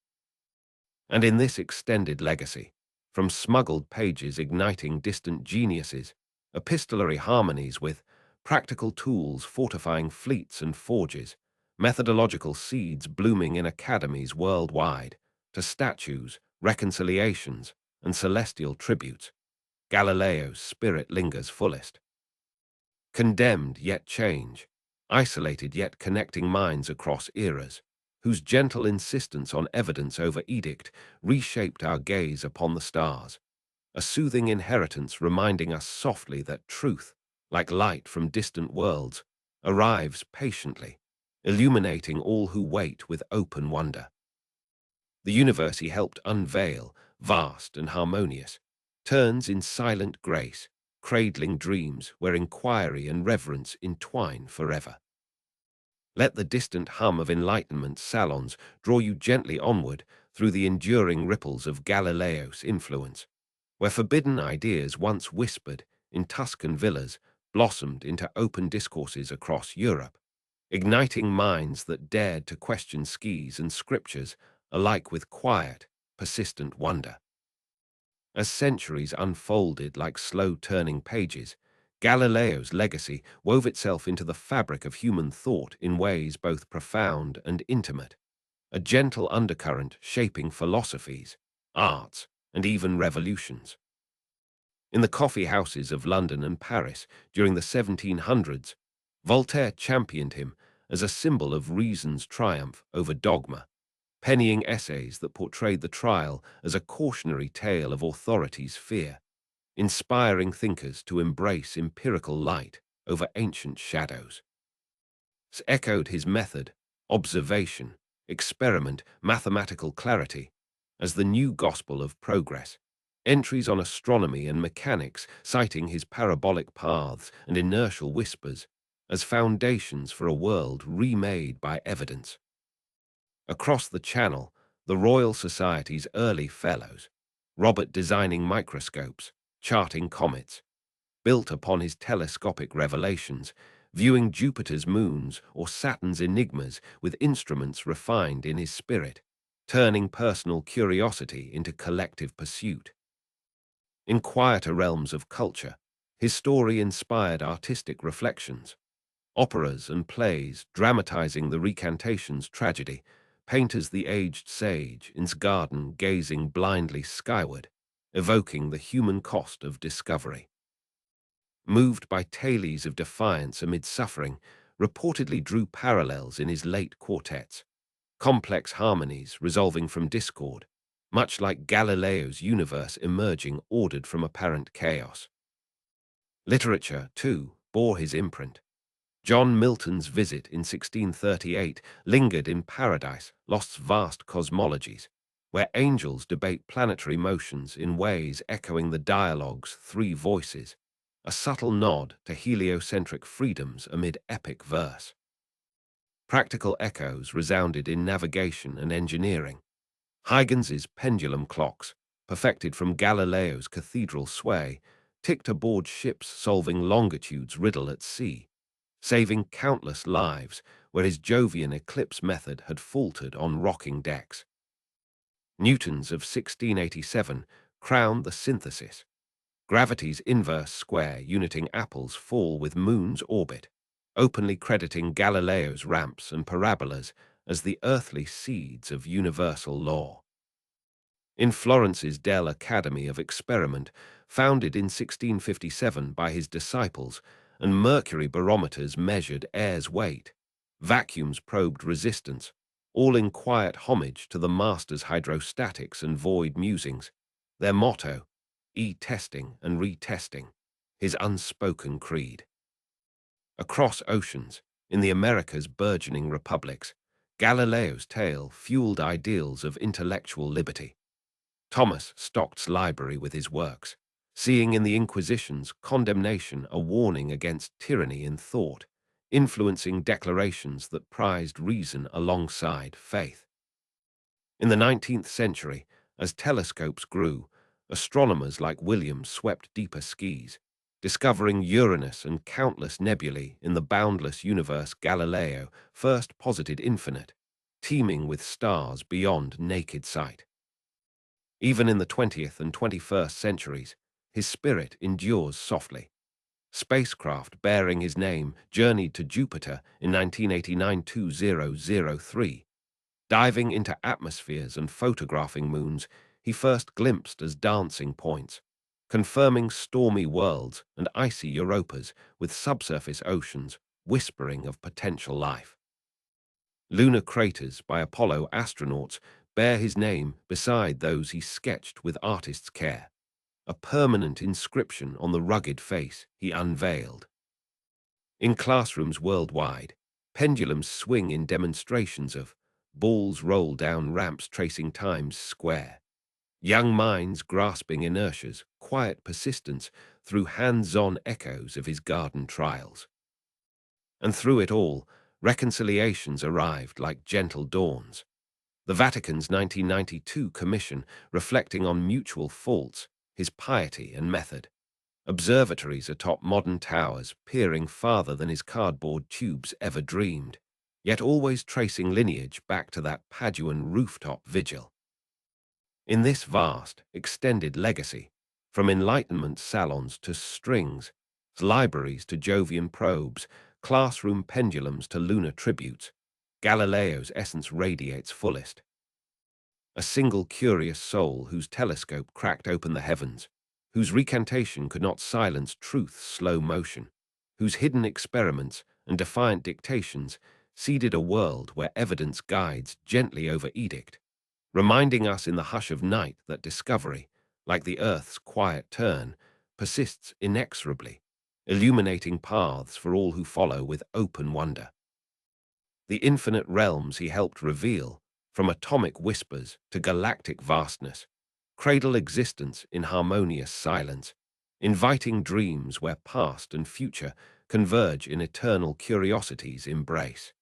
[SPEAKER 1] And in this extended legacy, from smuggled pages igniting distant geniuses, epistolary harmonies with practical tools fortifying fleets and forges, methodological seeds blooming in academies worldwide, to statues, reconciliations, and celestial tributes, Galileo's spirit lingers fullest. Condemned yet change, isolated yet connecting minds across eras, whose gentle insistence on evidence over edict reshaped our gaze upon the stars, a soothing inheritance reminding us softly that truth, like light from distant worlds, arrives patiently, illuminating all who wait with open wonder. The universe he helped unveil, vast and harmonious, turns in silent grace, cradling dreams where inquiry and reverence entwine forever. Let the distant hum of enlightenment salons draw you gently onward through the enduring ripples of Galileo's influence, where forbidden ideas once whispered in Tuscan villas blossomed into open discourses across Europe, igniting minds that dared to question skis and scriptures alike with quiet, persistent wonder. As centuries unfolded like slow-turning pages, Galileo's legacy wove itself into the fabric of human thought in ways both profound and intimate, a gentle undercurrent shaping philosophies, arts, and even revolutions. In the coffee houses of London and Paris during the 1700s, Voltaire championed him as a symbol of reason's triumph over dogma, pennying essays that portrayed the trial as a cautionary tale of authority's fear, inspiring thinkers to embrace empirical light over ancient shadows. Echoed his method, observation, experiment, mathematical clarity, as the new gospel of progress, entries on astronomy and mechanics citing his parabolic paths and inertial whispers as foundations for a world remade by evidence. Across the Channel, the Royal Society's early fellows, Robert designing microscopes, charting comets, built upon his telescopic revelations, viewing Jupiter's moons or Saturn's enigmas with instruments refined in his spirit, turning personal curiosity into collective pursuit. In quieter realms of culture, his story inspired artistic reflections. Operas and plays dramatizing the recantation's tragedy, painters the aged sage in his garden gazing blindly skyward, evoking the human cost of discovery. Moved by tales of defiance amid suffering, reportedly drew parallels in his late quartets, complex harmonies resolving from discord, much like Galileo's universe emerging ordered from apparent chaos. Literature, too, bore his imprint. John Milton's visit in 1638 lingered in paradise, Lost's vast cosmologies, where angels debate planetary motions in ways echoing the dialogue's three voices, a subtle nod to heliocentric freedoms amid epic verse. Practical echoes resounded in navigation and engineering. Huygens's pendulum clocks, perfected from Galileo's cathedral sway, ticked aboard ships solving longitude's riddle at sea, saving countless lives where his Jovian eclipse method had faltered on rocking decks. Newton's of 1687 crowned the synthesis, gravity's inverse square uniting Apple's fall with Moon's orbit, openly crediting Galileo's ramps and parabolas as the earthly seeds of universal law. In Florence's Dell Academy of Experiment, founded in 1657 by his disciples, and mercury barometers measured air's weight, vacuums probed resistance, all in quiet homage to the master's hydrostatics and void musings, their motto, testing and retesting, his unspoken creed. Across oceans, in the Americas' burgeoning republics, Galileo's tale fueled ideals of intellectual liberty. Thomas stocked library with his works, seeing in the Inquisition's condemnation a warning against tyranny in thought, influencing declarations that prized reason alongside faith. In the 19th century, as telescopes grew, astronomers like Williams swept deeper skies, discovering Uranus and countless nebulae in the boundless universe Galileo first posited infinite, teeming with stars beyond naked sight. Even in the 20th and 21st centuries, his spirit endures softly. Spacecraft bearing his name journeyed to Jupiter in 1989-2003. Diving into atmospheres and photographing moons he first glimpsed as dancing points, confirming stormy worlds and icy Europas with subsurface oceans whispering of potential life. Lunar craters by Apollo astronauts bear his name beside those he sketched with artist's care, a permanent inscription on the rugged face he unveiled. In classrooms worldwide, pendulums swing in demonstrations of balls roll down ramps tracing time's square. Young minds grasping inertia's quiet persistence through hands-on echoes of his garden trials. And through it all, reconciliations arrived like gentle dawns. The Vatican's 1992 commission reflecting on mutual faults, his piety and method. Observatories atop modern towers peering farther than his cardboard tubes ever dreamed, yet always tracing lineage back to that Paduan rooftop vigil. In this vast, extended legacy, from Enlightenment salons to strings, libraries to Jovian probes, classroom pendulums to lunar tributes, Galileo's essence radiates fullest. A single curious soul whose telescope cracked open the heavens, whose recantation could not silence truth's slow motion, whose hidden experiments and defiant dictations seeded a world where evidence guides gently over edict, reminding us in the hush of night that discovery, like the Earth's quiet turn, persists inexorably, illuminating paths for all who follow with open wonder. The infinite realms he helped reveal, from atomic whispers to galactic vastness, cradle existence in harmonious silence, inviting dreams where past and future converge in eternal curiosity's embrace.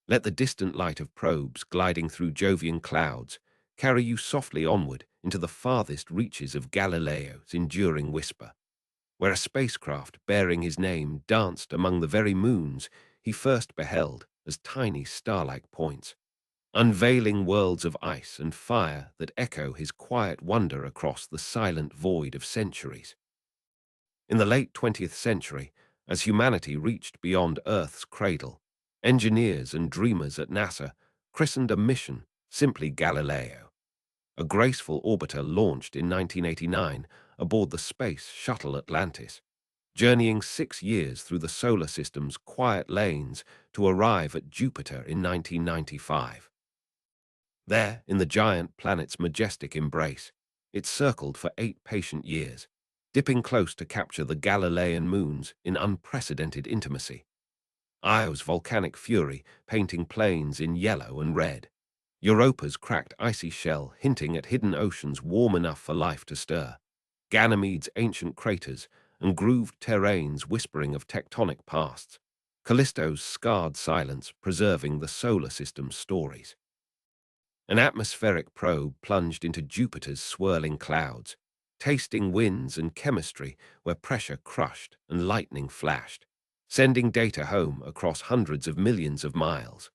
[SPEAKER 1] Let the distant light of probes gliding through Jovian clouds carry you softly onward into the farthest reaches of Galileo's enduring whisper, where a spacecraft bearing his name danced among the very moons he first beheld as tiny star-like points, unveiling worlds of ice and fire that echo his quiet wonder across the silent void of centuries. In the late 20th century, as humanity reached beyond Earth's cradle, engineers and dreamers at NASA christened a mission simply Galileo. A graceful orbiter launched in 1989 aboard the Space Shuttle Atlantis, journeying 6 years through the solar system's quiet lanes to arrive at Jupiter in 1995. There, in the giant planet's majestic embrace, it circled for 8 patient years, dipping close to capture the Galilean moons in unprecedented intimacy. Io's volcanic fury painting plains in yellow and red, Europa's cracked icy shell hinting at hidden oceans warm enough for life to stir, Ganymede's ancient craters and grooved terrains whispering of tectonic pasts, Callisto's scarred silence preserving the solar system's stories. An atmospheric probe plunged into Jupiter's swirling clouds, tasting winds and chemistry where pressure crushed and lightning flashed, sending data home across hundreds of millions of miles.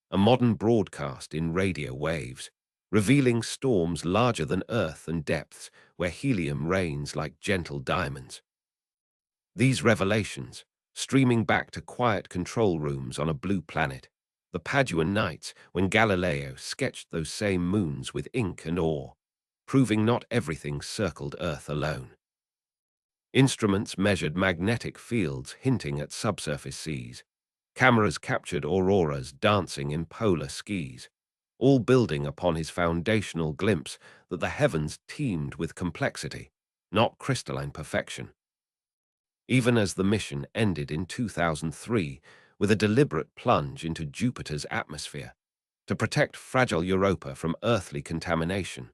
[SPEAKER 1] A modern broadcast in radio waves, revealing storms larger than Earth and depths where helium rains like gentle diamonds. These revelations, streaming back to quiet control rooms on a blue planet, the Paduan nights when Galileo sketched those same moons with ink and ore, proving not everything circled Earth alone. Instruments measured magnetic fields hinting at subsurface seas. Cameras captured auroras dancing in polar skis, all building upon his foundational glimpse that the heavens teemed with complexity, not crystalline perfection. Even as the mission ended in 2003 with a deliberate plunge into Jupiter's atmosphere to protect fragile Europa from earthly contamination,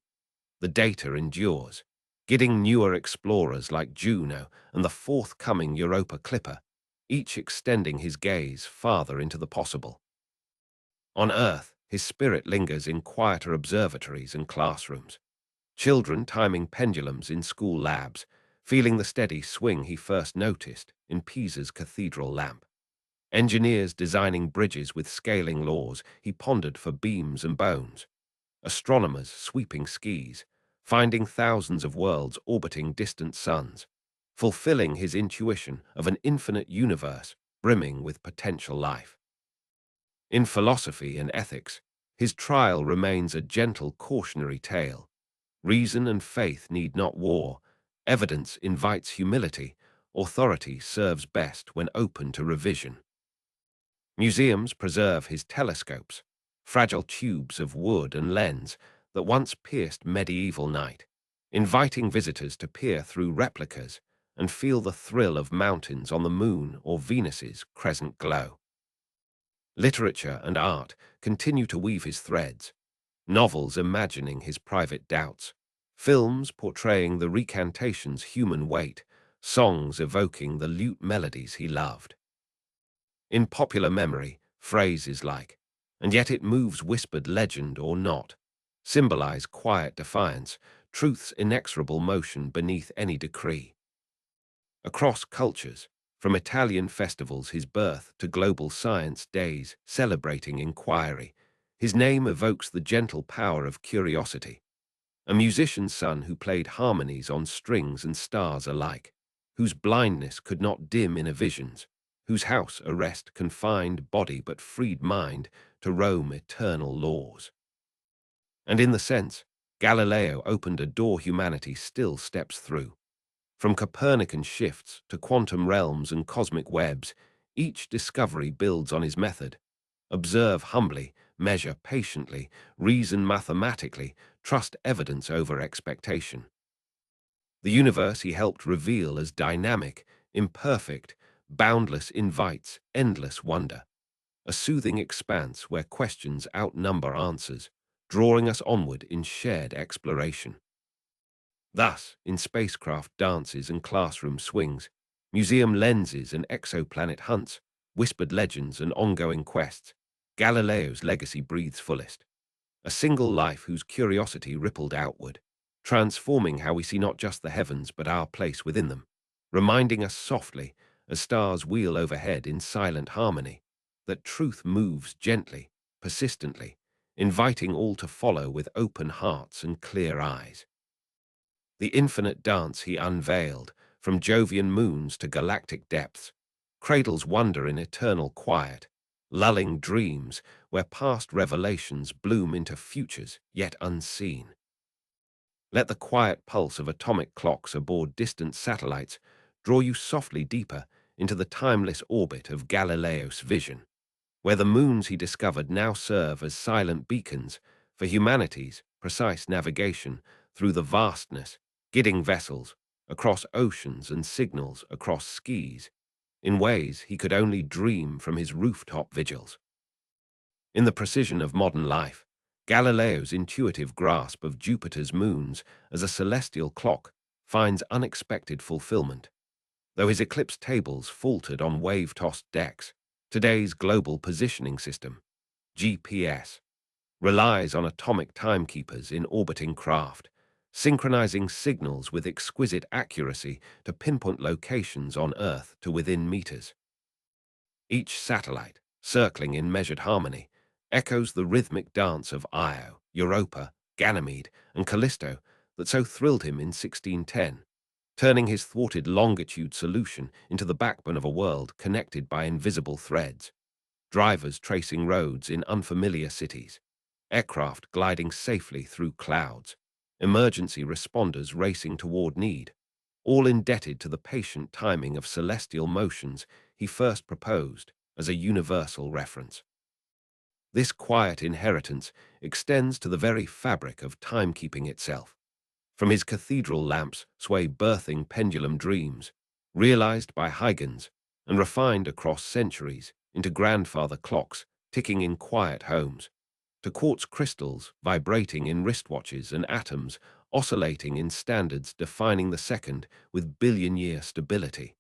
[SPEAKER 1] the data endures, guiding newer explorers like Juno and the forthcoming Europa Clipper, each extending his gaze farther into the possible. On Earth, his spirit lingers in quieter observatories and classrooms, children timing pendulums in school labs, feeling the steady swing he first noticed in Pisa's cathedral lamp. Engineers designing bridges with scaling laws he pondered for beams and bones. Astronomers sweeping skis, finding thousands of worlds orbiting distant suns, fulfilling his intuition of an infinite universe brimming with potential life. In philosophy and ethics, his trial remains a gentle cautionary tale. Reason and faith need not war. Evidence invites humility. Authority serves best when open to revision. Museums preserve his telescopes, fragile tubes of wood and lens that once pierced medieval night, inviting visitors to peer through replicas and feel the thrill of mountains on the moon or Venus's crescent glow. Literature and art continue to weave his threads, novels imagining his private doubts, films portraying the recantation's human weight, songs evoking the lute melodies he loved. In popular memory, phrases like, "and yet it moves whispered legend or not," symbolize quiet defiance, truth's inexorable motion beneath any decree. Across cultures, from Italian festivals his birth to global science days celebrating inquiry, his name evokes the gentle power of curiosity. A musician's son who played harmonies on strings and stars alike, whose blindness could not dim inner visions, whose house arrest confined body but freed mind to roam eternal laws. And in the sense, Galileo opened a door humanity still steps through. From Copernican shifts to quantum realms and cosmic webs, each discovery builds on his method. Observe humbly, measure patiently, reason mathematically, trust evidence over expectation. The universe he helped reveal as dynamic, imperfect, boundless invites endless wonder, a soothing expanse where questions outnumber answers, drawing us onward in shared exploration. Thus, in spacecraft dances and classroom swings, museum lenses and exoplanet hunts, whispered legends and ongoing quests, Galileo's legacy breathes fullest. A single life whose curiosity rippled outward, transforming how we see not just the heavens but our place within them. reminding us softly, as stars wheel overhead in silent harmony, that truth moves gently, persistently, inviting all to follow with open hearts and clear eyes. The infinite dance he unveiled, from Jovian moons to galactic depths, cradles wonder in eternal quiet, lulling dreams where past revelations bloom into futures yet unseen. Let the quiet pulse of atomic clocks aboard distant satellites draw you softly deeper into the timeless orbit of Galileo's vision, where the moons he discovered now serve as silent beacons for humanity's precise navigation through the vastness, guiding vessels across oceans and signals across skies, in ways he could only dream from his rooftop vigils. In the precision of modern life, Galileo's intuitive grasp of Jupiter's moons as a celestial clock finds unexpected fulfillment. Though his eclipse tables faltered on wave-tossed decks, today's global positioning system, GPS, relies on atomic timekeepers in orbiting craft, synchronizing signals with exquisite accuracy to pinpoint locations on Earth to within meters. Each satellite, circling in measured harmony, echoes the rhythmic dance of Io, Europa, Ganymede, and Callisto that so thrilled him in 1610, turning his thwarted longitude solution into the backbone of a world connected by invisible threads, drivers tracing roads in unfamiliar cities, aircraft gliding safely through clouds, emergency responders racing toward need, all indebted to the patient timing of celestial motions he first proposed as a universal reference. This quiet inheritance extends to the very fabric of timekeeping itself. From his cathedral lamps sway birthing pendulum dreams, realized by Huygens and refined across centuries into grandfather clocks ticking in quiet homes, to quartz crystals vibrating in wristwatches and atoms oscillating in standards defining the second with billion-year stability.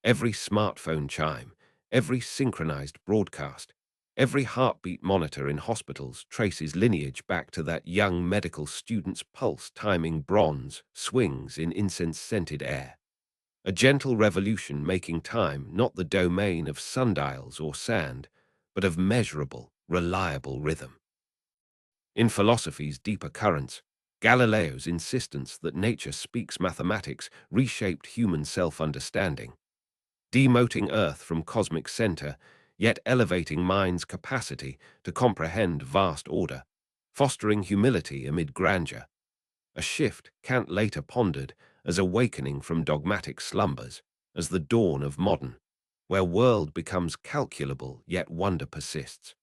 [SPEAKER 1] Every smartphone chime, every synchronized broadcast, every heartbeat monitor in hospitals traces lineage back to that young medical student's pulse timing bronze swings in incense-scented air. A gentle revolution making time not the domain of sundials or sand, but of measurable, reliable rhythm. In philosophy's deeper currents, Galileo's insistence that nature speaks mathematics reshaped human self-understanding, demoting Earth from cosmic center, yet elevating mind's capacity to comprehend vast order, fostering humility amid grandeur, a shift Kant later pondered as awakening from dogmatic slumbers, as the dawn of modern, where world becomes calculable yet wonder persists.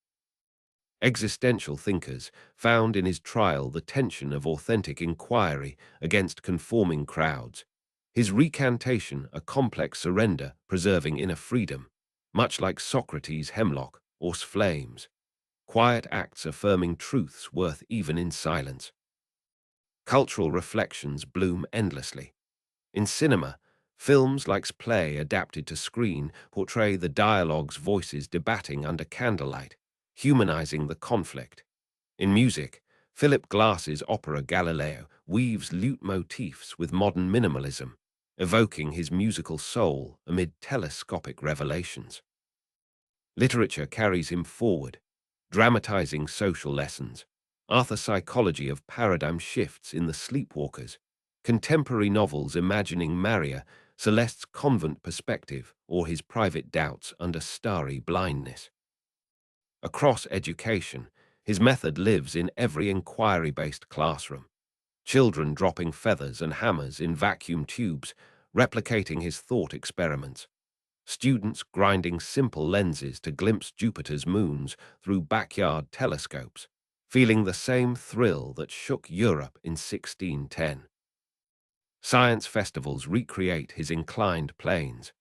[SPEAKER 1] Existential thinkers found in his trial the tension of authentic inquiry against conforming crowds, his recantation a complex surrender preserving inner freedom, much like Socrates' hemlock or flames, quiet acts affirming truths worth even in silence. Cultural reflections bloom endlessly. In cinema, films like Play adapted to screen portray the dialogue's voices debating under candlelight, humanizing the conflict. In music, Philip Glass's opera Galileo weaves lute motifs with modern minimalism, evoking his musical soul amid telescopic revelations. Literature carries him forward, dramatizing social lessons, Arthur's psychology of paradigm shifts in The Sleepwalkers, contemporary novels imagining Maria, Celeste's convent perspective, or his private doubts under starry blindness. Across education, his method lives in every inquiry-based classroom. Children dropping feathers and hammers in vacuum tubes, replicating his thought experiments. Students grinding simple lenses to glimpse Jupiter's moons through backyard telescopes, feeling the same thrill that shook Europe in 1610. Science festivals recreate his inclined planes,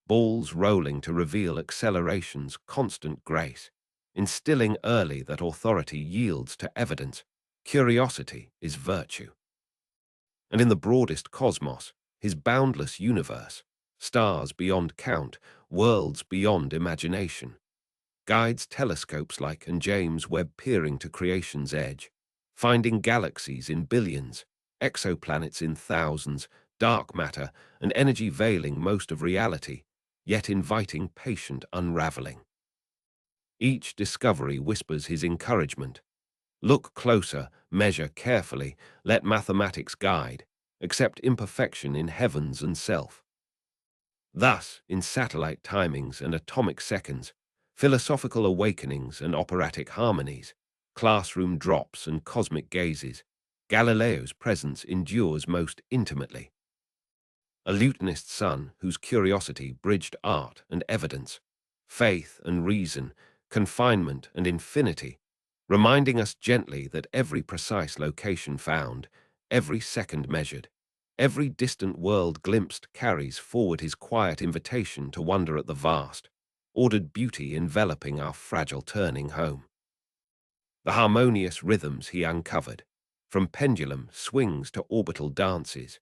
[SPEAKER 1] balls rolling to reveal acceleration's constant grace, instilling early that authority yields to evidence, curiosity is virtue. And in the broadest cosmos, his boundless universe, stars beyond count, worlds beyond imagination, guides telescopes like and James Webb peering to creation's edge, finding galaxies in billions, exoplanets in thousands, dark matter, and energy veiling most of reality, yet inviting patient unraveling. Each discovery whispers his encouragement. Look closer, measure carefully, let mathematics guide, accept imperfection in heavens and self. Thus, in satellite timings and atomic seconds, philosophical awakenings and operatic harmonies, classroom drops and cosmic gazes, Galileo's presence endures most intimately. A lutenist son whose curiosity bridged art and evidence, faith and reason, confinement and infinity, reminding us gently that every precise location found, every second measured, every distant world glimpsed carries forward his quiet invitation to wonder at the vast, ordered beauty enveloping our fragile turning home. The harmonious rhythms he uncovered, from pendulum swings to orbital dances,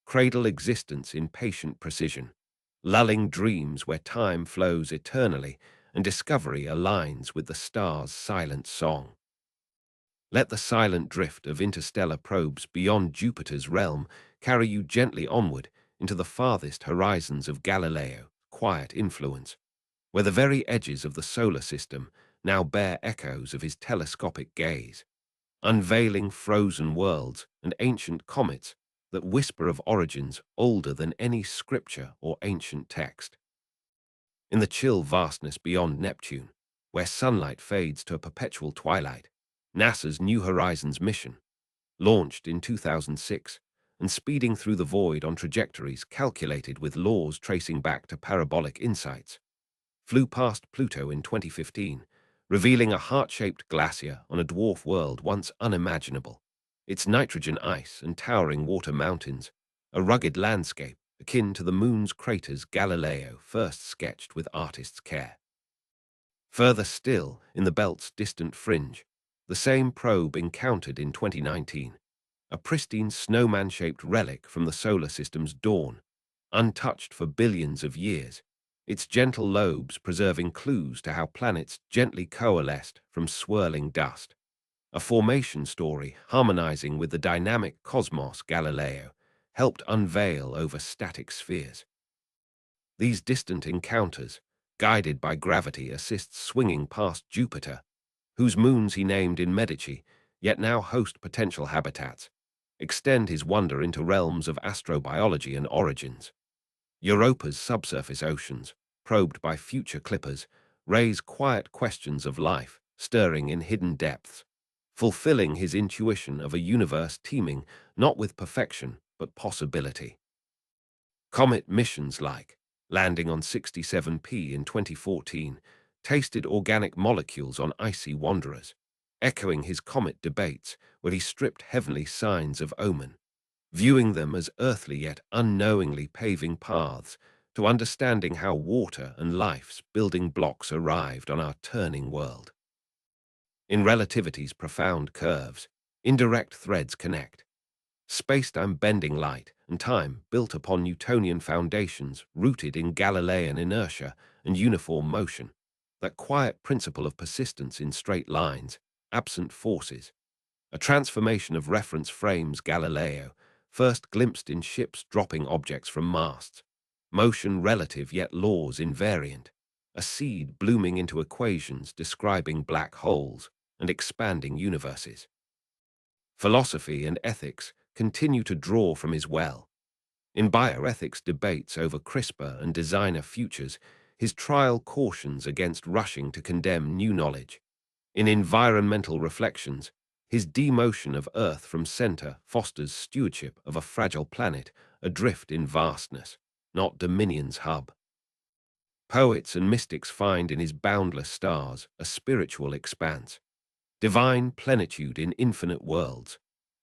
[SPEAKER 1] cradle existence in patient precision, lulling dreams where time flows eternally and discovery aligns with the stars' silent song. Let the silent drift of interstellar probes beyond Jupiter's realm carry you gently onward into the farthest horizons of Galileo's quiet influence, where the very edges of the solar system now bear echoes of his telescopic gaze, unveiling frozen worlds and ancient comets that whisper of origins older than any scripture or ancient text. In the chill vastness beyond Neptune, where sunlight fades to a perpetual twilight, NASA's New Horizons mission, launched in 2006 and speeding through the void on trajectories calculated with laws tracing back to parabolic insights, flew past Pluto in 2015, revealing a heart-shaped glacier on a dwarf world once unimaginable, its nitrogen ice and towering water mountains, a rugged landscape akin to the moon's craters Galileo first sketched with artist's care. Further still, in the belt's distant fringe, the same probe encountered in 2019, a pristine snowman-shaped relic from the solar system's dawn, untouched for billions of years, its gentle lobes preserving clues to how planets gently coalesced from swirling dust. A formation story harmonizing with the dynamic cosmos Galileo helped unveil over static spheres. These distant encounters, guided by gravity, assist swinging past Jupiter, whose moons he named in Medici, yet now host potential habitats, extend his wonder into realms of astrobiology and origins. Europa's subsurface oceans, probed by future clippers, raise quiet questions of life, stirring in hidden depths, fulfilling his intuition of a universe teeming not with perfection but possibility. Comet missions like landing on 67P in 2014 tasted organic molecules on icy wanderers, echoing his comet debates where he stripped heavenly signs of omen, viewing them as earthly yet unknowingly paving paths to understanding how water and life's building blocks arrived on our turning world. In relativity's profound curves, indirect threads connect. Space-time bending light and time built upon Newtonian foundations rooted in Galilean inertia and uniform motion, that quiet principle of persistence in straight lines, absent forces. A transformation of reference frames Galileo, first glimpsed in ships dropping objects from masts, motion relative yet laws invariant, a seed blooming into equations describing black holes and expanding universes. Philosophy and ethics continue to draw from his well. In bioethics debates over CRISPR and designer futures, his trial cautions against rushing to condemn new knowledge. In environmental reflections, his demotion of Earth from center fosters stewardship of a fragile planet adrift in vastness, not dominion's hub. Poets and mystics find in his boundless stars a spiritual expanse, divine plenitude in infinite worlds,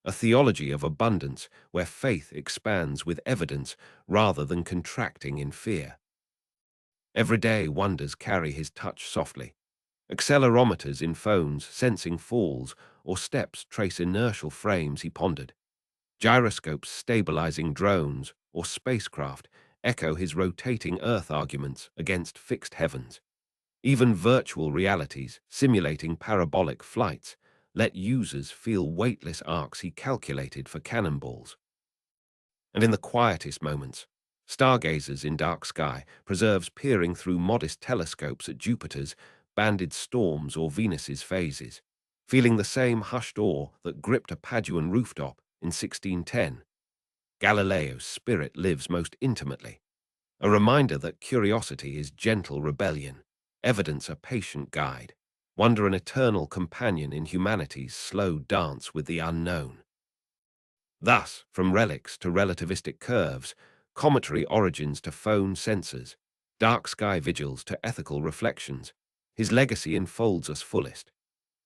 [SPEAKER 1] a theology of abundance where faith expands with evidence rather than contracting in fear. Everyday wonders carry his touch softly. Accelerometers in phones sensing falls or steps trace inertial frames he pondered. Gyroscopes stabilizing drones or spacecraft echo his rotating Earth arguments against fixed heavens. Even virtual realities simulating parabolic flights let users feel weightless arcs he calculated for cannonballs. And in the quietest moments, stargazers in dark sky preserves peering through modest telescopes at Jupiter's banded storms or Venus's phases, feeling the same hushed awe that gripped a Paduan rooftop in 1610. Galileo's spirit lives most intimately, a reminder that curiosity is gentle rebellion, evidence a patient guide, wonder an eternal companion in humanity's slow dance with the unknown. Thus, from relics to relativistic curves, cometary origins to phone sensors, dark sky vigils to ethical reflections, his legacy enfolds us fullest.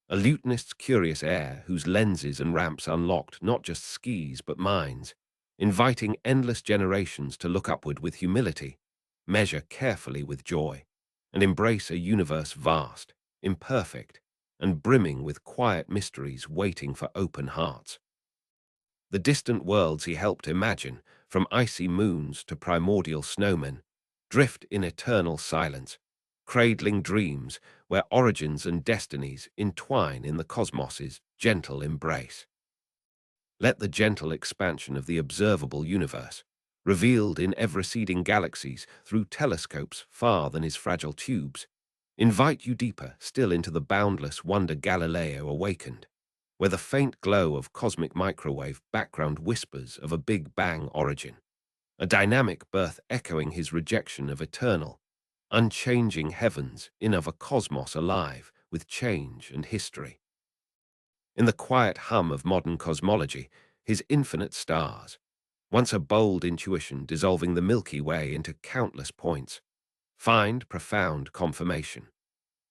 [SPEAKER 1] A lutenist's curious air whose lenses and ramps unlocked not just skis but minds, inviting endless generations to look upward with humility, measure carefully with joy, and embrace a universe vast, imperfect, and brimming with quiet mysteries waiting for open hearts. The distant worlds he helped imagine, from icy moons to primordial snowmen, drift in eternal silence, cradling dreams where origins and destinies entwine in the cosmos's gentle embrace. Let the gentle expansion of the observable universe, revealed in ever-receding galaxies through telescopes far than his fragile tubes, invite you deeper still into the boundless wonder Galileo awakened, where the faint glow of cosmic microwave background whispers of a Big Bang origin, a dynamic birth echoing his rejection of eternal, unchanging heavens in of a cosmos alive with change and history. In the quiet hum of modern cosmology, his infinite stars, once a bold intuition dissolving the Milky Way into countless points, find profound confirmation.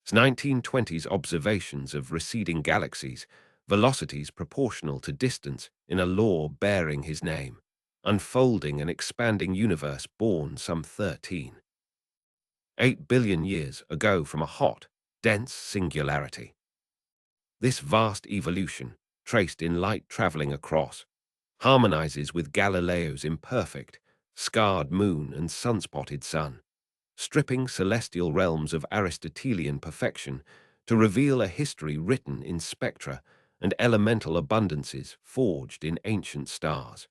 [SPEAKER 1] His 1920s observations of receding galaxies, velocities proportional to distance in a law bearing his name, unfolding an expanding universe born some 13.8 billion years ago from a hot, dense singularity. This vast evolution, traced in light traveling across, harmonizes with Galileo's imperfect, scarred moon and sun-spotted sun, stripping celestial realms of Aristotelian perfection to reveal a history written in spectra and elemental abundances forged in ancient stars.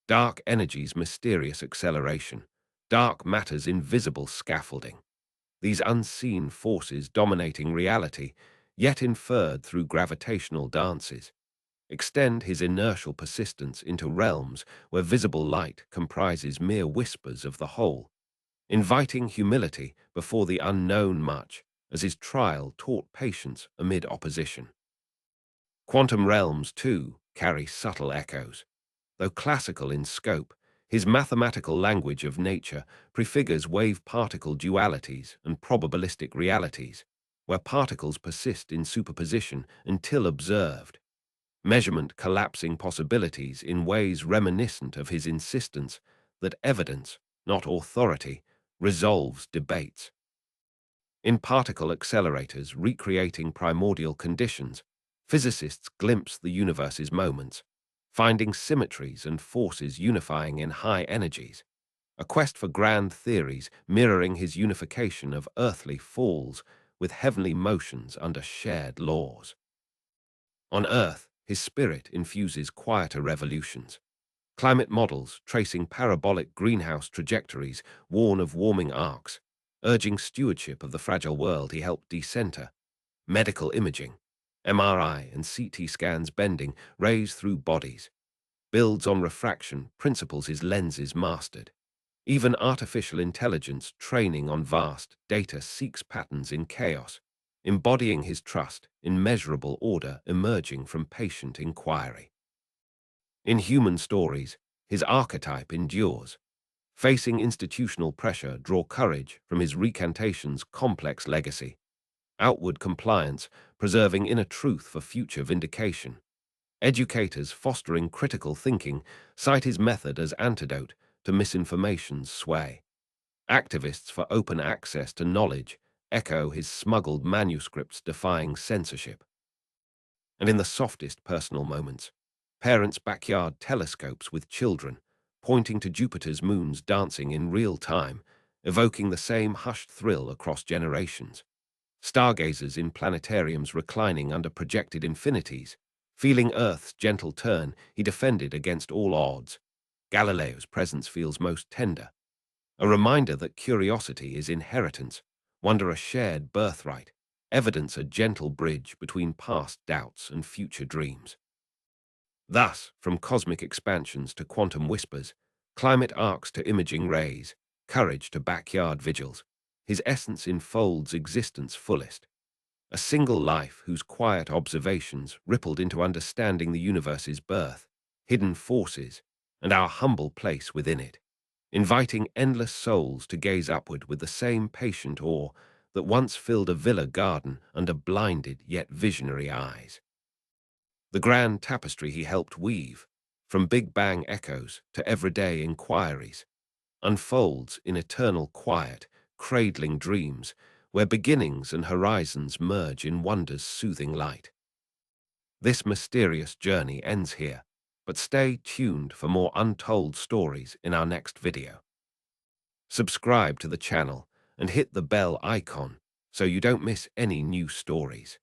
[SPEAKER 1] Dark energy's mysterious acceleration, dark matter's invisible scaffolding, these unseen forces dominating reality, yet inferred through gravitational dances, extend his inertial persistence into realms where visible light comprises mere whispers of the whole, inviting humility before the unknown much as his trial taught patience amid opposition. Quantum realms, too, carry subtle echoes. Though classical in scope, his mathematical language of nature prefigures wave-particle dualities and probabilistic realities, where particles persist in superposition until observed, measurement collapsing possibilities in ways reminiscent of his insistence that evidence, not authority, resolves debates. In particle accelerators recreating primordial conditions, physicists glimpse the universe's moments, finding symmetries and forces unifying in high energies, a quest for grand theories mirroring his unification of earthly falls with heavenly motions under shared laws. On Earth, his spirit infuses quieter revolutions. Climate models tracing parabolic greenhouse trajectories warn of warming arcs, urging stewardship of the fragile world he helped decenter. Medical imaging, MRI and CT scans bending rays through bodies, builds on refraction principles his lenses mastered. Even artificial intelligence training on vast data seeks patterns in chaos, embodying his trust in measurable order emerging from patient inquiry. In human stories, his archetype endures. Facing institutional pressure draw courage from his recantation's complex legacy. Outward compliance, preserving inner truth for future vindication. Educators fostering critical thinking cite his method as antidote to misinformation's sway. Activists for open access to knowledge echo his smuggled manuscripts defying censorship. And in the softest personal moments, parents' backyard telescopes with children, pointing to Jupiter's moons dancing in real time, evoking the same hushed thrill across generations. Stargazers in planetariums reclining under projected infinities, feeling Earth's gentle turn he defended against all odds, Galileo's presence feels most tender, a reminder that curiosity is inheritance, wonder a shared birthright, evidence a gentle bridge between past doubts and future dreams. Thus, from cosmic expansions to quantum whispers, climate arcs to imaging rays, courage to backyard vigils, his essence enfolds existence fullest. A single life whose quiet observations rippled into understanding the universe's birth, hidden forces, and our humble place within it, inviting endless souls to gaze upward with the same patient awe that once filled a villa garden under blinded yet visionary eyes. The grand tapestry he helped weave, from Big Bang echoes to everyday inquiries, unfolds in eternal quiet, cradling dreams where beginnings and horizons merge in wonder's soothing light. This mysterious journey ends here, but stay tuned for more untold stories in our next video. Subscribe to the channel and hit the bell icon so you don't miss any new stories.